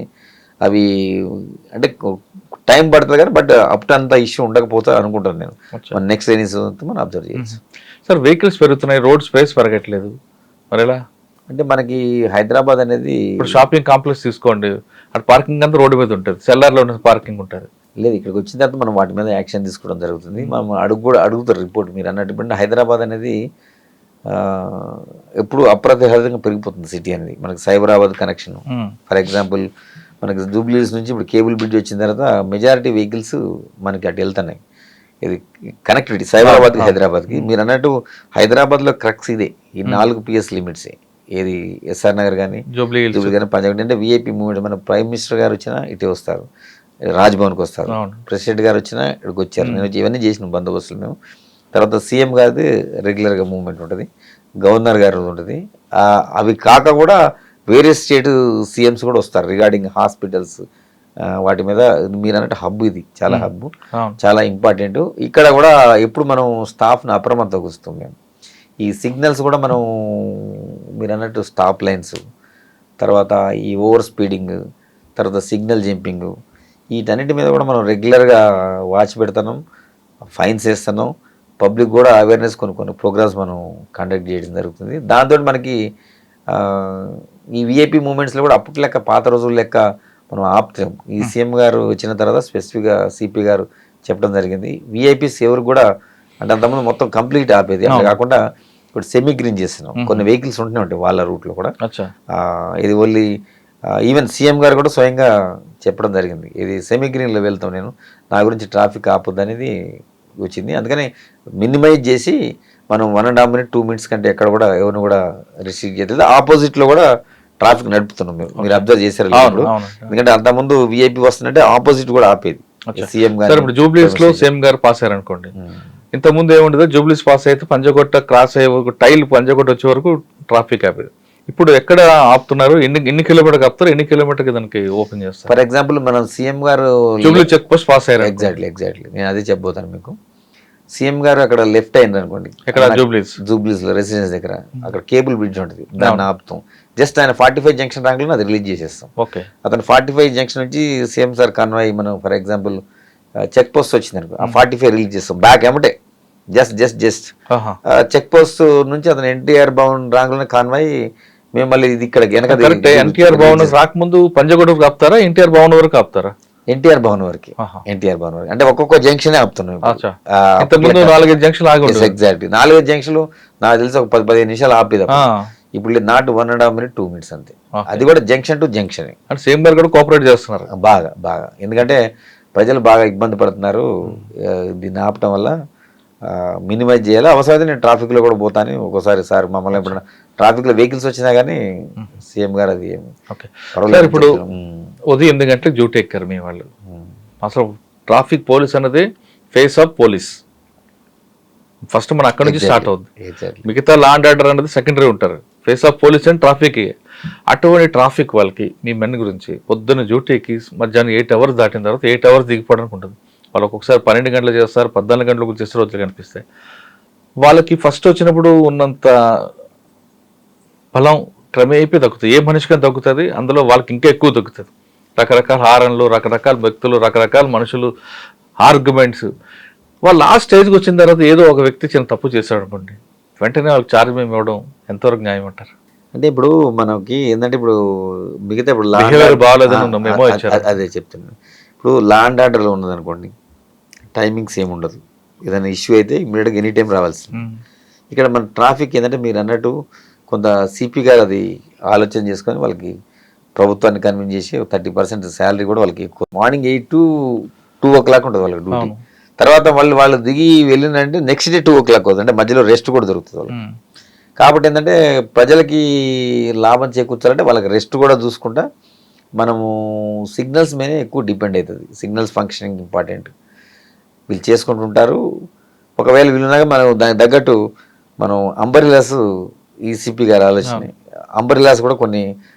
అవి అంటే టైం పడుతుంది కానీ బట్ అప్ టు అంత ఇష్యూ ఉండకపోతే అనుకుంటాను నేను. మన నెక్స్ట్ రైనీ మనం అబ్జర్వ్ చేయొచ్చు. సార్ వెహికల్స్ పెరుగుతున్నాయి, రోడ్ స్పేస్ పెరగట్లేదు, మరి ఎలా? అంటే మనకి హైదరాబాద్ అనేది ఇప్పుడు షాపింగ్ కాంప్లెక్స్ తీసుకోండి, అటు పార్కింగ్ అంతా రోడ్డు మీద ఉంటుంది, సెల్లార్లో ఉన్న పార్కింగ్ ఉంటుంది. లేదు, ఇక్కడికి వచ్చిన తర్వాత మనం వాటి మీద యాక్షన్ తీసుకోవడం జరుగుతుంది. మనం అడుగుతారు రిపోర్ట్. మీరు అన్నట్టు హైదరాబాద్ అనేది ఎప్పుడు అప్రతిహతంగా పెరిగిపోతుంది సిటీ అనేది. మనకి సైబరాబాద్ కనెక్షన్ ఫర్ ఎగ్జాంపుల్ మనకి జూబ్లీస్ నుంచి ఇప్పుడు కేబుల్ బ్రిడ్జ్ వచ్చిన తర్వాత మెజారిటీ వెహికల్స్ మనకి అటు వెళ్తున్నాయి. ఇది కనెక్టివిటీ సైబరాబాద్కి హైదరాబాద్కి. మీరు అన్నట్టు హైదరాబాద్లో క్రక్స్ ఇదే, ఈ 4 PS లిమిట్సే. ఏది ఎస్ఆర్ నగర్ కానీ జూబ్లీ కానీ పంజాగుట్ట. అంటే విఐపి మూవ్మెంట్. మన ప్రైమ్ మినిస్టర్ గారు వచ్చినా ఇటే వస్తారు, రాజ్భవన్కి వస్తారు. ప్రెసిడెంట్ గారు వచ్చినా ఇక్కడికి వచ్చారు. నేను ఇవన్నీ చేసిన బందోబస్తులు మేము. తర్వాత సీఎం గారిది రెగ్యులర్గా మూవ్మెంట్ ఉంటుంది, గవర్నర్ గారు ఉంటుంది. అవి కాక కూడా వేరే స్టేట్ సీఎంస్ కూడా వస్తారు రిగార్డింగ్ హాస్పిటల్స్ వాటి మీద. మీరు అన్నట్టు హబ్ ఇది, చాలా హబ్, చాలా ఇంపార్టెంట్. ఇక్కడ కూడా ఎప్పుడు మనం స్టాఫ్ని అప్రమత్తం కూస్తాం మేము. ఈ సిగ్నల్స్ కూడా మనం మీరు అన్నట్టు స్టాప్ లైన్స్, తర్వాత ఈ ఓవర్ స్పీడింగ్, తర్వాత సిగ్నల్ జంపింగ్, వీటన్నిటి మీద కూడా మనం రెగ్యులర్గా వాచ్ పెడుతున్నాం, ఫైన్స్ వేస్తున్నాం. పబ్లిక్ కూడా అవేర్నెస్ కొన్ని ప్రోగ్రామ్స్ మనం కండక్ట్ చేయడం జరుగుతుంది. దాంతో మనకి ఈ విఐపి మూమెంట్స్లో కూడా అప్పటి లెక్క పాత రోజుల లెక్క మనం ఆపుతాం. ఈ సీఎం గారు వచ్చిన తర్వాత స్పెసిఫిక్గా సిపి గారు చెప్పడం జరిగింది, విఐపీస్ ఎవరు కూడా అంటే అంతకుముందు మొత్తం కంప్లీట్ ఆపేది. అట్లా కాకుండా ఇప్పుడు సెమీ గ్రీన్ చేస్తున్నాం. కొన్ని వెహికల్స్ ఉంటూనే ఉంటాయి వాళ్ళ రూట్లో కూడా. అచ్చా. ఇది ఓన్లీ ఈవెన్ సీఎం గారు కూడా స్వయంగా చెప్పడం జరిగింది, ఇది సెమీ గ్రీన్లో వెళ్తాం, నేను నా గురించి ట్రాఫిక్ ఆపొద్దు అనేది వచ్చింది. అందుకని మినిమైజ్ చేసి మనం 1.5 minutes 2 minutes కంటే ఎక్కడ కూడా ఎవరిని కూడా రిస్ట్రిక్ట్ చేయలేదు. ఆపోజిట్లో కూడా ట్రాఫిక్ నడుపుతున్నాం మీరు అబ్జర్వ్ చేశారు ఇప్పుడు. ఎందుకంటే అంతకుముందు విఐపి వస్తుందంటే ఆపోజిట్ కూడా ఆపేది సీఎం గారు. ఇప్పుడు జూబ్లీస్ లో సీఎం గారు పాస్ అయ్యారు అనుకోండి, ఇంత ముందు ఏముండదు, జూబ్లీస్ పాస్ అయితే పంజగుట్ట క్రాస్ అయ్యే వరకు, టైల్ పంజగుట్ట వచ్చే వరకు ట్రాఫిక్ ఆపేది. ఇప్పుడు ఎక్కడ ఆపుతున్నారు, ఎన్ని కిలోమీటర్ ఆపుతారు, ఎన్ని కిలోమీటర్ దానికి ఓపెన్ చేస్తారు? ఫర్ ఎగ్జాంపుల్ మనం సీఎం గారు జూబ్లీ చెక్ పోస్ట్ పాస్ అయ్యారు. ఎగ్జాక్ట్లీ నేను అదే చెప్పబోతాను మీకు. సీఎం గారు అక్కడ లెఫ్ట్ అయింది అనుకోండి, ఇక్కడ జూబ్లీస్ లో రెసిడెన్స్ దగ్గర అక్కడ కేబుల్ బ్రిడ్జ్ ఉంటుంది, దాన్ని ఆపుతాం. జస్ట్ ఆయన 45 జంక్షన్ ర్యాంక్లో అది రిలీజ్ చేసేస్తాం. ఓకే, అతను 45 జంక్షన్ నుంచి సీఎం సార్ కాన్వాయ్ మనం ఫర్ ఎగ్జాంపుల్ చెక్ పోస్ట్ వచ్చింది అనుకో, ఆ 45 రిలీజ్ చేస్తాం బ్యాక్ ఏమంటే జస్ట్ చెక్ పోస్ట్ నుంచి అతను ఎన్టీఆర్ భవన్ రాంగ్లోనే కాన్వాయ్ మేము మళ్ళీ ఇది ఇక్కడ ఎన్టీఆర్ భవన్ రాకముందు పంజగుట్ట ఆపుతారా, ఎన్టీఆర్ భవన్ వరకు ఆపుతారా? ఎన్టీఆర్ భవన్ వరకు అంటే ఒక్కొక్క జంక్షన్ ఆపుతున్నాం. 4-5 జంక్షన్ ఎగ్జాక్ట్ 4-5 జంక్షన్లు నాకు తెలిసి ఒక 10-15 నిమిషాలు ఆపేది. ఇప్పుడు నాట్ 1.5 minutes 2 minutes అంతే, అది కూడా జంక్షన్ టు జంక్షన్. సేమ్ గారు కూడా కోఆపరేట్ చేస్తున్నారు బాగా ఎందుకంటే ప్రజలు బాగా ఇబ్బంది పడుతున్నారు. దీన్ని ఆపటం వల్ల మినిమైజ్ చేయాలి. అవసరమైతే నేను ట్రాఫిక్లో కూడా పోతాను ఒక్కోసారి. సార్ మమ్మల్ని ఎప్పుడైనా ట్రాఫిక్లో వెహికల్స్ వచ్చినా కానీ సీఎం గారు అది ఇప్పుడు ఉదయం 8 గంటలకు డ్యూటీ ఎక్కారు మీ వాళ్ళు. అసలు ట్రాఫిక్ పోలీస్ అనేది ఫేస్ ఆఫ్ పోలీస్. ఫస్ట్ మన అక్కడ నుంచి స్టార్ట్ అవుతుంది, మిగతా లా అండ్ ఆర్డర్ అనేది సెకండరీ ఉంటారు. Face of police and traffic. అటువంటి ట్రాఫిక్ వాళ్ళకి మీ మెన్ గురించి పొద్దున్న డ్యూటీకి మధ్యాహ్నం 8 hours దాటిన తర్వాత 8 hours దిగిపోవడానికి ఉంటుంది. వాళ్ళు ఒక్కొక్కసారి 12 గంటలు చేస్తారు, 14 గంటలకు చేసే రోజులు కనిపిస్తాయి. వాళ్ళకి ఫస్ట్ వచ్చినప్పుడు ఉన్నంత బలం క్రమేపీ తగ్గుతుంది, ఏ మనిషికైనా తగ్గుతుంది, అందులో వాళ్ళకి ఇంకా ఎక్కువ తగ్గుతుంది. రకరకాల హారన్లు, రకరకాల వ్యక్తులు, రకరకాల మనుషులు, ఆర్గ్యుమెంట్స్. వాళ్ళు ఆ స్టేజ్కి వచ్చిన తర్వాత ఏదో ఒక వ్యక్తి చిన్న తప్పు చేశాడు అనుకోండి, వెంటనే వాళ్ళకి ఛార్జ్ మేము ఇవ్వడం ఎంతవరకు న్యాయం అంటారు? అంటే ఇప్పుడు మనకి ఏంటంటే ఇప్పుడు మిగతా ఇప్పుడు అదే చెప్తున్నాను. ఇప్పుడు లా అండ్ ఆర్డర్లో ఉన్నది అనుకోండి, టైమింగ్స్ ఏమి ఉండదు. ఏదైనా ఇష్యూ అయితే ఇమీడియట్గా ఎనీ టైం రావాల్సింది. ఇక్కడ మన ట్రాఫిక్ ఏంటంటే మీరు అన్నట్టు కొంత సిపి గారు అది ఆలోచన చేసుకొని వాళ్ళకి ప్రభుత్వాన్ని కన్విన్స్ చేసి 30% శాలరీ కూడా వాళ్ళకి ఎక్కువ. మార్నింగ్ 8 to 2 o'clock ఉంటుంది వాళ్ళకి డ్యూటీ. తర్వాత వాళ్ళు దిగి వెళ్ళినంటే నెక్స్ట్ డే 2 o'clock అవుతుంది, అంటే మధ్యలో రెస్ట్ కూడా దొరుకుతుంది వాళ్ళకి. కాబట్టి ఏంటంటే ప్రజలకి లాభం చేకూర్చాలంటే వాళ్ళకి రెస్ట్ కూడా చూసుకుంటా మనము సిగ్నల్స్ మీదే ఎక్కువ డిపెండ్ అవుతుంది. Signals functioning important. వీళ్ళు చేసుకుంటుంటారు. ఒకవేళ వీళ్ళున్నాక మనం దానికి తగ్గట్టు మనం అంబరిలాస్ ఈసీపీ గారి ఆలోచన అంబరిలాస్ కూడా కొన్ని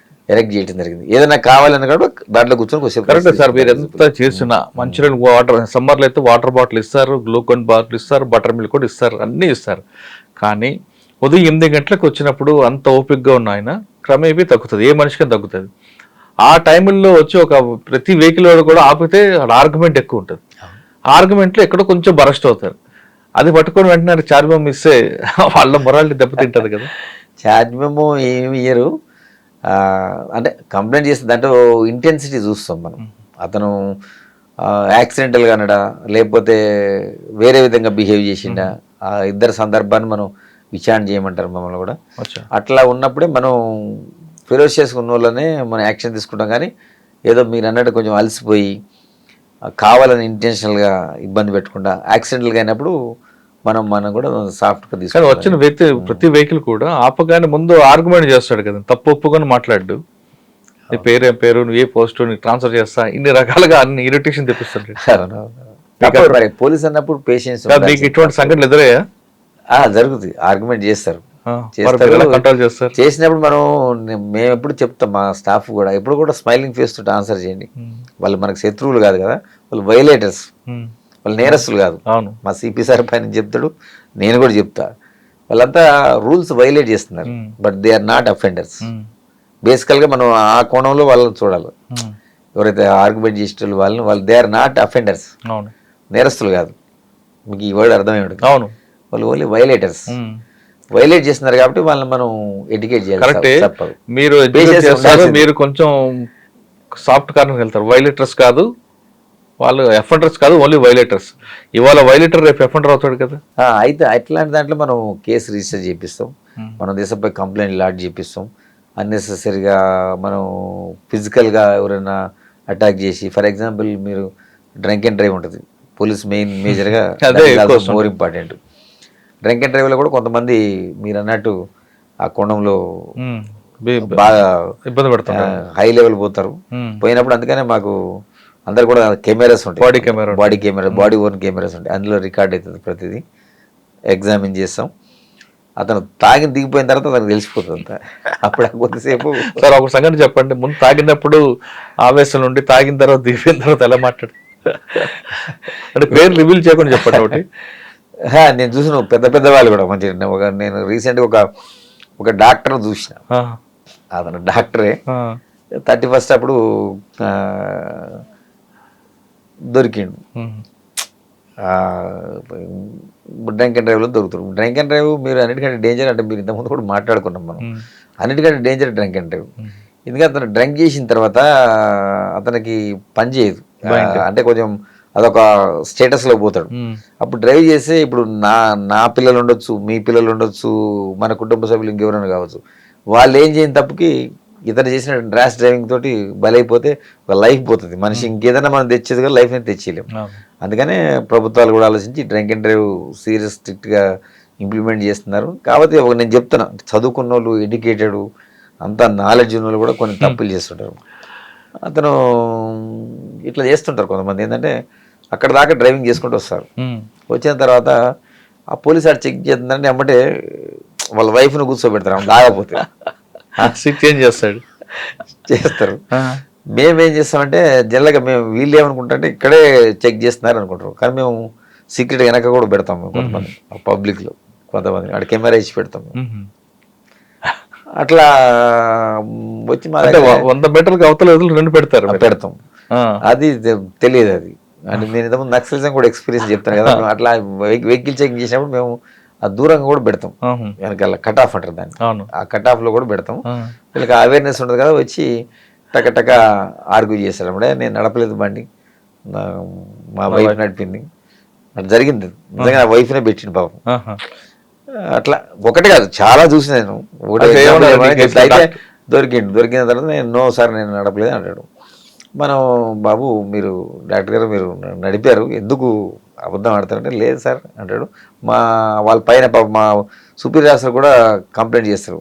ఎరెక్ట్ చేయడం జరిగింది. ఏదైనా కావాలని కూడా దాంట్లో కూర్చొని కరెక్ట్ సార్. మీరు ఎంత చేసినా మంచినీళ్ళు, వాటర్, సమ్మర్లో అయితే వాటర్ బాటిల్ ఇస్తారు, గ్లూకోన్ బాటిల్ ఇస్తారు, బటర్ మిల్క్ కూడా ఇస్తారు, అన్నీ ఇస్తారు. కానీ ఉదయం 8 గంటలకు వచ్చినప్పుడు అంత ఓపిక్గా ఉన్న ఆయన క్రమేపీ తగ్గుతుంది, ఏ మనిషికి తగ్గుతుంది. ఆ టైంలో వచ్చి ఒక ప్రతి వెహికల్ కూడా ఆపితే ఆర్గ్యుమెంట్ ఎక్కువ ఉంటుంది. ఆర్గ్యుమెంట్లో ఎక్కడో కొంచెం బరస్ట్ అవుతారు. అది పట్టుకొని వెంటనే ఛార్జ్ మెమో ఇస్తే వాళ్ళ మొరాలిటీ దెబ్బతింటుంది కదా. ఛార్జ్ మెమో ఏమి ఇయ్యరు, అంటే కంప్లైంట్ చేస్తే దాంట్లో ఇంటెన్సిటీ చూస్తాం మనం. అతను యాక్సిడెంటల్గా అనడా లేకపోతే వేరే విధంగా బిహేవ్ చేసిండా, ఆ ఇద్దరు సందర్భాన్ని మనం విచారణ చేయమంటారు మమ్మల్ని కూడా. అట్లా ఉన్నప్పుడే మనం ఫెరోషియస్గా ఉన్న వాళ్ళనే మనం యాక్షన్ తీసుకుంటాం. కానీ ఏదో మీరు అన్నట్టు కొంచెం అలసిపోయి కావాలని ఇంటెన్షనల్గా ఇబ్బంది పెట్టకుండా యాక్సిడెంటల్గా అయినప్పుడు మనం కూడా సాఫ్ట్గా తీసుకుంటాం. వచ్చిన వ్యక్తి ప్రతి వెహికల్ కూడా ఆపగానే ముందు ఆర్గ్యుమెంట్ చేస్తాడు కదా, తప్పు ఒప్పుకొని మాట్లాడు, నీ పేరేం పేరు, నువ్వు ఏ పోస్ట్, నీకు ట్రాన్స్ఫర్ చేస్తా, ఇన్ని రకాలుగా అన్ని ఇరిటేషన్ తెప్పిస్తాడు. పోలీస్ అన్నప్పుడు పేషెన్స్. మీకు ఇటువంటి సంఘటనలు ఎదురయ్యా? జరుగుతుంది, ఆర్గ్యుమెంట్ చేస్తారు. కంట్రోల్ చేస్తారు. చేసినప్పుడు మేము ఎప్పుడు చెప్తాం, మా స్టాఫ్ కూడా ఎప్పుడు కూడా స్మైలింగ్ ఫేస్ తోటి ఆన్సర్ చేయండి. వాళ్ళు మనకు శత్రువులు కాదు కదా, వాళ్ళు వైలేటర్స్, వాళ్ళు నేరస్తులు కాదు. మా సిపి సార్ పైన చెప్తాడు, నేను కూడా చెప్తా. వాళ్ళంతా రూల్స్ వైలేట్ చేస్తున్నారు, but they are not offenders. బేసికల్గా మనం ఆ కోణంలో వాళ్ళని చూడాలి. ఎవరైతే ఆర్గ్యుమెంట్ చేసేటోళ్ళు వాళ్ళు దే ఆర్ నాట్ అఫెండర్స్, నేరస్తులు కాదు. మీకు ఈ వర్డ్ అర్థమై ఉంటుంది. అవును, వాళ్ళు ఓన్లీ వైలేటర్స్. వైలేట్ చేస్తున్నారు కాబట్టి వాళ్ళని మనం ఎడ్యుకేట్ చేయాలి. మీరు మీరు కొంచెం సాఫ్ట్ కార్నర్కి వెళ్తారు. వైలేటర్స్ కాదు, వాళ్ళు ఎఫెండర్స్ కాదు, ఓన్లీ వైలేటర్స్. ఇవాళ వైలేటర్ రేపు ఎఫెండర్ అవుతాడు కదా. అయితే అట్లాంటి దాంట్లో మనం కేసు రిజిస్టర్ చేపిస్తాం, మనం దేశంపై కంప్లైంట్ లాడ్జ్ చేపిస్తాం. అన్నెసెసరీగా మనం ఫిజికల్గా ఎవరైనా అటాక్ చేసి, ఫర్ ఎగ్జాంపుల్ మీరు డ్రంక్ అండ్ డ్రైవ్ ఉంటుంది, పోలీస్ మేజర్గా మోర్ ఇంపార్టెంట్. డ్రంక్ అండ్ డ్రైవ్లో కూడా కొంతమంది మీరు అన్నట్టు ఆ కోణంలో బాగా ఇబ్బంది పడుతున్నారు, హై లెవెల్ పోతారు. పోయినప్పుడు అందుకనే మాకు అందరు కూడా కెమెరాస్ ఉంటాయి, బాడీ ఓన్ కెమెరాస్ ఉంటాయి, అందులో రికార్డ్ అవుతుంది ప్రతిదీ, ఎగ్జామిన్ చేస్తాం. అతను తాగి దిగిపోయిన తర్వాత అతనికి తెలిసిపోతుంది అంత. అప్పుడు కొద్దిసేపు సార్ ఒక సంగతి చెప్పండి, ముందు తాగినప్పుడు ఆవేశం నుండి తాగిన తర్వాత దిగిపోయిన తర్వాత ఎలా మాట్లాడు అంటే పేరు రివీల్ చేయకుండా చెప్పండి ఒకటి. నేను చూసిన పెద్ద పెద్ద వాళ్ళు కూడా మంచి, నేను రీసెంట్గా ఒక డాక్టర్ చూసిన, అతను డాక్టరే 31st అప్పుడు దొరికిండు. డ్రంక్ అండ్ డ్రైవ్లో దొరుకుతారు. డ్రంక్ అండ్ డ్రైవ్ మీరు అన్నిటికంటే డేంజర్, అంటే మీరు ఇంతకుముందు కూడా మాట్లాడుకున్నాం మనం, అన్నిటికంటే డేంజర్ డ్రంక్ అండ్ డ్రైవ్. ఎందుకంటే అతను డ్రంక్ చేసిన తర్వాత అతనికి పని చేయదు, అంటే కొంచెం అదొక స్టేటస్లో పోతాడు. అప్పుడు డ్రైవ్ చేస్తే ఇప్పుడు నా పిల్లలు ఉండొచ్చు, మీ పిల్లలు ఉండొచ్చు, మన కుటుంబ సభ్యులు ఇంకెవరైనా కావచ్చు, వాళ్ళు ఏం చేయని తప్పుకి ఇతను చేసిన ర్యాష్ డ్రైవింగ్ తోటి బలైపోతే ఒక లైఫ్ పోతుంది. మనిషి ఇంకేదైనా మనం తెచ్చేది కానీ లైఫ్ అనేది తెచ్చేయలేము. అందుకనే ప్రభుత్వాలు కూడా ఆలోచించి డ్రంక్ అండ్ డ్రైవ్ సీరియస్ స్ట్రిక్ట్గా ఇంప్లిమెంట్ చేస్తున్నారు. కాబట్టి నేను చెప్తున్నా, చదువుకున్న వాళ్ళు, ఎడ్యుకేటెడ్, అంతా నాలెడ్జ్ ఉన్న వాళ్ళు కూడా కొన్ని తప్పులు చేస్తుంటారు. అతను ఇట్లా చేస్తుంటారు కొంతమంది. ఏంటంటే అక్కడ దాకా డ్రైవింగ్ చేసుకుంటూ వస్తారు, వచ్చిన తర్వాత ఆ పోలీసు ఆడు చెక్ చేస్తుందంటే ఎమ్మటే వాళ్ళ వైఫ్ను కూర్చోబెడతారు, ఆమె దాగపోతే చేంజ్ చేస్తారు. మేమేం చేస్తామంటే జనరల్గా వీళ్ళు ఏమనుకుంటారంటే ఇక్కడే చెక్ చేస్తున్నారు అనుకుంటారు, కానీ మేము సీక్రెట్ వెనక కూడా పెడతాం. మేము కొంతమంది పబ్లిక్లో కొంతమంది అక్కడ కెమెరా ఇచ్చి పెడతాం. అట్లా వచ్చి మా 100 మీటర్లకు అవతల రెండు పెడతాం. అది తెలియదు అది. అంటే నేను ఇంతకుముందు నక్సలిజం కూడా ఎక్స్పీరియన్స్ చెప్తాను కదా, అట్లా వెహికల్ చెకింగ్ చేసినప్పుడు మేము ఆ దూరంగా కూడా పెడతాం, వెనకాల కట్ ఆఫ్ అంటారు దాన్ని, ఆ కట్ ఆఫ్లో కూడా పెడతాం. వీళ్ళకి అవేర్నెస్ ఉంటుంది కదా, వచ్చి టక ఆర్గ్యూ చేస్తారు. అప్పుడే నేను నడపలేదు బండి, మా వైఫ్ నడిపింది, అట్లా జరిగింది. నిజంగా నా వైఫ్నే పెట్టింది పాపం. అట్లా ఒకటి కాదు, చాలా చూసి నేను. అయితే దొరికిన తర్వాత నేను నో సార్ నేను నడపలేదు అంటాడు. మనం బాబు మీరు డాక్టర్ గారు మీరు నడిపారు, ఎందుకు అబద్ధం ఆడతారంటే లేదు సార్ అంటాడు. వాళ్ళ పైన మా సుపీరియర్స్ కూడా కంప్లైంట్ చేస్తారు,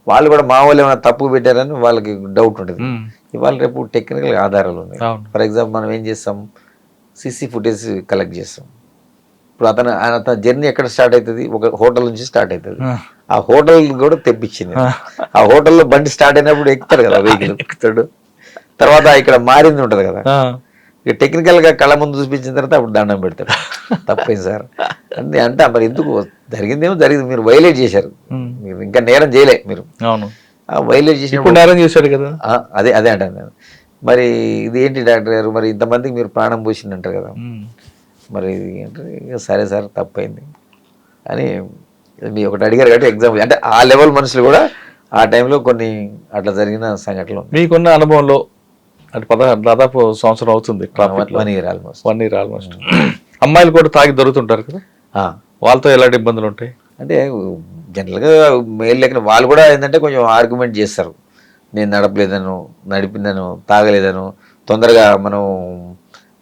వాళ్ళు కూడా మా వాళ్ళు ఏమైనా తప్పు పెట్టారని వాళ్ళకి డౌట్ ఉంటుంది. ఇవాళ రేపు టెక్నికల్ ఆధారాలు ఉన్నాయి. ఫర్ ఎగ్జాంపుల్ మనం ఏం చేస్తాం, సీసీ ఫుటేజ్ కలెక్ట్ చేస్తాం. ఇప్పుడు అతను జర్నీ ఎక్కడ స్టార్ట్ అవుతుంది, ఒక హోటల్ నుంచి స్టార్ట్ అవుతుంది. ఆ హోటల్ కూడా తెప్పించింది, ఆ హోటల్లో బండి స్టార్ట్ అయినప్పుడు ఎక్కుతాడు కదా వెహికల్, ఎక్కుతాడు. తర్వాత ఇక్కడ మారింది ఉంటుంది కదా, ఇక టెక్నికల్గా కళ్ళ ముందు చూపించిన తర్వాత అప్పుడు దండం పెడతాడు, తప్పైంది సార్ అంటే మరి ఎందుకు జరిగిందేమో జరిగింది, మీరు వైలేట్ చేశారు, మీరు ఇంకా నేరం చేయలే, మీరు వైలేట్ చేసినప్పుడు నేరం చేశాడు కదా. అదే అంటాను నేను. మరి ఇది ఏంటి డాక్టర్ గారు, మరి ఇంతమందికి మీరు ప్రాణం పోసిందంటారు కదా, మరి అంటే సరే సార్ తప్పైంది అని మీ ఒకటి అడిగారు కాబట్టి ఎగ్జాంపుల్, అంటే ఆ లెవెల్ మనుషులు కూడా ఆ టైంలో కొన్ని అట్లా జరిగిన సంఘటనలు. మీకున్న అనుభవంలో అంటే దాదాపు సంవత్సరం అవుతుంది, 1 year ఆల్మోస్ట్. అమ్మాయిలు కూడా తాగి దొరుకుతుంటారు కదా, వాళ్ళతో ఎలాంటి ఇబ్బందులు ఉంటాయి? అంటే జనరల్గా మేలు లేక వాళ్ళు కూడా ఏంటంటే కొంచెం ఆర్గ్యుమెంట్ చేస్తారు, నేను నడపలేదను, నడిపిందను, తాగలేదను, తొందరగా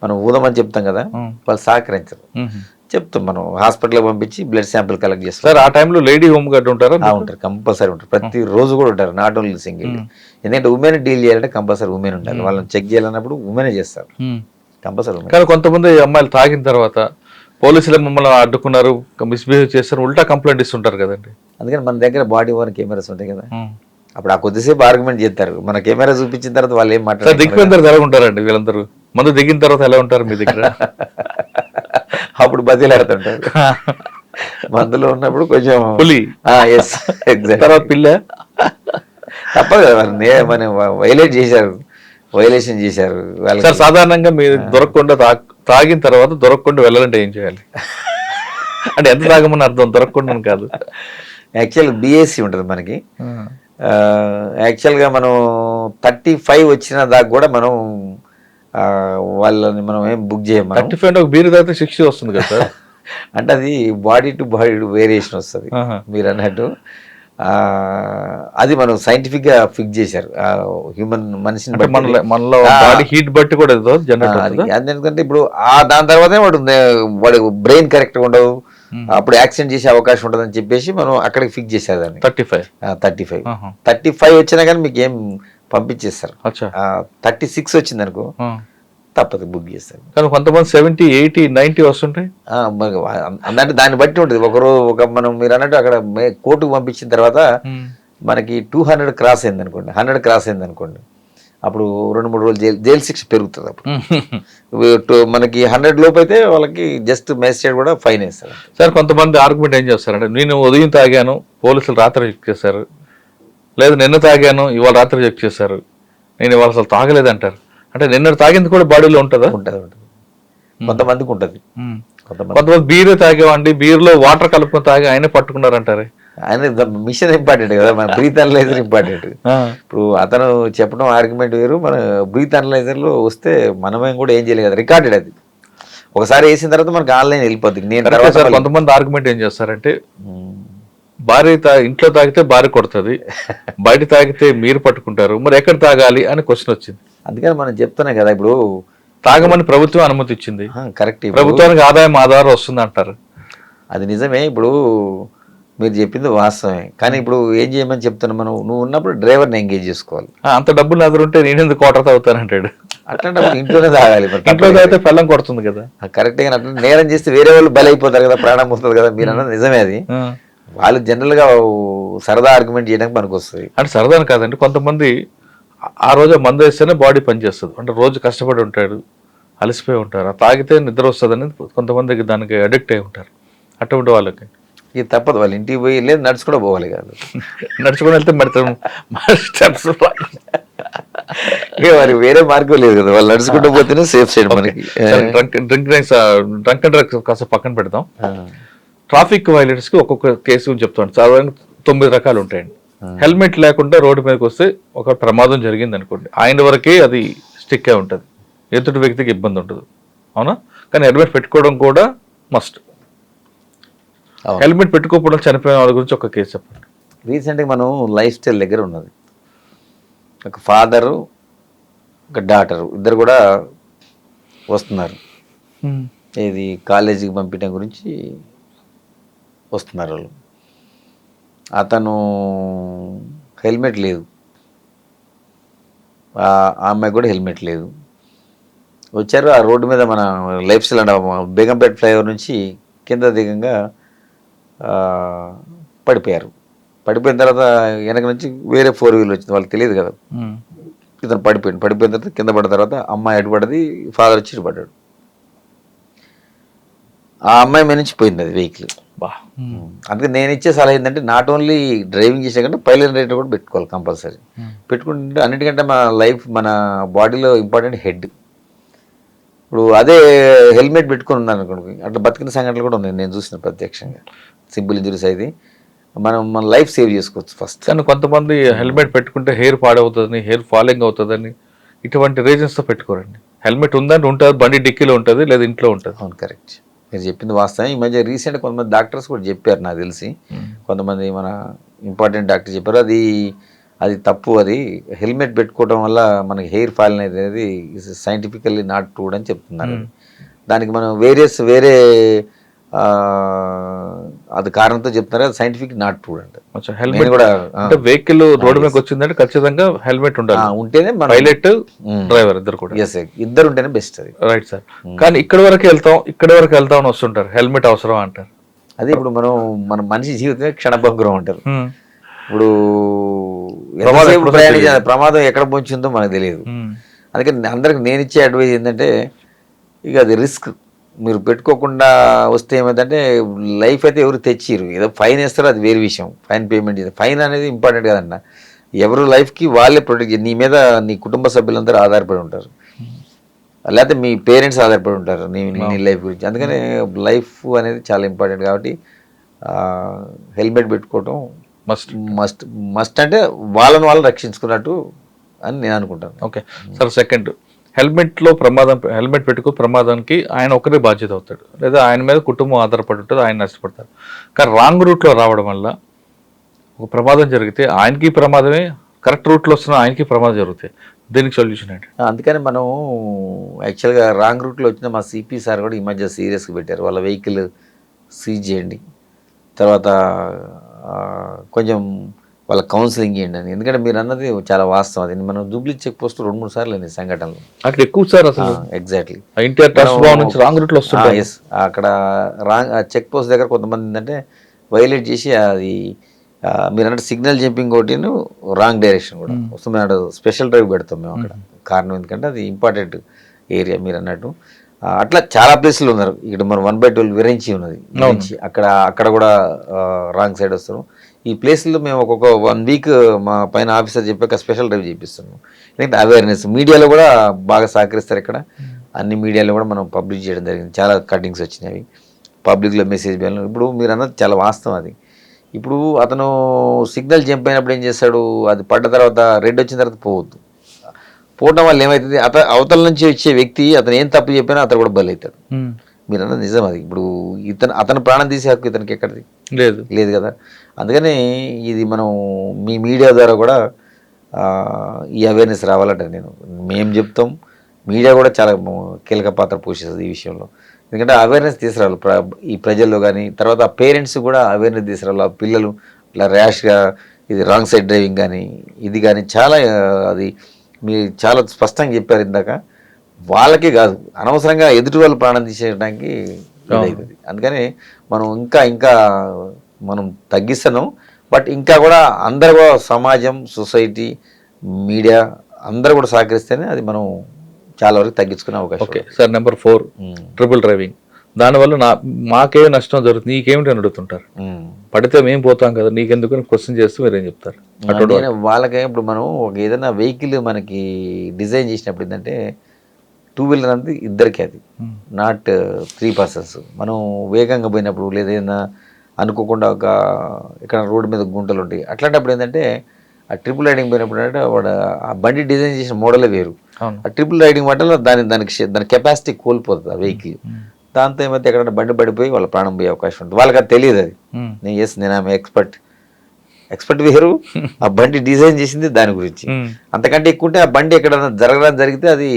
మనం ఊదమని చెప్తాం కదా, వాళ్ళు సహకరించరు. చెప్తాం, మనం హాస్పిటల్కి పంపించి బ్లడ్ శాంపిల్ కలెక్ట్ చేస్తాం. సార్ ఆ టైంలో లేడీ హోమ్ గార్డ్ ఉంటారా? ఉంటారు, కంపల్సరీ ఉంటారు, ప్రతి రోజు కూడా ఉంటారు, నాట్ ఓన్లీ సింగిల్. ఎందుకంటే ఉమెన్ డీల్ చేయాలంటే కంపల్సరీ ఉమెన్ ఉండాలి, వాళ్ళని చెక్ చేయాలన్నప్పుడు ఉమెనే చేస్తారు కంపల్సరీ. కానీ కొంతమంది అమ్మాయిలు తాగిన తర్వాత పోలీసులు మమ్మల్ని అడ్డుకున్నారు, మిస్బిహేవ్ చేస్తారు, ఉల్టా కంప్లైంట్ ఇస్తుంటారు కదండి. అందుకని మన దగ్గర బాడీ ఓన్ కెమెరాస్ ఉంటాయి కదా, అప్పుడు ఆ కొద్దిసేపు ఆర్గ్యుమెంట్ చేస్తారు, మన కెమెరా చూపించిన తర్వాత వాళ్ళు ఏం మాట్లాడారు. దిగిపోయిన తర్వాత ఎలా ఉంటారండి వీళ్ళందరూ? మందు దిగిన తర్వాత ఎలా ఉంటారు మీ దగ్గర? అప్పుడు బతిలాడుతుంటారు, మందులో ఉన్నప్పుడు కొంచెం పులి, తర్వాత పిల్ల, తప్పదు కదా, మనం వైలేషన్ చేశారు. సార్ సాధారణంగా మీరు దొరకకుండా తాగిన తర్వాత దొరకకుండా వెళ్ళాలంటే ఏం చేయాలి? అంటే ఎంత తాగమని అర్థం, దొరకకుండా కాదు. యాక్చువల్ బిఎస్సి ఉంటుంది మనకి, యాక్చువల్గా మనం 35 వచ్చిన దాకా కూడా మనం వాళ్ళని మనం ఏం బుక్ చేయం మనం. 35 ఒక బీర్ తాగితే 60 వస్తుంది కదా సార్. అంటే అది బాడీ టు బాడీ వేరియేషన్ వస్తుంది ఆహా. మీరు అన్నట్టు. అది మనం సైంటిఫిక్గా ఫిక్స్ చేశారు హ్యూమన్ మనిషిని అంటే బట్టి. మనలో బాడీ హీట్ బట్టి కూడా జనరేట్ అది ఎందుకంటే ఇప్పుడు దాని తర్వాతే వాడు బ్రెయిన్ కరెక్ట్గా ఉండదు, అప్పుడు యాక్సిడెంట్ చేసే అవకాశం ఉంటుంది అని చెప్పేసి మనం అక్కడికి ఫిక్స్ చేశారు దాన్ని. 35 వచ్చినా కానీ మీకు ఏం పంపించేస్తారు. 36 వచ్చింది అనుకో తప్పదు బుక్ చేస్తారు. కానీ కొంతమంది 70, 80, 90 వస్తుంటాయి. అంటే దాన్ని బట్టి ఉంటుంది. మనం మీరు అన్నట్టు అక్కడ కోర్టుకు పంపించిన తర్వాత మనకి 200 క్రాస్ అయింది అనుకోండి, 100 క్రాస్ అయింది అనుకోండి, అప్పుడు 2-3 రోజులు జైలు శిక్ష పెరుగుతుంది. అప్పుడు మనకి 100 లోపు అయితే వాళ్ళకి జస్ట్ మేజిస్ట్రేట్ కూడా ఫైన్ వేస్తారు. సార్ కొంతమంది ఆర్గ్యుమెంట్ ఏం చేస్తారంటే, నేను ఉదయం తాగాను పోలీసులు రాత్రి చెక్ చేశారు, లేదు నిన్న తాగాను ఇవాళ రాత్రి చెక్ చేశారు, నేను ఇవాళ అసలు తాగలేదు అంటారు. అంటే నిన్న తాగింది కూడా బాడీలో ఉంటుందా? ఉంటుంది. కొంతమందికి ఉంటుంది. కొంతమంది బీర్ తాగేవండి, బీర్లో వాటర్ కలుపుకొని తాగి ఆయనే పట్టుకున్నారంటారే. ఆయన మిషన్ ఇంపార్టెంట్ కదా, మన బ్రీత్ అనలైజర్ ఇంపార్టెంట్. ఇప్పుడు అతను చెప్పడం ఆర్గ్యుమెంట్ వేరు, మన బ్రీత్ అనలైజర్లో వస్తే మనమేం కూడా ఏం చేయలేదు కదా, రికార్డెడ్ అది. ఒకసారి వేసిన తర్వాత మనకి ఆన్లైన్ వెళ్ళిపోతుంది. నేను తర్వాత కొంతమంది ఆర్గ్యుమెంట్ ఏం చేస్తారంటే, భార్య ఇంట్లో తాగితే భార్య కొడుతుంది, బయట తాగితే మీరు పట్టుకుంటారు, మరి ఎక్కడ తాగాలి అని క్వశ్చన్ వచ్చింది. అందుకని మనం చెప్తున్నాం కదా, ఇప్పుడు తాగమని ప్రభుత్వం అనుమతి ఇచ్చింది, కరెక్ట్, ప్రభుత్వానికి ఆదాయం వస్తుంది అంటారు. అది నిజమే. ఇప్పుడు మీరు చెప్పింది వాస్తవమే, కానీ ఇప్పుడు ఏం చేయమని చెప్తున్నా, మనం నువ్వు ఉన్నప్పుడు డ్రైవర్ని ఎంగేజ్ చేసుకోవాలి. అంత డబ్బులు నా దగ్గర ఉంటే నేను ఎందుకు క్వార్టర్ తాగుతానంటాడు. అట్లాంటప్పుడు ఇంట్లోనే తాగాలి. ఇంట్లో తాగితే పెళ్ళం కొడుతుంది కదా. కరెక్ట్ గా అట్లా నేరం చేస్తే వేరే వాళ్ళు బలైపోతారు కదా, ప్రాణం పోతుంది కదా. మీరు అన్నది నిజమే. అది వాళ్ళు జనరల్ గా సరదా ఆర్గ్యుమెంట్ చేయడానికి పనికి వస్తుంది. అంటే సరదాని కాదండి, కొంతమంది ఆ రోజు మందు వేస్తేనే బాడీ పనిచేస్తుంది. అంటే రోజు కష్టపడి ఉంటాడు, అలసిపోయి ఉంటారు, తాగితే నిద్ర వస్తుందని కొంతమందికి దానికి అడిక్ట్ అయి ఉంటారు. అటువంటి వాళ్ళకి ఇది తప్పదు, వాళ్ళు ఇంటికి పోయి లేదు నడుచుకుంటూ పోవాలి కాదు. నడుచుకుని వెళ్తే మరి స్టెప్స్ మరి వేరే మార్గం లేదు కదా, వాళ్ళు నడుచుకుంటూ పోతేనే సేఫ్ సైడ్ మనకి. డ్రంక్ అండ్ డ్రగ్స్ కాస్త పక్కన పెడతాం. ట్రాఫిక్ వైలేటర్స్ కి ఒక్కొక్క కేసు చెప్తాను. సాధారణంగా 9 రకాలు ఉంటాయండి. హెల్మెట్ లేకుండా రోడ్డు మీదకి వస్తే ఒక ప్రమాదం జరిగింది అనుకోండి, ఆయన వరకే అది స్టిక్ అయి ఉంటుంది, ఎదుటి వ్యక్తికి ఇబ్బంది ఉంటుంది, అవునా? కానీ హెల్మెట్ పెట్టుకోవడం కూడా మస్ట్. హెల్మెట్ పెట్టుకోకపోవడం చనిపోయిన వాళ్ళ గురించి ఒక కేసు చెప్పండి. రీసెంట్గా మనం లైఫ్ స్టైల్ దగ్గర ఉన్నది, ఒక ఫాదరు ఒక డాటరు ఇద్దరు కూడా వస్తున్నారు. ఇది కాలేజీకి పంపించడం గురించి వస్తున్నారు వాళ్ళు. అతను హెల్మెట్ లేదు, ఆ అమ్మాయి కూడా హెల్మెట్ లేదు. వచ్చారు ఆ రోడ్డు మీద, మన లైఫ్ స్టైల్ అంటే బేగంపేట ఫ్లైఓవర్ నుంచి కింద దిగంగా పడిపోయారు. పడిపోయిన తర్వాత వెనక నుంచి వేరే 4 వీలర్ వచ్చింది, వాళ్ళకి తెలియదు కదా. ఇతను పడిపోయిన తర్వాత కింద పడిన తర్వాత అమ్మాయి అడ్డుపడ్డది, ఫాదర్ వచ్చి ఇటుపడ్డాడు. ఆ అమ్మాయి మీద నుంచి పోయింది అది వెహికల్. అందుకే నేను ఇచ్చే సలహా ఏంటంటే, నాట్ ఓన్లీ డ్రైవింగ్ చేసే కంటే పైలట్ రైడర్ కూడా పెట్టుకోవాలి కంపల్సరీ. పెట్టుకుంటే అన్నిటికంటే మన లైఫ్, మన బాడీలో ఇంపార్టెంట్ హెడ్. ఇప్పుడు అదే హెల్మెట్ పెట్టుకుని ఉన్నాను అనుకోండి, అట్లా బతికిన సంఘటనలు కూడా ఉన్నాయి, నేను చూసిన ప్రత్యక్షంగా. సింపుల్ ఇంజరీస్ అయితే మన లైఫ్ సేవ్ చేసుకోవచ్చు ఫస్ట్. కానీ కొంతమంది హెల్మెట్ పెట్టుకుంటే హెయిర్ పాడవుతుందని, హెయిర్ ఫాలింగ్ అవుతుందని, ఇటువంటి రీజన్స్తో పెట్టుకోరండి. హెల్మెట్ ఉందని ఉంటుంది, బండి డిక్కీలో ఉంటుంది, లేదా ఇంట్లో ఉంటుంది. అవును, కరెక్ట్, మీరు చెప్పింది వాస్తవం. ఈ మధ్య రీసెంట్ కొంతమంది డాక్టర్స్ కూడా చెప్పారు, నాకు తెలిసి కొంతమంది మన ఇంపార్టెంట్ డాక్టర్ చెప్పారు, అది తప్పు. అది హెల్మెట్ పెట్టుకోవడం వల్ల మనకి హెయిర్ ఫాల్ అనేది సైంటిఫికల్లీ నాట్ ట్రూ అని చెప్తున్నారు. దానికి మనం వేరే అది కారణంతో చెప్తున్నారు, అది సైంటిఫిక్ నాట్ ట్రూ అంటే. హెల్మెట్ కూడా వెహికల్ రోడ్డు మీదకి వచ్చిందంటే ఖచ్చితంగా హెల్మెట్ ఉండాలి, ఉంటేనే పైలట్ డ్రైవర్ ఇద్దరు కూడా. ఇద్దరు ఉంటేనే బెస్ట్ అది. Right sir. కానీ ఇక్కడ వరకు వెళ్తాం అని వస్తుంటారు, హెల్మెట్ అవసరం అంటారు. అదే ఇప్పుడు మన మనిషి జీవితమే క్షణభంగురం అంటారు. ఇప్పుడు ప్రమాదం ఎక్కడ పొంచిందో మనకు తెలియదు. అందుకని అందరికి నేను ఇచ్చే అడ్వైజ్ ఏంటంటే, ఇక అది రిస్క్. మీరు పెట్టుకోకుండా వస్తే ఏమైందంటే, లైఫ్ అయితే ఎవరు తెచ్చిరు, ఏదో ఫైన్ వేస్తారో అది వేరే విషయం, ఫైన్ పేమెంట్ చేస్తారు. ఫైన్ అనేది ఇంపార్టెంట్ కదన్న, ఎవరు లైఫ్కి వాళ్ళే ప్రొటెక్ట్. నీ మీద నీ కుటుంబ సభ్యులందరూ ఆధారపడి ఉంటారు, లేకపోతే మీ పేరెంట్స్ ఆధారపడి ఉంటారు నీ లైఫ్ గురించి. అందుకని లైఫ్ అనేది చాలా ఇంపార్టెంట్ కాబట్టి హెల్మెట్ పెట్టుకోవటం మస్ట్ అంటే వాళ్ళని వాళ్ళు రక్షించుకున్నట్టు అని నేను అనుకుంటాను. Okay sir. సెకండ్, హెల్మెట్లో ప్రమాదం, హెల్మెట్ పెట్టుకో ప్రమాదానికి ఆయన ఒకరే బాధ్యత అవుతాడు, లేదా ఆయన మీద కుటుంబం ఆధారపడి ఉంటుంది, ఆయన నష్టపడతారు. కానీ రాంగ్ రూట్లో రావడం వల్ల ఒక ప్రమాదం జరిగితే ఆయనకి ప్రమాదమే, కరెక్ట్ రూట్లో వస్తున్న ఆయనకి ప్రమాదం జరుగుతాయి. దీనికి సొల్యూషన్ ఏంటి? అందుకని మనం యాక్చువల్గా రాంగ్ రూట్లో వచ్చిన మా సిపి సార్ కూడా ఈ మధ్య సీరియస్గా పెట్టారు. వాళ్ళ వెహికల్ సీజ్ చేయండి, తర్వాత కొంచెం వాళ్ళ కౌన్సిలింగ్ చేయండి అని. ఎందుకంటే మీరు అన్నది చాలా వాస్తవం. అది మనం జూబ్లీ చెక్ పోస్ట్ 2-3 సార్లు అయినాయి సంఘటనలు. అక్కడ ఎక్కువ సార్ అసలు ఎగ్జాక్ట్లీ ఎన్టీఆర్ ట్రస్ట్ భవన్ నుంచి రాంగ్ రూట్లో వస్తుంది. ఎస్, అక్కడ చెక్ పోస్ట్ దగ్గర కొంతమంది ఏంటంటే వైలేట్ చేసి అది మీరు అన్నట్టు సిగ్నల్ జంపింగ్ ఒకటి రాంగ్ డైరెక్షన్ కూడా వస్తుంది. మేము స్పెషల్ డ్రైవ్ పెడతాం మేము అక్కడ. కారణం ఎందుకంటే అది ఇంపార్టెంట్ ఏరియా మీరు అన్నట్టు. అట్లా చాలా ప్లేస్లు ఉన్నారు. ఇక్కడ మనం 1/12 విరించి ఉన్నది, అక్కడ కూడా రాంగ్ సైడ్ వస్తారు. ఈ ప్లేస్లో మేము ఒక్కొక్క 1 వీక్ మా పైన ఆఫీసర్ చెప్పాక స్పెషల్ డ్రైవ్ చేపిస్తున్నాం. ఎందుకంటే అవేర్నెస్ మీడియాలో కూడా బాగా సహకరిస్తారు. ఇక్కడ అన్ని మీడియాలో కూడా మనం పబ్లిష్ చేయడం జరిగింది. చాలా కటింగ్స్ వచ్చినాయి పబ్లిక్లో మెసేజ్ చేయడం. ఇప్పుడు మీరు అన్నది చాలా వాస్తవం. అది ఇప్పుడు అతను సిగ్నల్ జంప్ అయినప్పుడు ఏం చేస్తాడు, అది పడ్డ తర్వాత రెడ్ వచ్చిన తర్వాత పోవద్దు. పోవడం వల్ల ఏమవుతుంది, అవతల నుంచి వచ్చే వ్యక్తి అతను ఏం తప్పు చెప్పినా అతను కూడా బలవుతాడు. మీరు అన్నది నిజం. అది ఇప్పుడు అతను ప్రాణం తీసే హక్కు ఇతనికి ఎక్కడిది లేదు కదా. అందుకని ఇది మనం మీ మీడియా ద్వారా కూడా ఈ అవేర్నెస్ రావాలంటే మేము చెప్తాం. మీడియా కూడా చాలా కీలక పాత్ర పోషిస్తుంది ఈ విషయంలో. ఎందుకంటే అవేర్నెస్ తీసుకురావాలి ఈ ప్రజల్లో, కానీ తర్వాత పేరెంట్స్ కూడా అవేర్నెస్ తీసుకురావాలి. ఆ పిల్లలు ఇట్లా ర్యాష్గా ఇది రాంగ్ సైడ్ డ్రైవింగ్ కానీ ఇది కానీ చాలా అది మీరు చాలా స్పష్టంగా చెప్పారు ఇందాక. వాళ్ళకే కాదు, అనవసరంగా ఎదుటి వాళ్ళు ప్రాణం తీసేయడానికి ఇదవుతుంది. అందుకని మనం ఇంకా మనం తగ్గిస్తున్నాం. బట్ ఇంకా కూడా అందరూ కూడా సమాజం, సొసైటీ, మీడియా అందరూ కూడా సహకరిస్తేనే అది మనం చాలా వరకు తగ్గించుకునే అవకాశం. Okay sir, number 4 triple driving. దానివల్ల మాకే నష్టం జరుగుతుంది, నీకేమిటి అని అడుగుతుంటారు. పడితే మేము పోతాం కదా, నీకెందుకు క్వశ్చన్ చేస్తూ మీరేం చెప్తారు? వాళ్ళకే ఇప్పుడు మనం ఒక ఏదైనా వెహికల్ మనకి డిజైన్ చేసినప్పుడు ఏంటంటే 2 వీలర్ అనేది ఇద్దరికి, అది నాట్ 3 పర్సన్స్. మనం వేగంగా పోయినప్పుడు లేదా ఏదైనా అనుకోకుండా ఒక ఇక్కడ రోడ్డు మీద గుంటలు ఉంటాయి, అట్లాంటప్పుడు ఏంటంటే ఆ ట్రిపుల్ రైడింగ్ పోయినప్పుడు అంటే వాడు ఆ బండి డిజైన్ చేసిన మోడలే వేరు. ఆ ట్రిపుల్ రైడింగ్ వల్ల దాని కెపాసిటీ కోల్పోతుంది ఆ వెహికల్. దాంతో ఏమైతే ఎక్కడైనా బండి పడిపోయి వాళ్ళ ప్రాణం పోయే అవకాశం ఉంటుంది. వాళ్ళకి అది తెలియదు. అది నేను ఆమె ఎక్స్పర్ట్ వేరు, ఆ బండి డిజైన్ చేసింది దాని గురించి. అంతకంటే ఎక్కువ ఉంటే ఆ బండి ఎక్కడైనా జరిగితే అది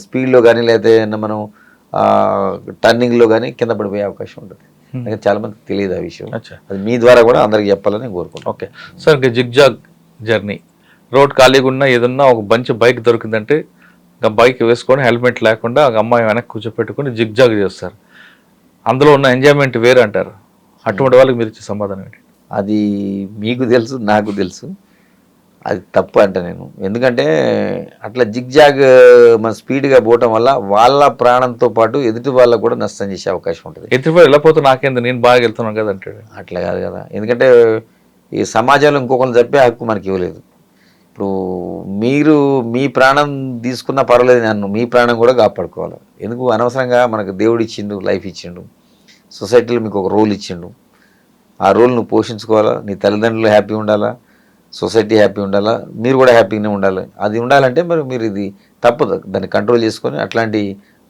స్పీడ్లో కానీ లేకపోతే మనం టర్నింగ్లో కానీ కింద పడిపోయే అవకాశం ఉంటుంది. చాలా మందికి తెలియదు ఆ విషయం. అది మీ ద్వారా కూడా అందరికి చెప్పాలని కోరుకుంటాం. ఓకే సార్, ఇంకా జిగ్జాగ్ జర్నీ, రోడ్ ఖాళీగా ఉన్నా ఏదన్నా ఒక మంచి బైక్ దొరికిందంటే ఇంకా బైక్ వేసుకొని హెల్మెట్ లేకుండా ఒక అమ్మాయి వెనక్కి కూర్చోపెట్టుకొని జిగ్జాగ్ చేస్తారు. అందులో ఉన్న ఎంజాయ్మెంట్ వేరు అంటారు. అటువంటి వాళ్ళకి మీరు ఇచ్చే సమాధానం ఏంటి? అది మీకు తెలుసు, నాకు తెలుసు, అది తప్పు అంట నేను. ఎందుకంటే అట్లా జిగ్జాగ్ మన స్పీడ్గా పోవటం వల్ల వాళ్ళ ప్రాణంతో పాటు ఎదుటి వాళ్ళకు కూడా నష్టం చేసే అవకాశం ఉంటుంది. ఎదుటి వాళ్ళు వెళ్ళిపోతే నాకేంది, నేను బాగా వెళ్తున్నాను కదా అంటాడు. అట్లా కాదు కదా. ఎందుకంటే ఈ సమాజంలో ఇంకొకరిని చెప్పే హక్కు మనకి ఇవ్వలేదు. ఇప్పుడు మీరు మీ ప్రాణం తీసుకున్నా పర్వాలేదు, నన్ను మీ ప్రాణం కూడా కాపాడుకోవాలి. ఎందుకు అనవసరంగా మనకు దేవుడు ఇచ్చిండు, లైఫ్ ఇచ్చిండు, సొసైటీలో మీకు ఒక రోల్ ఇచ్చిండు. ఆ రోల్ నువ్వు పోషించుకోవాలా, నీ తల్లిదండ్రులు హ్యాపీ ఉండాలా, సొసైటీ హ్యాపీ ఉండాలా, మీరు కూడా హ్యాపీగానే ఉండాలి. అది ఉండాలంటే మరి మీరు ఇది తప్పదు, దాన్ని కంట్రోల్ చేసుకొని అట్లాంటి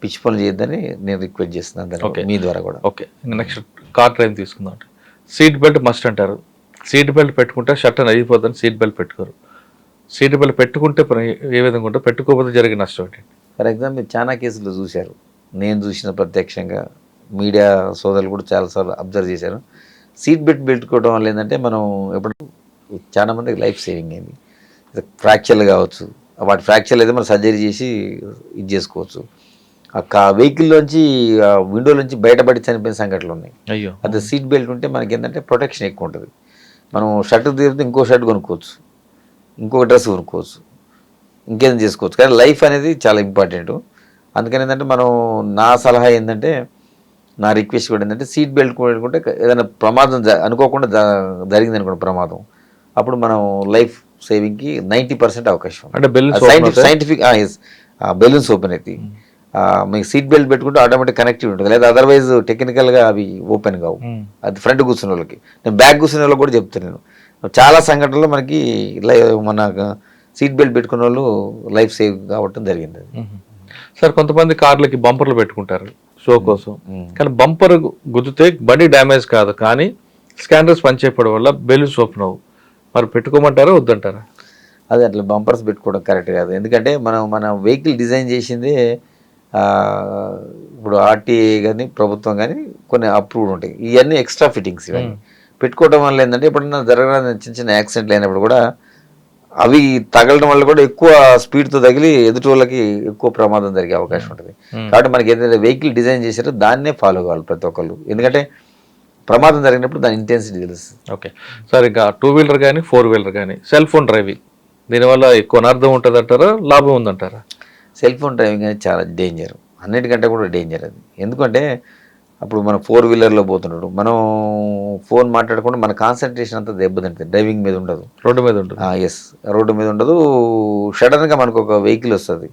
పిచ్చి పనులు చేయొద్దని నేను రిక్వెస్ట్ చేస్తున్నాను మీ ద్వారా కూడా. ఓకే, నెక్స్ట్ కార్ డ్రైవ్ తీసుకుందాం. సీట్ బెల్ట్ మస్ట్ అంటారు. సీట్ బెల్ట్ పెట్టుకుంటే షర్ట్ అని అయిపోతుంది, సీట్ బెల్ట్ పెట్టుకోరు. సీట్ బెల్ట్ పెట్టుకుంటే ఏ విధంగా ఉంటే, పెట్టుకోకపోతే జరిగే నష్టం ఏంటి? ఫర్ ఎగ్జాంపుల్ చాలా కేసులు చూశారు, నేను చూసిన ప్రత్యక్షంగా, మీడియా సోదరులు కూడా చాలాసార్లు అబ్జర్వ్ చేశారు. సీట్ బెల్ట్ పెట్టుకోవడం వల్ల ఏంటంటే మనం ఎప్పుడు చాలా మందికి లైఫ్ సేవింగ్ అయింది. ఫ్రాక్చర్లు కావచ్చు, వాటి ఫ్రాక్చర్లు అయితే మనం సర్జరీ చేసి ఇది చేసుకోవచ్చు. ఆ వెహికల్లోంచి విండోలోంచి బయటపడి చనిపోయిన సంఘటనలు ఉన్నాయి. అయ్యో, అదే సీట్ బెల్ట్ ఉంటే మనకి ఏంటంటే ప్రొటెక్షన్ ఎక్కువ ఉంటుంది. మనం షర్ట్ తీరితే ఇంకో షర్ట్ కొనుక్కోవచ్చు, ఇంకొక డ్రెస్ కొనుక్కోవచ్చు, ఇంకేం చేసుకోవచ్చు. కానీ లైఫ్ అనేది చాలా ఇంపార్టెంట్. అందుకని ఏంటంటే మనం, నా సలహా ఏంటంటే, నా రిక్వెస్ట్ కూడా ఏంటంటే సీట్ బెల్ట్ కొనుక్కుంటే ఏదైనా ప్రమాదం అనుకోకుండా జరిగింది అనుకోండి ప్రమాదం, అప్పుడు మనం లైఫ్ సేవింగ్కి 90% అవకాశం. అంటే సైంటిఫిక్ బెలూన్స్ ఓపెన్ అవుతాయి. మీకు సీట్ బెల్ట్ పెట్టుకుంటే ఆటోమేటిక్ కనెక్టివ్ ఉంటుంది. లేదా అదర్వైజ్ టెక్నికల్గా అవి ఓపెన్ కావు. అది ఫ్రంట్ కూర్చున్న వాళ్ళకి. నేను బ్యాక్ కూర్చునే వాళ్ళకి కూడా చెప్తాను. నేను చాలా సంఘటనలో మనకి మన సీట్ బెల్ట్ పెట్టుకున్న వాళ్ళు లైఫ్ సేవ్ కావటం జరిగింది. సార్ కొంతమంది కార్లకి బంపర్లు పెట్టుకుంటారు షో కోసం, మ్మ్. కానీ బంపర్ గుద్దితే బండి డ్యామేజ్ కాదు, కానీ స్కానర్స్ పనిచేయడం వల్ల బెలూన్స్ ఓపెన్ అవ్వు. మరి పెట్టుకోమంటారా వద్దంటారా? అదే అట్లా బంపర్స్ పెట్టుకోవడం కరెక్ట్ కాదు. ఎందుకంటే మన వెహికల్ డిజైన్ చేసిందే ఇప్పుడు ఆర్టీఏ కానీ ప్రభుత్వం కానీ కొన్ని అప్రూవ్డ్ ఉంటాయి. ఇవన్నీ ఎక్స్ట్రా ఫిట్టింగ్స్ ఇవన్నీ పెట్టుకోవడం వల్ల ఏంటంటే ఎప్పుడన్నా జరగడానికి చిన్న చిన్న యాక్సిడెంట్లు అయినప్పుడు కూడా అవి తగలడం వల్ల కూడా ఎక్కువ స్పీడ్తో తగిలి ఎదుటి వాళ్ళకి ఎక్కువ ప్రమాదం జరిగే అవకాశం ఉంటుంది. కాబట్టి మనకి ఏదైతే వెహికల్ డిజైన్ చేశారో దాన్నే ఫాలో కావాలి ప్రతి ఒక్కళ్ళు. ఎందుకంటే ప్రమాదం జరిగినప్పుడు దాని ఇంటెన్సిటీ తెలుస్తుంది. ఓకే సార్, ఇంకా 2 వీలర్ కానీ 4 వీలర్ కానీ సెల్ ఫోన్ డ్రైవింగ్ దీనివల్ల ఎక్కువ అనర్థం ఉంటుంది అంటారా, లాభం ఉందంటారా? సెల్ ఫోన్ డ్రైవింగ్ అనేది చాలా డేంజర్, అన్నిటికంటే కూడా డేంజర్ అది. ఎందుకంటే అప్పుడు మనం 4 వీలర్లో పోతున్నాడు, మనం ఫోన్ మాట్లాడకుండా మన కాన్సన్ట్రేషన్ అంతా దెబ్బతింటుంది, డ్రైవింగ్ మీద ఉండదు, రోడ్డు మీద ఉంటుంది. ఎస్ రోడ్డు మీద ఉండదు. సడన్గా మనకు ఒక వెహికల్ వస్తుంది,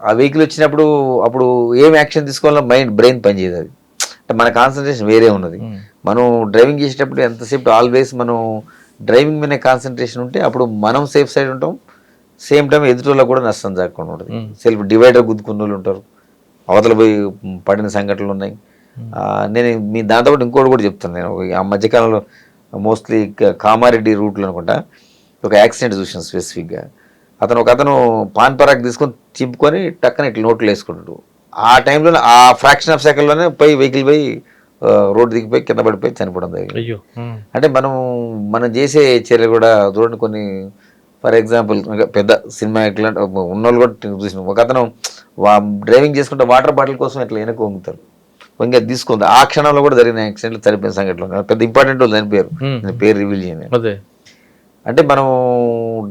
ఆ వెహికల్ వచ్చినప్పుడు అప్పుడు ఏం యాక్షన్ తీసుకోవాలో బ్రెయిన్ పనిచేయదు. అది అంటే మన కాన్సన్ట్రేషన్ వేరే ఉన్నది. మనం డ్రైవింగ్ చేసేటప్పుడు ఎంతసేపు ఆల్వేస్ మనం డ్రైవింగ్ మీద కాన్సన్ట్రేషన్ ఉంటే అప్పుడు మనం సేఫ్ సైడ్ ఉంటాం, సేమ్ టైం ఎదుటిలో కూడా నష్టం జరగకుండా ఉంటుంది. సెల్ఫ్ డివైడర్ గుద్దుకున్న వాళ్ళు ఉంటారు, అవతల పోయి పడిన సంఘటనలు ఉన్నాయి. నేను మీ దాంతోపాటు ఇంకోటి కూడా చెప్తాను. నేను ఆ మధ్యకాలంలో మోస్ట్లీ కామారెడ్డి రూట్లో అనుకుంటా ఒక యాక్సిడెంట్ చూసాను స్పెసిఫిక్గా. అతను పాన్ పరాక్ తీసుకొని చింపుకొని టక్కన ఇట్లా నోట్లు వేసుకుంటాడు. ఆ టైంలో ఆ ఫ్రాక్షన్ ఆఫ్ సెకండ్లోనే పోయి వెహికల్ పోయి రోడ్డు దిగిపోయి కింద పడిపోయి చనిపోవడం జరిగింది. అయ్యో. అంటే మనం చేసే చర్యలు కూడా చూడండి. కొన్ని ఫర్ ఎగ్జాంపుల్ పెద్ద సినిమా ఇట్లాంటి ఉన్నోళ్ళు కూడా చూసినాం. ఒక అతను డ్రైవింగ్ చేసుకుంటే వాటర్ బాటిల్ కోసం ఇట్లా వెనక వంగుతారు, వంగి అది తీసుకుంది. ఆ క్షణంలో కూడా జరిగిన యాక్సిడెంట్లు చనిపోయిన సంఘటనలు పెద్ద ఇంపార్టెంట్ వాళ్ళు చనిపోయారు. నేను పేరు రివీల్ చేయను. అదే అంటే మనం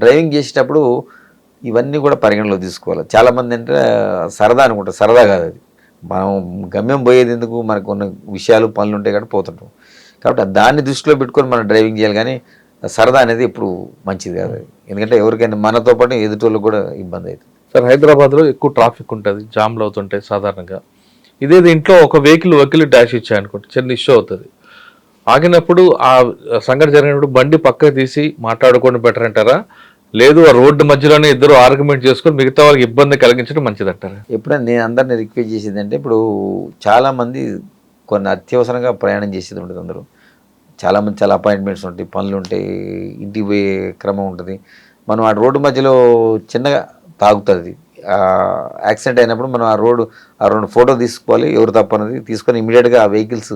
డ్రైవింగ్ చేసేటప్పుడు ఇవన్నీ కూడా పరిగణలో తీసుకోవాలి. చాలామంది అంటే సరదా అనుకుంటారు, సరదా కాదు అది. మనం గమ్యం పోయేది ఎందుకు, మనకు కొన్ని విషయాలు పనులు ఉంటాయి కాబట్టి పోతుంటాం. కాబట్టి దాన్ని దృష్టిలో పెట్టుకొని మనం డ్రైవింగ్ చేయాలి, కానీ సరదా అనేది ఎప్పుడు మంచిది కాదు. ఎందుకంటే ఎవరికైనా మనతో పాటు ఎదుటోళ్ళకి కూడా ఇబ్బంది అవుతుంది. సార్, హైదరాబాద్లో ఎక్కువ ట్రాఫిక్ ఉంటుంది, జామ్లు అవుతుంటాయి సాధారణంగా. ఇదేది ఇంట్లో ఒక వెహికల్ డాష్ ఇచ్చాయనుకోండి, చిన్న ఇష్యూ అవుతుంది. ఆగినప్పుడు ఆ సంఘటన జరిగినప్పుడు బండి పక్కకి తీసి మాట్లాడుకోవడం బెటర్ అంటారా, లేదు ఆ రోడ్డు మధ్యలోనే ఇద్దరు ఆర్గ్యుమెంట్ చేసుకొని మిగతా వాళ్ళకి ఇబ్బంది కలిగించడం మంచిదంటారా? ఎప్పుడైనా నేను అందరినీ రిక్వెస్ట్ చేసేది అంటే, ఇప్పుడు చాలామంది కొన్ని అత్యవసరంగా ప్రయాణం చేసేది ఉంటుంది. అందరూ చాలామంది చాలా అపాయింట్మెంట్స్ ఉంటాయి, పనులు ఉంటాయి, ఇంటికి పోయే క్రమం ఉంటుంది. మనం ఆ రోడ్డు మధ్యలో చిన్నగా తాగుతుంది, యాక్సిడెంట్ అయినప్పుడు మనం ఆ రెండు ఫోటో తీసుకోవాలి, ఎవరు తప్పన్నది తీసుకొని ఇమీడియట్గా ఆ వెహికల్స్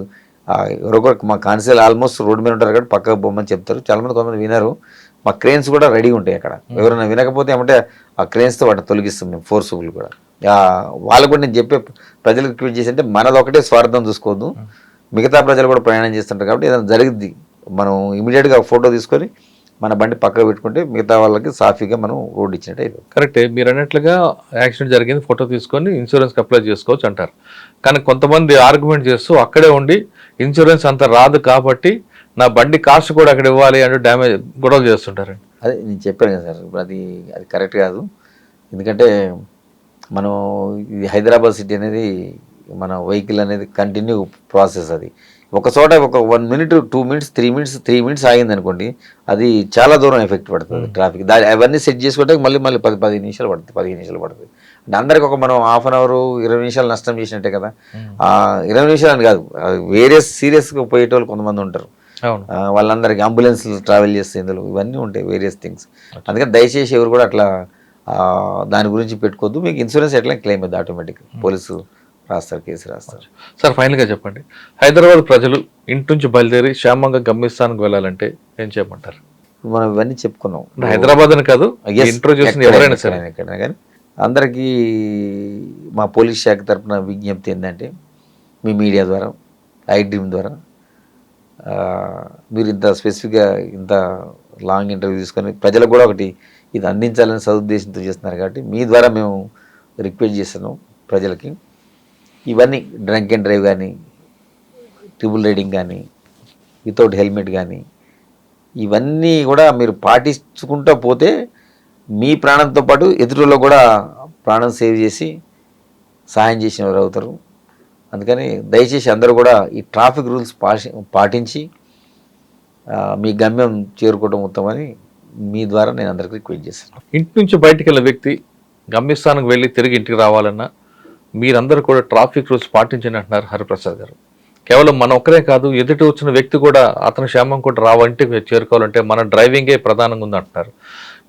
ఎవరొకరు మా కాన్సెల్ ఆల్మోస్ట్ రోడ్డు మీద ఉంటారు కాబట్టి పక్కకు పోమని చెప్తారు. చాలామంది కొంతమంది వినరు. మా క్రేన్స్ కూడా రెడీ ఉంటాయి అక్కడ. ఎవరైనా వినకపోతే ఏమంటే ఆ క్రేన్స్తో వాటిని తొలగిస్తాం మేము, ఫోర్సుబుల్ కూడా. వాళ్ళకు కూడా నేను చెప్పే ప్రజలకు రిక్వెస్ట్ చేసి అంటే, మనది ఒకటే స్వార్థం చూసుకోవద్దు, మిగతా ప్రజలు కూడా ప్రయాణం చేస్తుంటారు కాబట్టి ఏదైనా జరిగింది మనం ఇమీడియట్గా ఫోటో తీసుకొని మన బండి పక్కకు పెట్టుకుంటే మిగతా వాళ్ళకి సాఫీగా మనం రోడ్డు ఇచ్చినట్టే. కరెక్టే, మీరు అన్నట్లుగా యాక్సిడెంట్ జరిగింది ఫోటో తీసుకొని ఇన్సూరెన్స్కి అప్లై చేసుకోవచ్చు అంటారు. కానీ కొంతమంది ఆర్గ్యుమెంట్ చేస్తూ అక్కడే ఉండి ఇన్సూరెన్స్ అంత రాదు కాబట్టి నా బండి కాస్ట్ కూడా అక్కడ ఇవ్వాలి అంటూ డ్యామేజ్ గొడవలు చేస్తుంటారండి. అదే నేను చెప్పాను కదా సార్, ఇప్పుడు అది కరెక్ట్ కాదు. ఎందుకంటే మనం ఇది హైదరాబాద్ సిటీ అనేది మన వెహికల్ అనేది కంటిన్యూ ప్రాసెస్. అది ఒక చోట ఒక 1 minute 2 minutes 3 minutes ఆగింది అనుకోండి, అది చాలా దూరం ఎఫెక్ట్ పడుతుంది ట్రాఫిక్. అవన్నీ సెట్ చేసుకుంటే మళ్ళీ 10 నిమిషాలు పడుతుంది, 15 నిమిషాలు పడుతుంది. అంటే అందరికి ఒక మనం హాఫ్ అన్ అవర్ 20 నిమిషాలు నష్టం చేసినట్టే కదా. 20 నిమిషాలు అని కాదు, వేరే సీరియస్గా పోయేటోళ్ళు కొంతమంది ఉంటారు. వాళ్ళందరికీ అంబులెన్స్లు ట్రావెల్ చేస్తే ఇందులో ఇవన్నీ ఉంటాయి, వేరియస్ థింగ్స్. అందుకని దయచేసి ఎవరు కూడా అట్లా దాని గురించి పెట్టుకోవద్దు. మీకు ఇన్సూరెన్స్ ఎట్లా క్లెయిమ్ అవుతుంది, ఆటోమేటిక్ పోలీసు రాస్తారు, కేసు రాస్తారు. సార్, ఫైనల్గా చెప్పండి, హైదరాబాద్ ప్రజలు ఇంటి నుంచి బయలుదేరి క్షేమంగా గమ్యస్థానానికి వెళ్ళాలంటే ఏం చేయమంటారు? మనం ఇవన్నీ చెప్పుకున్నాం, హైదరాబాద్ అని కాదు, ఇంట్రో చేసిన ఎవరైనా సరే ఎక్కడైనా కానీ. అందరికీ మా పోలీస్ శాఖ తరఫున విజ్ఞప్తి ఏంటంటే, మీ మీడియా ద్వారా, ఐడ్రీమ్ ద్వారా మీరు ఇంత స్పెసిఫిక్గా ఇంత లాంగ్ ఇంటర్వ్యూ తీసుకొని ప్రజలకు కూడా ఒకటి ఇది అందించాలని సదుద్దేశంతో చేస్తున్నారు కాబట్టి మీ ద్వారా మేము రిక్వెస్ట్ చేస్తున్నాం ప్రజలకి. ఇవన్నీ డ్రంక్ అండ్ డ్రైవ్ కానీ, ట్రిపుల్ రైడింగ్ కానీ, వితౌట్ హెల్మెట్ కానీ, ఇవన్నీ కూడా మీరు పాటించుకుంటూ పోతే మీ ప్రాణంతో పాటు ఎదురులో కూడా ప్రాణం సేవ్ చేసి సహాయం చేసిన వారు అవుతారు. అందుకని దయచేసి అందరూ కూడా ఈ ట్రాఫిక్ రూల్స్ పాటించి మీ గమ్యం చేరుకోవడం ఉత్తమని మీ ద్వారా నేను అందరికీ రిక్వెస్ట్ చేస్తాను. ఇంటి నుంచి బయటికి వెళ్ళే వ్యక్తి గమ్యస్థానంకి వెళ్ళి తిరిగి ఇంటికి రావాలన్నా మీరందరూ కూడా ట్రాఫిక్ రూల్స్ పాటించండి అంటున్నారు హరిప్రసాద్ గారు. కేవలం మన ఒక్కరే కాదు, ఎదుటి వచ్చిన వ్యక్తి కూడా అతని క్షేమం కూడా రావంటికి చేరుకోవాలంటే మన డ్రైవింగే ప్రధానంగా ఉంది అంటున్నారు.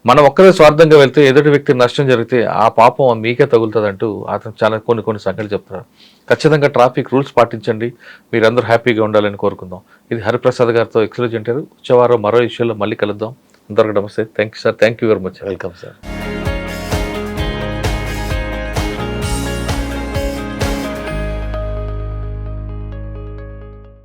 మనం ఒక్కరే స్వార్థంగా వెళ్తే ఎదుటి వ్యక్తి నష్టం జరిగితే ఆ పాపం మీకే తగులుతుంది అంటూ అతను చాలా కొన్ని సంగతులు చెప్తున్నారు. ఖచ్చితంగా ట్రాఫిక్ రూల్స్ పాటించండి, మీరందరూ హ్యాపీగా ఉండాలని కోరుకుందాం. ఇది హరిప్రసాద్ గారితో ఎక్స్క్లూజివ్ ఇంటర్వ్యూ. వచ్చే వారం మరో విషయంలో మళ్ళీ కలుద్దాం. అందరికీ నమస్తే. Thank you sir. Thank you very much. Welcome sir.